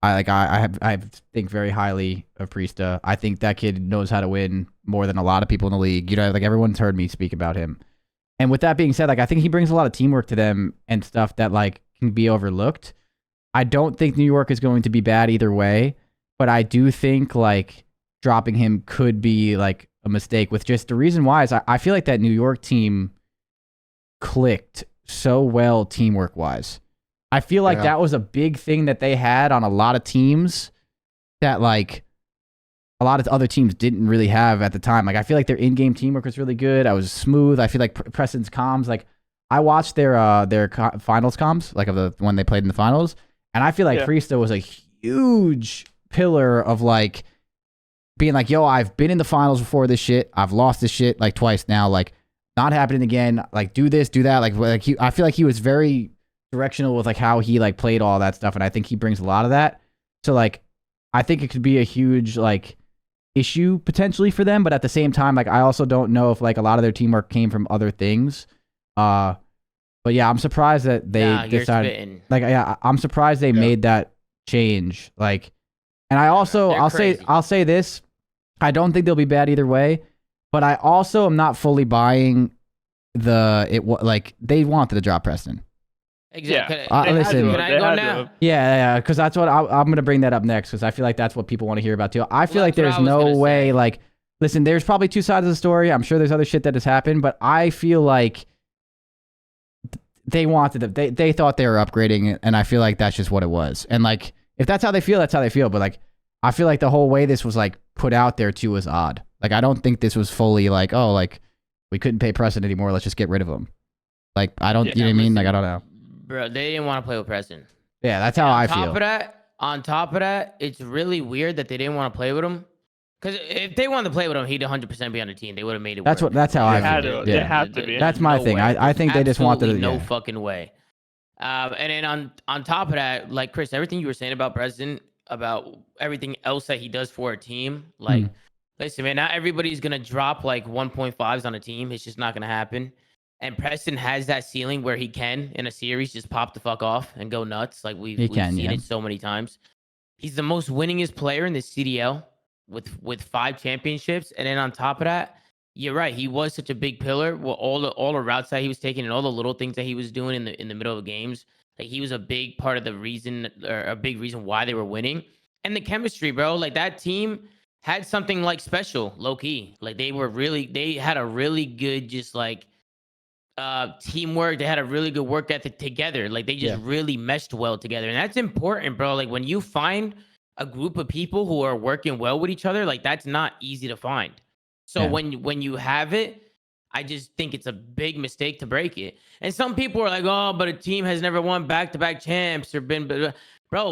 I think very highly of Priesta. I think that kid knows how to win more than a lot of people in the league. You know, like everyone's heard me speak about him. And with that being said, like I think he brings a lot of teamwork to them and stuff that like can be overlooked. I don't think New York is going to be bad either way, but I do think like dropping him could be like a mistake. With just the reason why is I feel like that New York team clicked so well teamwork wise. I feel like that was a big thing that they had on a lot of teams that like a lot of other teams didn't really have at the time. Like I feel like their in-game teamwork was really good. I was smooth. I feel like Preston's comms, like I watched their finals comms, like of the when they played in the finals, and I feel like Priesta was a huge pillar of like being like, yo, I've been in the finals before this shit. I've lost this shit like twice now. Like not happening again. Like do this, do that. Like I feel like he was very directional with like how he like played all that stuff, and I think he brings a lot of that. So like I think it could be a huge like issue potentially for them, but at the same time, like I also don't know if like a lot of their teamwork came from other things. But yeah, I'm surprised that they decided. Like yeah, I'm surprised they made that change. Like, and I also I'll say this, I don't think they'll be bad either way, but I also am not fully buying like they wanted to drop Preston. Exactly. Listen, can I go now? Yeah, because that's what I'm going to bring that up next, because I feel like that's what people want to hear about too. I feel like there's no way, like, listen, there's probably 2 sides of the story. I'm sure there's other shit that has happened, but I feel like they wanted to, they thought they were upgrading, and I feel like that's just what it was. And like, if that's how they feel, that's how they feel. But like, I feel like the whole way this was like put out there too was odd. Like, I don't think this was fully like, oh, like we couldn't pay Preston anymore, let's just get rid of him. Like, I don't, you know what I mean? Like, I don't know. Bro, they didn't want to play with Preston. Yeah, that's how I feel. On top of that, it's really weird that they didn't want to play with him. Because if they wanted to play with him, he'd 100% be on the team. They would have made it work. That's how I feel. They had to be. That's my thing. I think they just wanted to. No fucking way. And then on top of that, like Chris, everything you were saying about Preston, about everything else that he does for a team, like, listen, man, not everybody's going to drop like 1.5s on a team. It's just not going to happen. And Preston has that ceiling where he can, in a series, just pop the fuck off and go nuts. Like we've seen it so many times. He's the most winningest player in the CDL with 5 championships. And then on top of that, you're right. He was such a big pillar. Well, all the routes that he was taking and all the little things that he was doing in the middle of games. Like he was a big part of the reason, or a big reason why they were winning. And the chemistry, bro. Like that team had something like special, low key. Like they had a really good just like teamwork. They had a really good work ethic together. Like they just really meshed well together, and that's important, bro. Like when you find a group of people who are working well with each other, like that's not easy to find. So when you have it, I just think it's a big mistake to break it. And some people are like, oh, but a team has never won back-to-back champs or been, bro.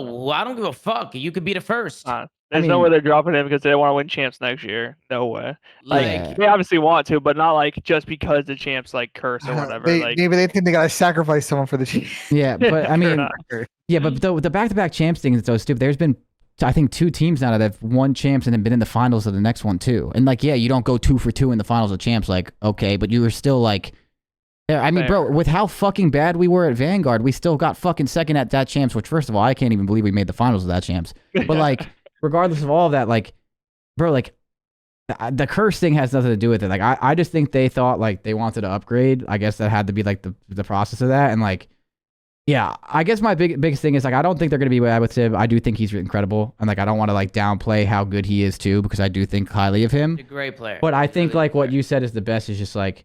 Well, I don't give a fuck. You could be the first. There's no way they're dropping him because they want to win champs next year. No way. Like they obviously want to, but not like just because the champs like curse or whatever. Maybe they think they gotta sacrifice someone for the champs. Yeah, but I mean, but the back-to-back champs thing is so stupid. There's been, I think, 2 teams now that have won champs and then been in the finals of the next one too. And like, yeah, you don't go 2 for 2 in the finals of champs. Like, okay, but you were still like Yeah, I mean, bro, with how fucking bad we were at Vanguard, we still got fucking second at that champs, which first of all, I can't even believe we made the finals of that champs. But like, regardless of all of that, like, bro, like, the curse thing has nothing to do with it. Like, I just think they thought like they wanted to upgrade. I guess that had to be like the process of that. And like, yeah, I guess my biggest thing is like, I don't think they're going to be bad with Sib. I do think he's incredible. And like, I don't want to like downplay how good he is too, because I do think highly of him. He's a great player. But I think like what you said is the best is just like,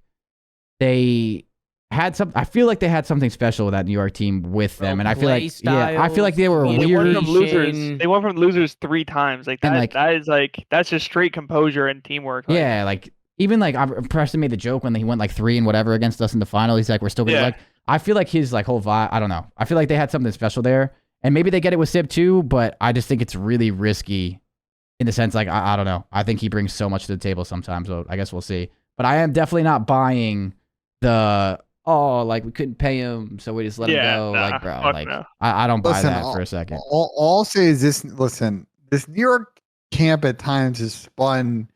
they had some. I feel like they had something special with that New York team with them, and I feel like I feel like they were weird. They went from losers 3 times. Like that. Like, that is like that's just straight composure and teamwork. Like, yeah, like even like Preston made the joke when he went like 3 and whatever against us in the final. He's like, we're still gonna like. I feel like his like whole vibe. I don't know. I feel like they had something special there, and maybe they get it with Sib too. But I just think it's really risky, in the sense like I don't know. I think he brings so much to the table sometimes. So I guess we'll see. But I am definitely not buying the. Oh, like we couldn't pay him, so we just let him go. Nah, like, bro, like I don't buy that for a second. All I'll say is this: listen, this New York camp at times is spun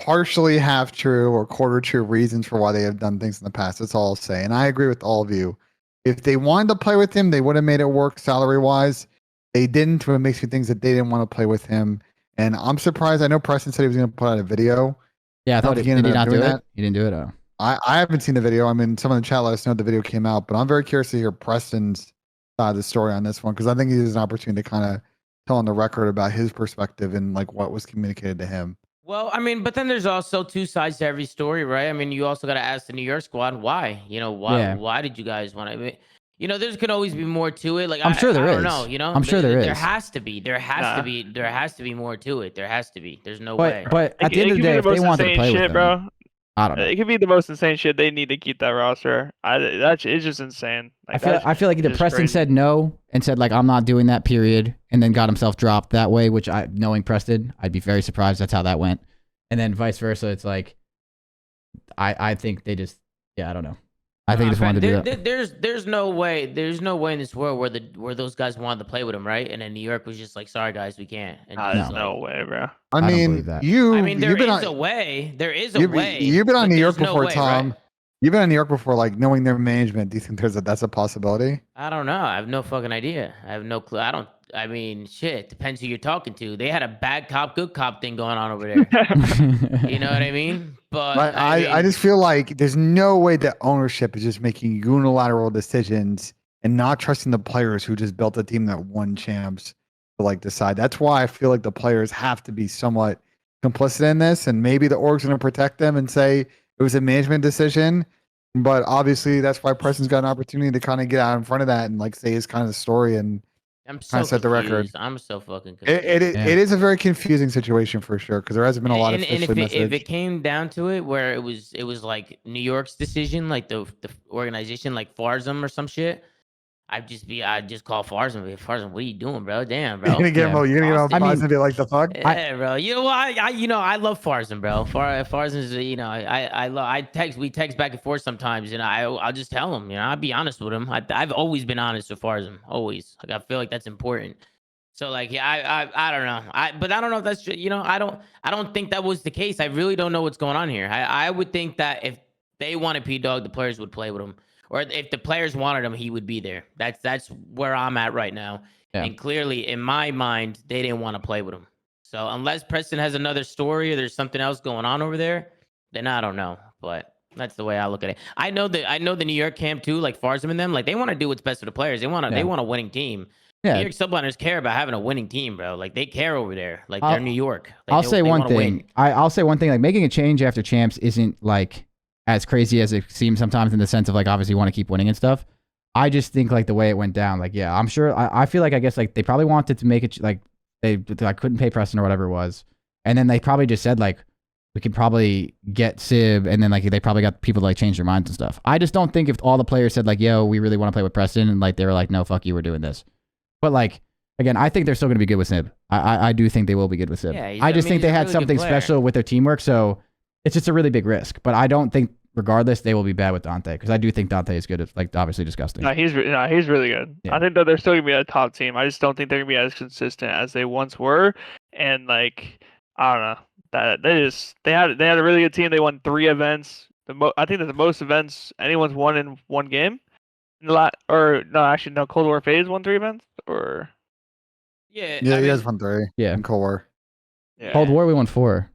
partially half true or quarter true reasons for why they have done things in the past. That's all I'll say, and I agree with all of you. If they wanted to play with him, they would have made it work salary wise. They didn't, but it makes me think that they didn't want to play with him. And I'm surprised. I know Preston said he was going to put out a video. Yeah, I thought he did not do it. He didn't do it. Oh. I haven't seen the video. I mean, someone in the chat let us know the video came out, but I'm very curious to hear Preston's side of the story on this one, because I think he has an opportunity to kind of tell on the record about his perspective and like what was communicated to him. Well, I mean, but then there's also 2 sides to every story, right? I mean, you also got to ask the New York squad why. You know, why did you guys want to? I mean, you know, there's could always be more to it. Like I'm sure there is. I don't know. You know, I'm sure there is. There has to be. There has to be more to it. There has to be. There's no way. But at the end of the day, if they want to play with him, bro. I don't know. It could be the most insane shit. They need to keep that roster. It's just insane. Like, I feel like either Preston said no and said like I'm not doing that period, and then got himself dropped that way. Which knowing Preston, I'd be very surprised that's how that went. And then vice versa, it's like I think they just I don't know. I think they just wanted to do that. There's no way in this world where those guys wanted to play with him, right? And then New York was just like, sorry guys, we can't. And there's no way, bro. I mean, there is a way. There is a way. You've been on New York before, Tom. Right? You've been on New York before, like knowing their management. Do you think that's a possibility? I don't know. I have no fucking idea. I have no clue. I mean, shit. Depends who you're talking to. They had a bad cop, good cop thing going on over there. You know what I mean? But I just feel like there's no way that ownership is just making unilateral decisions and not trusting the players who just built a team that won champs to like decide. That's why I feel like the players have to be somewhat complicit in this, and maybe the org's going to protect them and say it was a management decision. But obviously, that's why Preston's got an opportunity to kind of get out in front of that and like say his kind of story and I'm so set the record. I'm so fucking confused. It is a very confusing situation for sure, because there hasn't been a lot of and if it came down to it, where it was like New York's decision, like the organization, like Farzam or some shit, I'd just call Farzam. Farzam, what are you doing, bro? Damn, bro. You're gonna get him and be like, the fuck? Yeah, bro. You know what? I love Farzam, bro. Farzam is, we text back and forth sometimes, and I'll just tell him, I'll be honest with him. I've always been honest with Farzam, always. Like, I feel like that's important. So like, I don't know. But I don't know if that's, I don't think that was the case. I really don't know what's going on here. I would think that if they wanted P-Dog, the players would play with him. Or if the players wanted him, he would be there. That's where I'm at right now. Yeah. And clearly, in my mind, they didn't want to play with him. So unless Preston has another story or there's something else going on over there, then I don't know. But that's the way I look at it. I know the New York camp too, like Farzam and them, like they want to do what's best for the players. They want a winning team. Yeah. New York subliners care about having a winning team, bro. Like they care over there. Like they're New York. Like, I'll say one thing. I'll say one thing. Like making a change after champs isn't like as crazy as it seems sometimes, in the sense of like obviously you want to keep winning and stuff. I just think like the way it went down, like I'm sure I feel like I guess like they probably wanted to make it like they couldn't pay Preston or whatever it was, and then they probably just said like we could probably get Sib, and then like they probably got people to like change their minds and stuff. I just don't think if all the players said like yo we really want to play with Preston, and like they were like no fuck you, we're doing this. But like again, I think they're still going to be good with Sib. I do think they will be good with Sib. Yeah, I just think they had something special with their teamwork, so it's just a really big risk. But I don't think, regardless, they will be bad with Dante, because I do think Dante is good at, like, obviously disgusting. No, he's really good. Yeah. I think that they're still gonna be a top team. I just don't think they're gonna be as consistent as they once were. And like, I don't know, that they had a really good team. They won 3 events. I think that the most events anyone's won in one game. Or no, actually no. Cold War FaZe won 3 events, or Yeah, Yeah, I you mean, guys won 3. Yeah. In Cold War. yeah. Cold War, we won 4.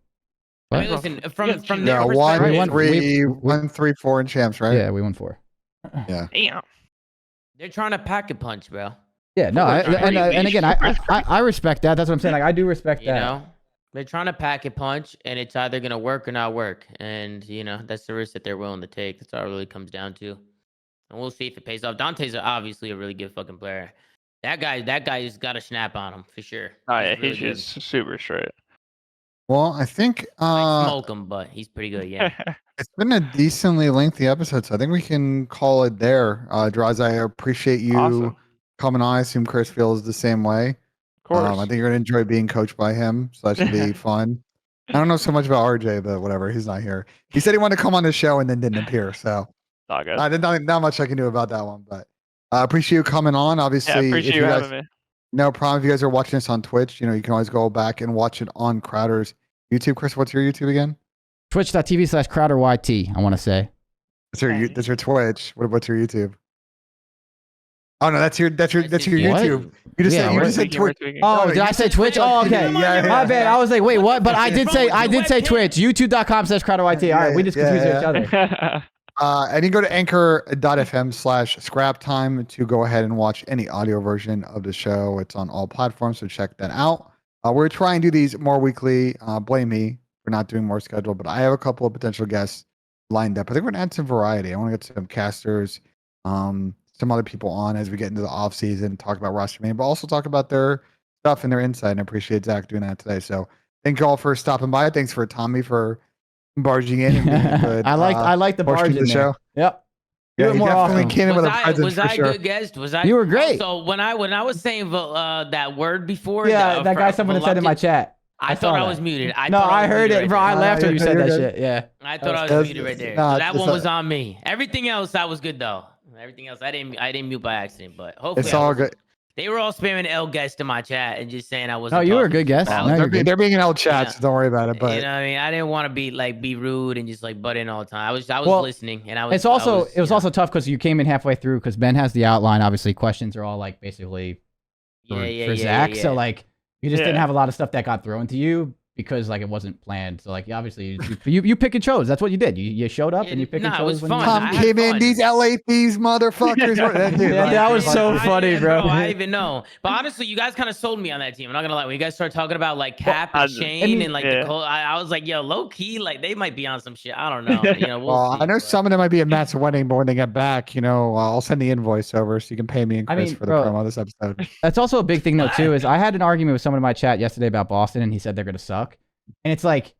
I mean, What? listen, You from guys cheated. their Yeah, perspective, 1, 3, we- 1, 3, 4 in champs, right? Yeah, we won 4. Yeah. Damn. they're trying to pack a punch, bro. Yeah, no, Four, and again, I respect that. That's what I'm saying. Like, I do respect You that. know, they're trying to pack a punch, and it's either gonna work or not work. And that's the risk that they're willing to take. That's all it really comes down to. And we'll see if it pays off. Dante's obviously a really good fucking player. That guy's got a snap on him for sure. Oh yeah, really he's good. just super straight. Well, I think Might smoke him, but he's pretty good. Yeah. it's been a decently lengthy episode, so I think we can call it there. Drazah, I appreciate you Awesome. coming on. I assume Chris feels the same way. Of course. I think you're gonna enjoy being coached by him, so that should be fun. I don't know so much about RJ, but whatever. He's not here. He said he wanted to come on the show and then didn't appear, so All good. not much I can do about that one. But I appreciate you coming on. Obviously, Yeah, appreciate if you you guys, having me. no problem. If you guys are watching this on Twitch, you can always go back and watch it on Crowder's YouTube. Chris, what's your YouTube again? Twitch.tv/CrowderYT, I want to say. That's your Twitch. What's your YouTube? Oh no, that's your That's his YouTube. What? You just Yeah, said what? Twitch. Oh, No, did you I say said Twitch? Oh, okay. Yeah, My bad. I was like, wait, what? But I did say Twitch. YouTube.com/CrowderYT. All right, we just confused each other. And you can go to anchor.fm/scrap time to go ahead and watch any audio version of the show. It's on all platforms, so check that out. We're trying to do these more weekly. Blame me for not doing more schedule, but I have a couple of potential guests lined up. I think we're gonna add some variety. I want to get some casters, some other people on as we get into the off season, talk about Rostermania, but also talk about their stuff and their insight. And I appreciate Zack doing that today. So thank you all for stopping by. Thanks for Tommy for barging in. And being good, I like the barge in the there. show. Yep. Yeah, Do it he more definitely often. came in with a Was presence for I sure. a good guest? Was I? You were great. So when I was saying that word before, Yeah, that guy someone said in my chat. I saw thought I that. was muted. No, I heard it, bro. I laughed when you said that you're shit. Yeah. I thought I was That's- muted right there. nah, So that it's one a- was on me. Everything else, I was good though. Everything else, I didn't mute by accident, but hopefully It's all good. They were all spamming L guest in my chat and just saying I was. No, you were a good guest. Well, No, you're good. They're being in L chat, Yeah. so don't worry about it. But you know what I mean? I didn't want to be rude and just butt in all the time. I was Well, listening and I was. It's also I was, also tough because you came in halfway through because Ben has the outline. Obviously, questions are all like basically for Zack. So like you just didn't Yeah. have a lot of stuff that got thrown to you because like it wasn't planned. So like obviously you pick and chose. That's what you did. You showed up and you pick and Nah, it chose. was when you- fun. Tom I had came in. fun. These LA Thieves motherfuckers. Yeah, that was so I funny, didn't bro. know. I even know. But honestly, you guys kind of sold me on that team. I'm not gonna lie. When you guys started talking about like Cap and Shane and like yeah. the Cole, I was like, yo, low key, like they might be on some shit. I don't know. We'll Well, see, I know but- some of them might be at Matt's wedding, but when they get back, I'll send the invoice over so you can pay me and Chris for the bro, promo this episode. That's also a big thing though too. Is I had an argument with someone in my chat yesterday about Boston, and he said they're gonna suck, and it's like.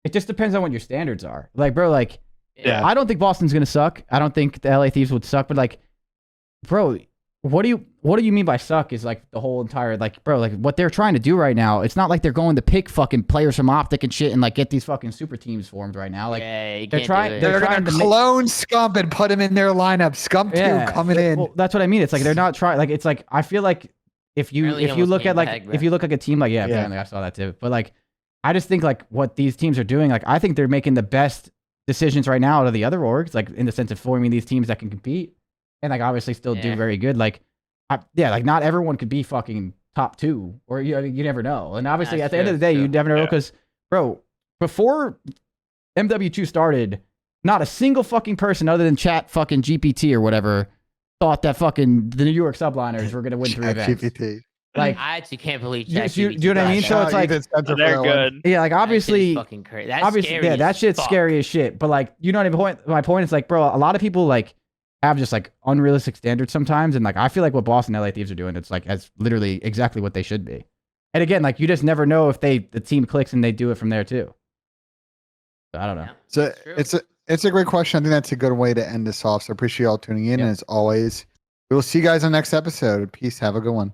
It just depends on what your standards are. Like, bro, like, Yeah. I don't think Boston's gonna suck. I don't think the LA Thieves would suck. But like, bro, what do you mean by suck? Is like the whole entire like, bro, like what they're trying to do right now. It's not like they're going to pick fucking players from Optic and shit and like get these fucking super teams formed right now. Like, yeah, you they're can't trying- do it. they're They're trying gonna to make- clone Scump and put him in their lineup. Scump 2 coming in. Well, that's what I mean. It's like they're not trying. Like, it's like I feel like if you Apparently he look almost at came like back, bro. if you look like a team like Yeah. apparently I saw that too. But like, I just think like what these teams are doing. Like, I think they're making the best decisions right now out of the other orgs. Like in the sense of forming these teams that can compete and like obviously still do Yeah. very good. Like, like not everyone could be fucking top 2 or you never know. And obviously That's at the end true, of the day, you true. never know Yeah. because bro, before MW2 started, not a single fucking person other than chat fucking GPT or whatever thought that fucking the New York subliners were gonna win 3 events. GPT. Like, I actually can't believe do you ChatGPT know what I got mean? that. So it's like- Ethan Spencer for They're that one. good. yeah, like That shit is obviously, fucking crazy. That's obviously, scary yeah, that as shit's fuck. scary as shit. But like, you know what I mean? My point is like, bro, a lot of people like have just like unrealistic standards sometimes, and like I feel like what Boston LA Thieves are doing, it's like as literally exactly what they should be. And again, like you just never know if the team clicks and they do it from there too. So, I don't know. Yeah, So that's true. it's a great question. I think that's a good way to end this off. So appreciate y'all tuning in. Yeah. And as always, we will see you guys on the next episode. Peace. Have a good one.